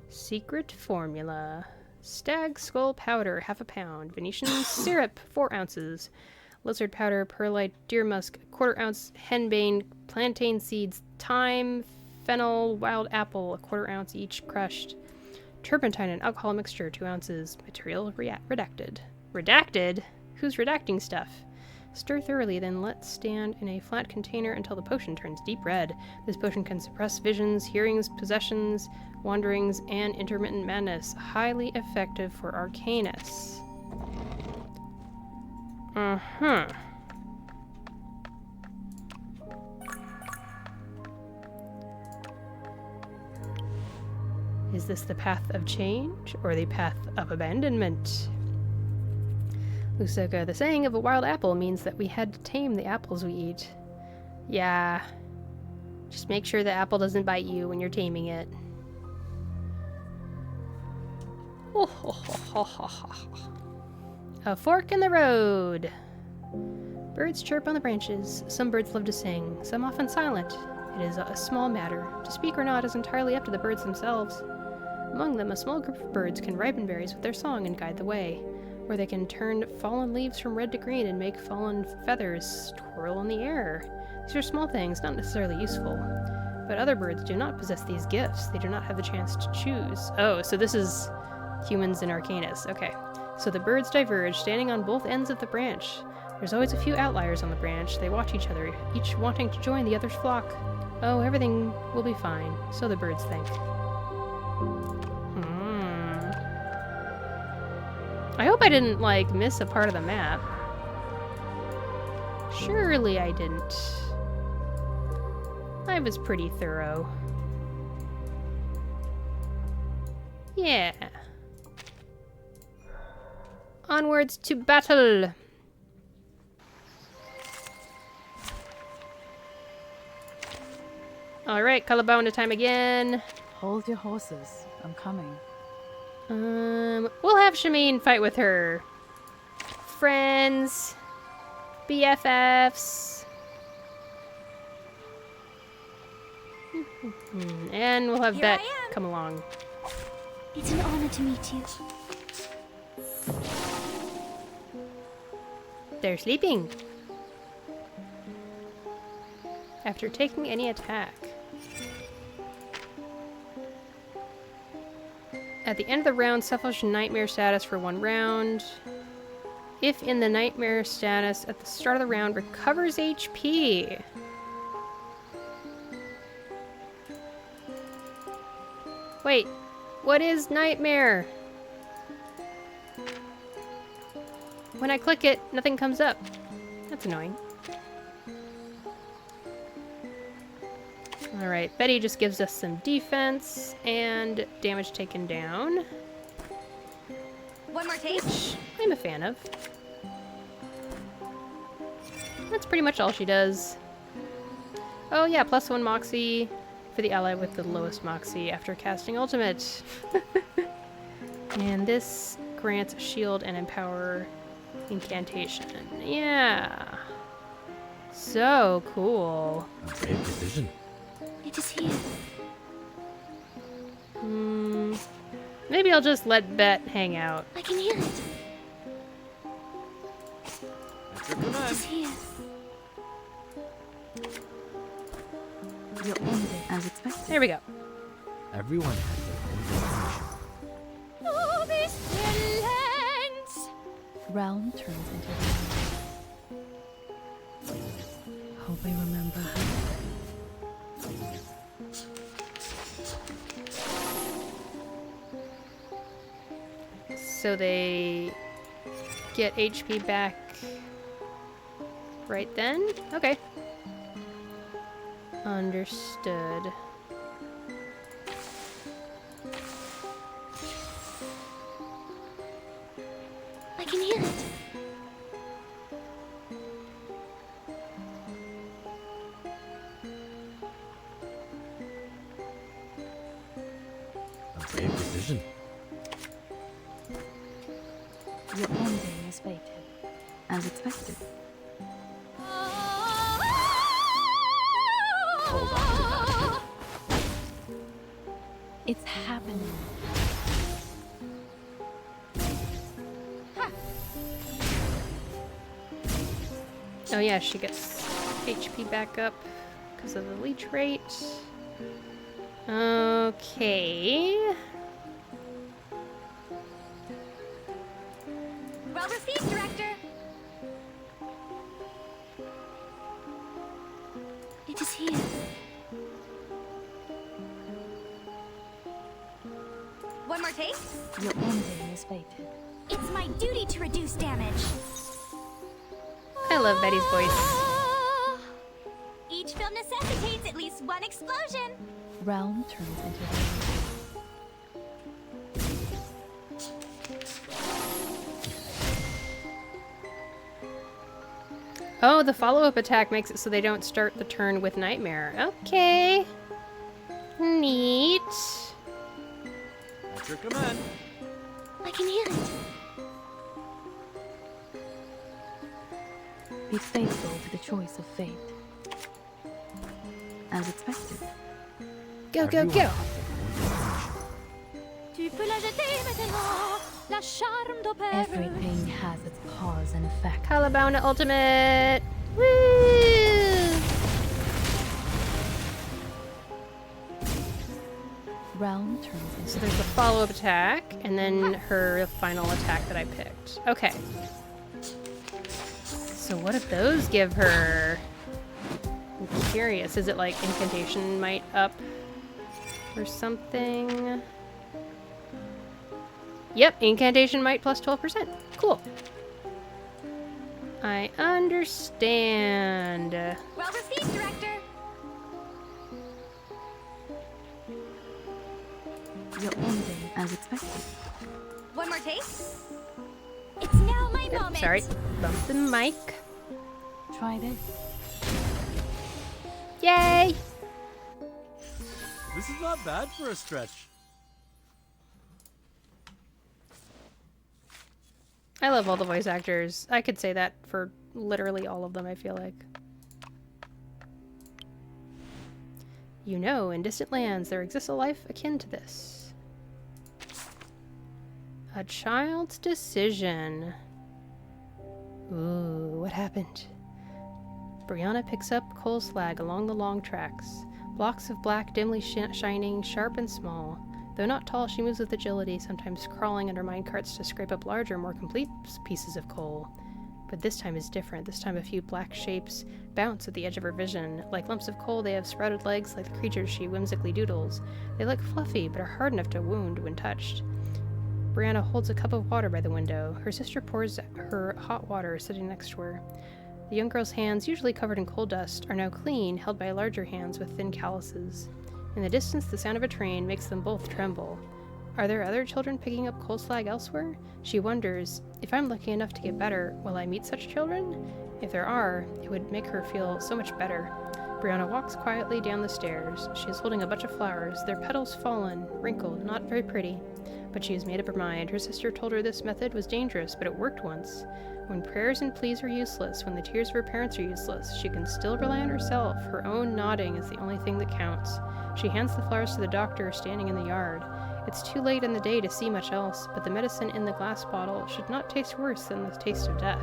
Secret formula. Stag skull powder, 1/2 pound. Venetian syrup, 4 ounces. Lizard powder, perlite, deer musk, 1/4 ounce. Henbane, plantain seeds, thyme, fennel, wild apple, 1/4 ounce each crushed. Turpentine and alcohol mixture, 2 ounces. Material redacted. Redacted? Who's redacting stuff? Stir thoroughly, then let stand in a flat container until the potion turns deep red. This potion can suppress visions, hearings, possessions, wanderings, and intermittent madness. Highly effective for Arcanists. Is this the path of change, or the path of abandonment? Lusaka, the saying of a wild apple means that we had to tame the apples we eat. Yeah. Just make sure the apple doesn't bite you when you're taming it. A fork in the road. Birds chirp on the branches. Some birds love to sing, some often silent. It is a small matter. To speak or not is entirely up to the birds themselves. Among them, a small group of birds can ripen berries with their song and guide the way. Or they can turn fallen leaves from red to green and make fallen feathers twirl in the air. These are small things, not necessarily useful. But other birds do not possess these gifts. They do not have the chance to choose. Oh, so this is humans and Arcanists. Okay. So the birds diverge, standing on both ends of the branch. There's always a few outliers on the branch. They watch each other, each wanting to join the other's flock. Oh, everything will be fine, so the birds think. I hope I didn't, like, miss a part of the map. Surely I didn't. I was pretty thorough. Yeah. Onwards to battle! Alright, Calabona time again. Hold your horses. I'm coming. We'll have Shameen fight with her. Friends. BFFs. And we'll have Here Bet I am. come along. It's an honor to meet you. They're sleeping. after taking any attack. At the end of the round, suffers nightmare status for 1 round. If in the nightmare status at the start of the round, recovers HP. Wait, what is nightmare? When I click it, nothing comes up. That's annoying. Alright, Betty just gives us some defense and damage taken down. One more take. Which I'm a fan of. That's pretty much all she does. Oh yeah, +1 Moxie for the ally with the lowest Moxie after casting Ultimate. And this grants a shield and empower incantation. Yeah. So cool. A brave decision. It is here. Maybe I'll just let Bet hang out. I can hear it. That's your It command. is here. You'll end it as expected. There we go. Everyone has their own definition. Oh, this lands. Realm turns into realm. Hope I remember how. So they get HP back right then? Okay. Understood. I can hear it. A brave decision. Your ending is fated, as expected. Hold on to that. It's happening. Oh yeah, she gets HP back up because of the leech rate. Okay. Well received, Director. It is here. One more take. Your ending is fated. It's my duty to reduce damage. I love Betty's voice. Each film necessitates at least one explosion. Realm turns into realm. Oh, the follow-up attack makes it so they don't start the turn with Nightmare. Okay. Neat. That's your command. I can hear it. Be faithful to the choice of fate. As expected. Go, go, Everyone go. has their own definition. Tu peux la jeter maintenant. La charme d'opéra. Everything has its cause and effect. Calabona Ultimate! Woo! Realm turns into So there's the follow-up attack, and then her final attack that I picked. Okay. So what did those give her? I'm curious. Is it like incantation might up or something? Yep, incantation might plus 12%. Cool. I understand. Well received, Director. your ending as expected. One more take. It's now my moment. Sorry, bump the mic. Try this. Yay! This is not bad for a stretch. I love all the voice actors. I could say that for literally all of them, I feel like. You know, in distant lands, there exists a life akin to this. A child's decision. Ooh, what happened? Brianna picks up coal slag along the long tracks. Blocks of black, dimly shining, sharp and small. Though not tall, she moves with agility, sometimes crawling under minecarts to scrape up larger, more complete pieces of coal. But this time is different. This time a few black shapes bounce at the edge of her vision. Like lumps of coal, they have sprouted legs like the creatures she whimsically doodles. They look fluffy, but are hard enough to wound when touched. Brianna holds a cup of water by the window. Her sister pours her hot water, sitting next to her. The young girl's hands, usually covered in coal dust, are now clean, held by larger hands with thin calluses. In the distance, the sound of a train makes them both tremble. Are there other children picking up coal slag elsewhere? She wonders, if I'm lucky enough to get better, will I meet such children? If there are, it would make her feel so much better. Brianna walks quietly down the stairs. She is holding a bunch of flowers, their petals fallen, wrinkled, not very pretty. But she has made up her mind. Her sister told her this method was dangerous, but it worked once. When prayers and pleas are useless, when the tears of her parents are useless, she can still rely on herself. Her own nodding is the only thing that counts. She hands the flowers to the doctor standing in the yard. It's too late in the day to see much else, but the medicine in the glass bottle should not taste worse than the taste of death.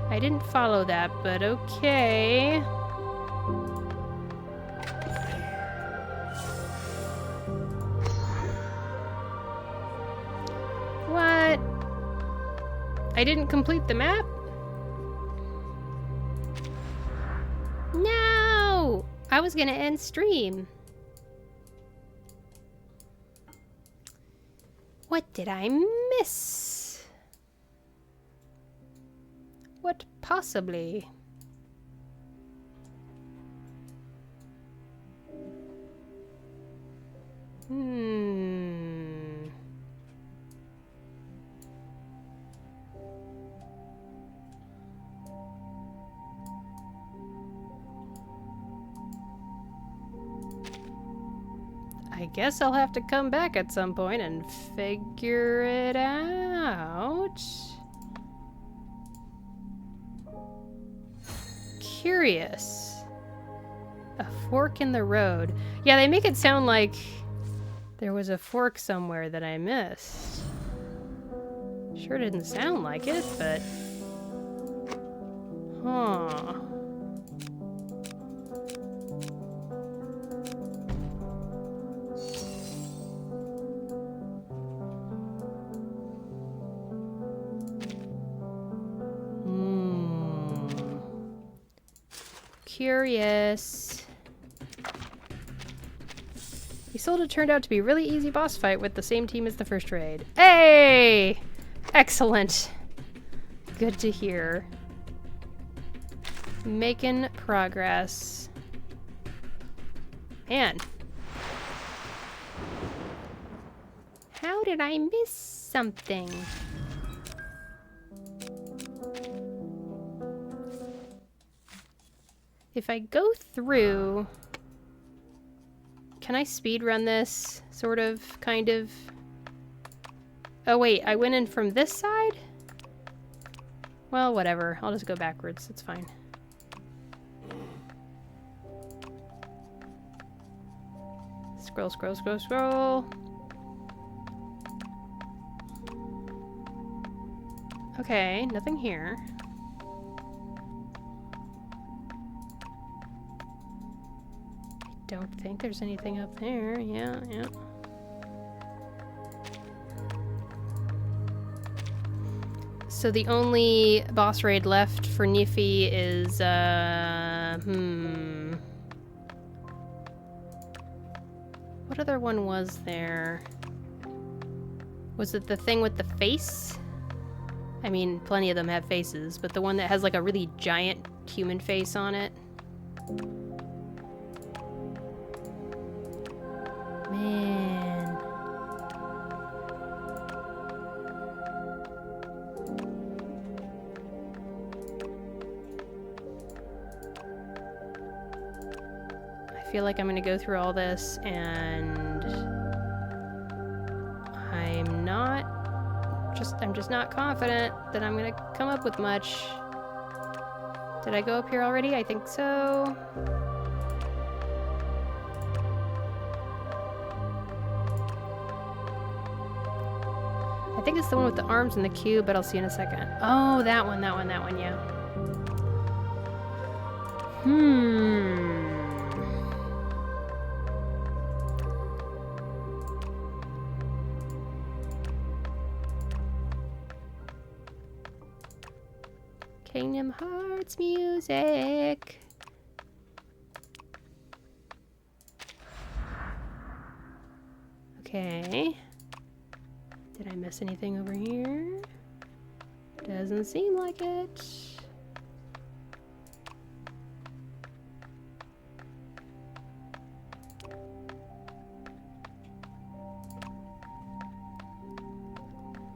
I didn't follow that, but okay. What? I didn't complete the map? No! I was gonna end stream. What did I miss? What possibly? I guess I'll have to come back at some point and figure it out. Curious. A fork in the road. Yeah, they make it sound like there was a fork somewhere that I missed. Sure didn't sound like it, but... Huh. Curious. Isolde turned out to be a really easy boss fight with the same team as the first raid. Hey! Excellent. Good to hear. Making progress. Man. How did I miss something? If I go through... Can I speedrun this? Sort of, kind of. Oh wait, I went in from this side? Well, whatever. I'll just go backwards. It's fine. Scroll, scroll, scroll, scroll. Okay, nothing here. Don't think there's anything up there. Yeah, yeah. So the only boss raid left for Nifty is, What other one was there? Was it the thing with the face? I mean, plenty of them have faces, but the one that has like a really giant human face on it? Man. I feel like I'm gonna go through all this and I'm just not confident that I'm gonna come up with much. Did I go up here already? I think so. I think it's the one with the arms and the cube, but I'll see in a second. Oh, that one, yeah. Kingdom Hearts music. Okay. Did I miss anything over here? Doesn't seem like it.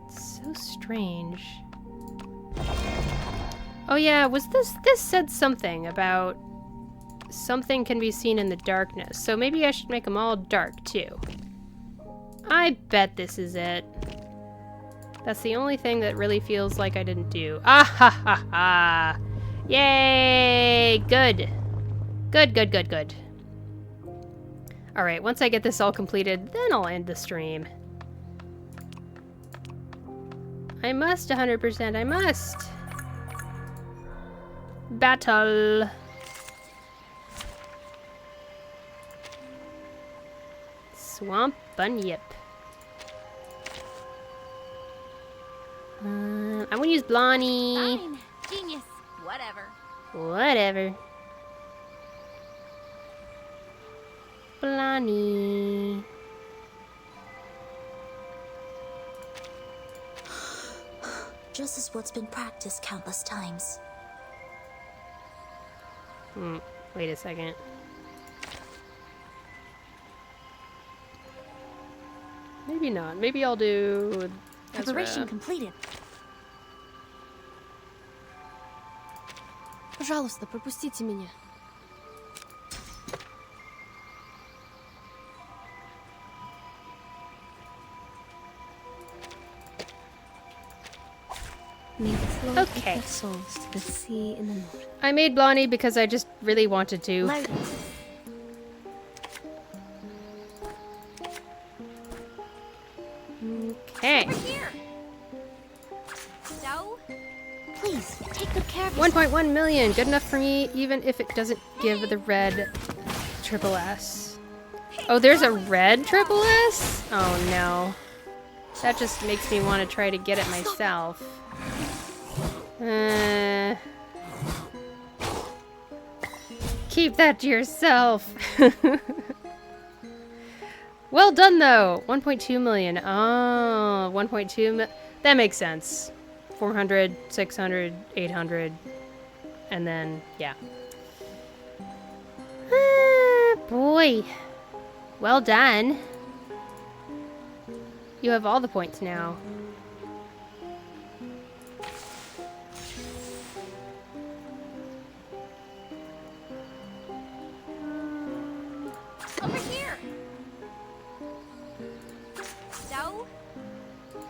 It's so strange. Oh yeah, was this said something about something can be seen in the darkness. So maybe I should make them all dark too. I bet this is it. That's the only thing that really feels like I didn't do. Ah ha ha ha! Yay! Good. Good. Alright, once I get this all completed, then I'll end the stream. I must 100%, I must! Battle! Swamp Bunyip. I'm gonna use Blondie. Fine. Genius. Whatever. Blondie. Just as what's been practiced countless times. Wait a second. Maybe not. Maybe I'll do Preparation completed. Пожалуйста, пропустите меня. Okay. Souls to the sea in the north. I made Blondie because I just really wanted to. Okay. Over here. So, please take good care of 1.1 million, good enough for me, even if it doesn't give the red triple S. Oh, there's a red triple S? Oh no. That just makes me want to try to get it myself. Keep that to yourself. Well done though. 1.2 million. Oh, 1.2 million. That makes sense. 400, 600, 800, and then yeah. Boy. Well done. You have all the points now. over here. So,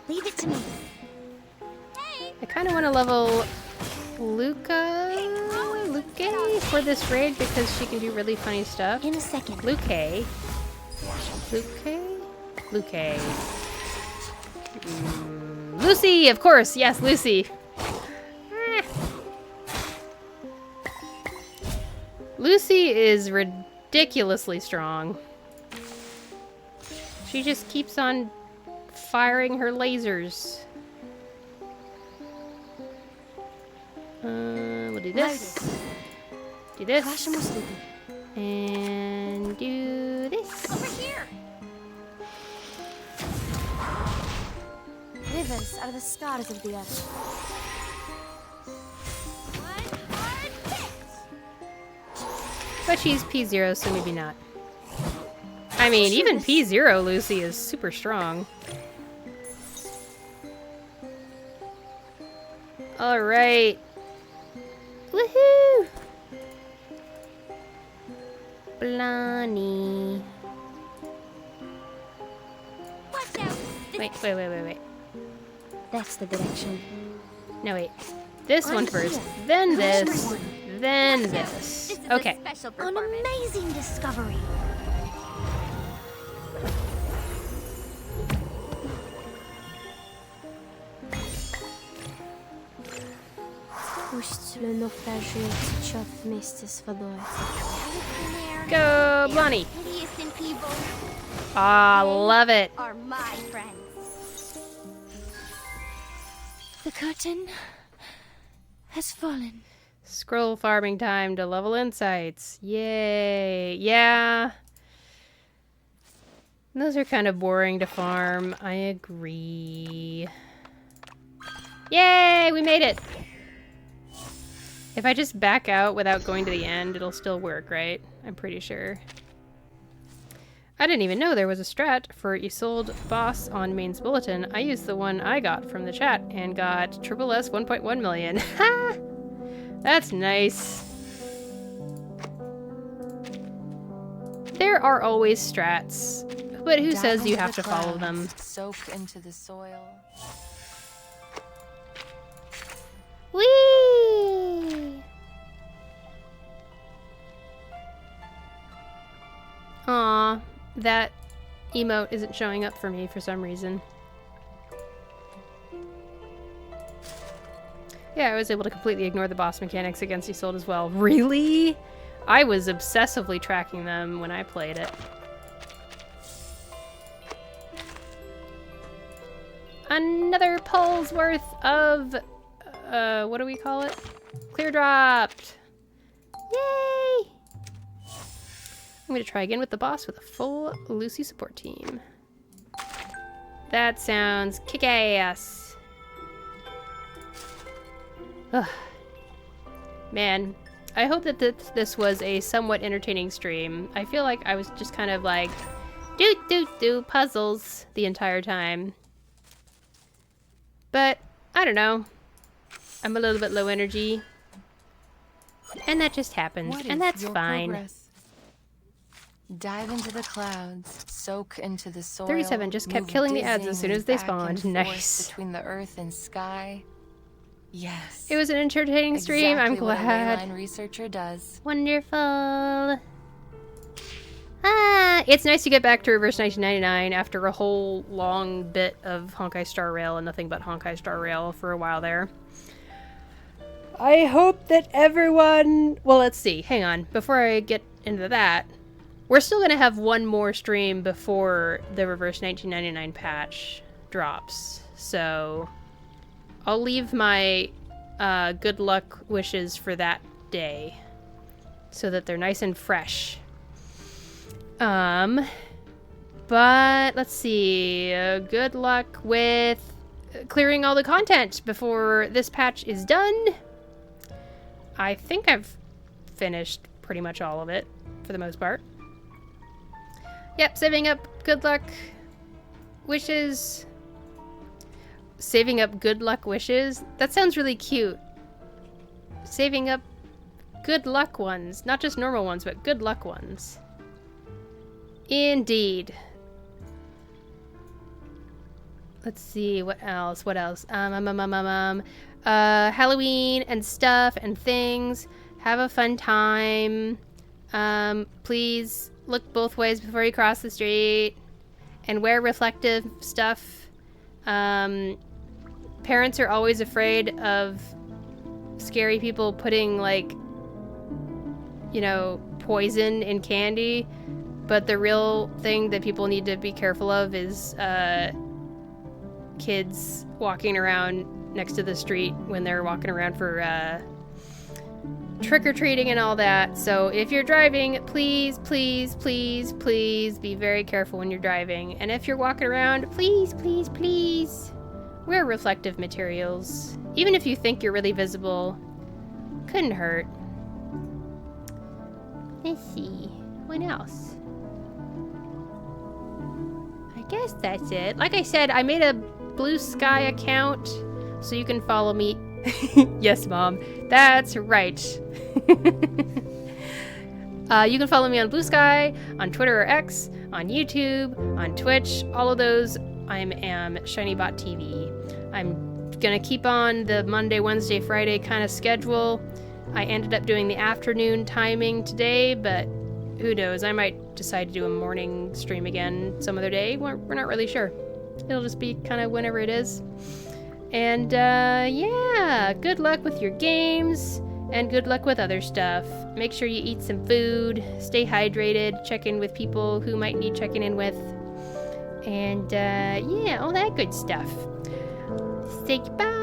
leave it to me. I kind of want to level Luke for this raid because she can do really funny stuff. In a second. Luke. Lucy, of course. Yes, Lucy. Lucy is ridiculously strong. She just keeps on firing her lasers. We'll do this. Do this. And do this. over here. Rivers are the scars of the earth. One hard hit. But she's P0, so maybe not. I mean, even P0 Lucy is super strong. Alright. Woohoo! Blondie. Watch out. Wait. That's the direction. No, wait. This one first, then this, then this. Okay. Special An performance. amazing discovery. le naufragé s'échauffe вместе с водой. Go, Blondie! Hideous and evil Ah, love it. are my friends. The curtain has fallen. Scroll farming time to level insights. Yay. Yeah. Those are kind of boring to farm. I agree. Yay! We made it! If I just back out without going to the end, it'll still work, right? I'm pretty sure. I didn't even know there was a strat for Isolde boss on Main's Bulletin. I used the one I got from the chat and got SSS 1.1 million. Ha! That's nice. There are always strats, but who says you have to follow them? Soak into the soil. Whee! Aw, that emote isn't showing up for me for some reason. Yeah, I was able to completely ignore the boss mechanics against Isolde as well. Really? I was obsessively tracking them when I played it. Another pull's worth of, what do we call it? Clear dropped. Yay! I'm gonna try again with the boss with a full Lucy support team. That sounds kick-ass. Ugh. Man, I hope that this was a somewhat entertaining stream. I feel like I was just kind of like, do puzzles the entire time. But, I don't know. I'm a little bit low energy. And that just happens, and that's fine. Progress? Dive into the clouds, soak into the soil. 37 just kept killing the ads as soon as they spawned. Nice. Between the earth and sky. Yes. It was an entertaining stream. Exactly I'm glad. What a leyline researcher does. Wonderful. Ah, it's nice to get back to Reverse 1999 after a whole long bit of Honkai Star Rail and nothing but Honkai Star Rail for a while there. I hope that everyone... Well, let's see. Hang on. Before I get into that, we're still going to have one more stream before the Reverse 1999 patch drops. So I'll leave my good luck wishes for that day so that they're nice and fresh. But let's see. Good luck with clearing all the content before this patch is done. I think I've finished pretty much all of it for the most part. Yep, saving up good luck wishes. Saving up good luck wishes? That sounds really cute. Saving up good luck ones. Not just normal ones, but good luck ones. Indeed. Let's see, what else? Halloween and stuff and things. Have a fun time. Please look both ways before you cross the street. And wear reflective stuff. Parents are always afraid of scary people putting, like, you know, poison in candy. But the real thing that people need to be careful of is kids walking around next to the street when they're walking around for trick-or-treating and all that. So if you're driving, please, please, please, please be very careful when you're driving. And if you're walking around, please, please, please wear reflective materials. Even if you think you're really visible, couldn't hurt. Let's see. What else? I guess that's it. Like I said, I made a Blue Sky account so you can follow me. Yes, Mom. That's right. You can follow me on Blue Sky, on Twitter or X, on YouTube, on Twitch. All of those, I am ShinyBotTV. I'm gonna keep on the Monday, Wednesday, Friday kind of schedule. I ended up doing the afternoon timing today, but who knows? I might decide to do a morning stream again some other day. We're not really sure. It'll just be kind of whenever it is. And yeah, good luck with your games. And good luck with other stuff. Make sure you eat some food, stay hydrated, check in with people who might need checking in with. And, yeah, all that good stuff. Say goodbye.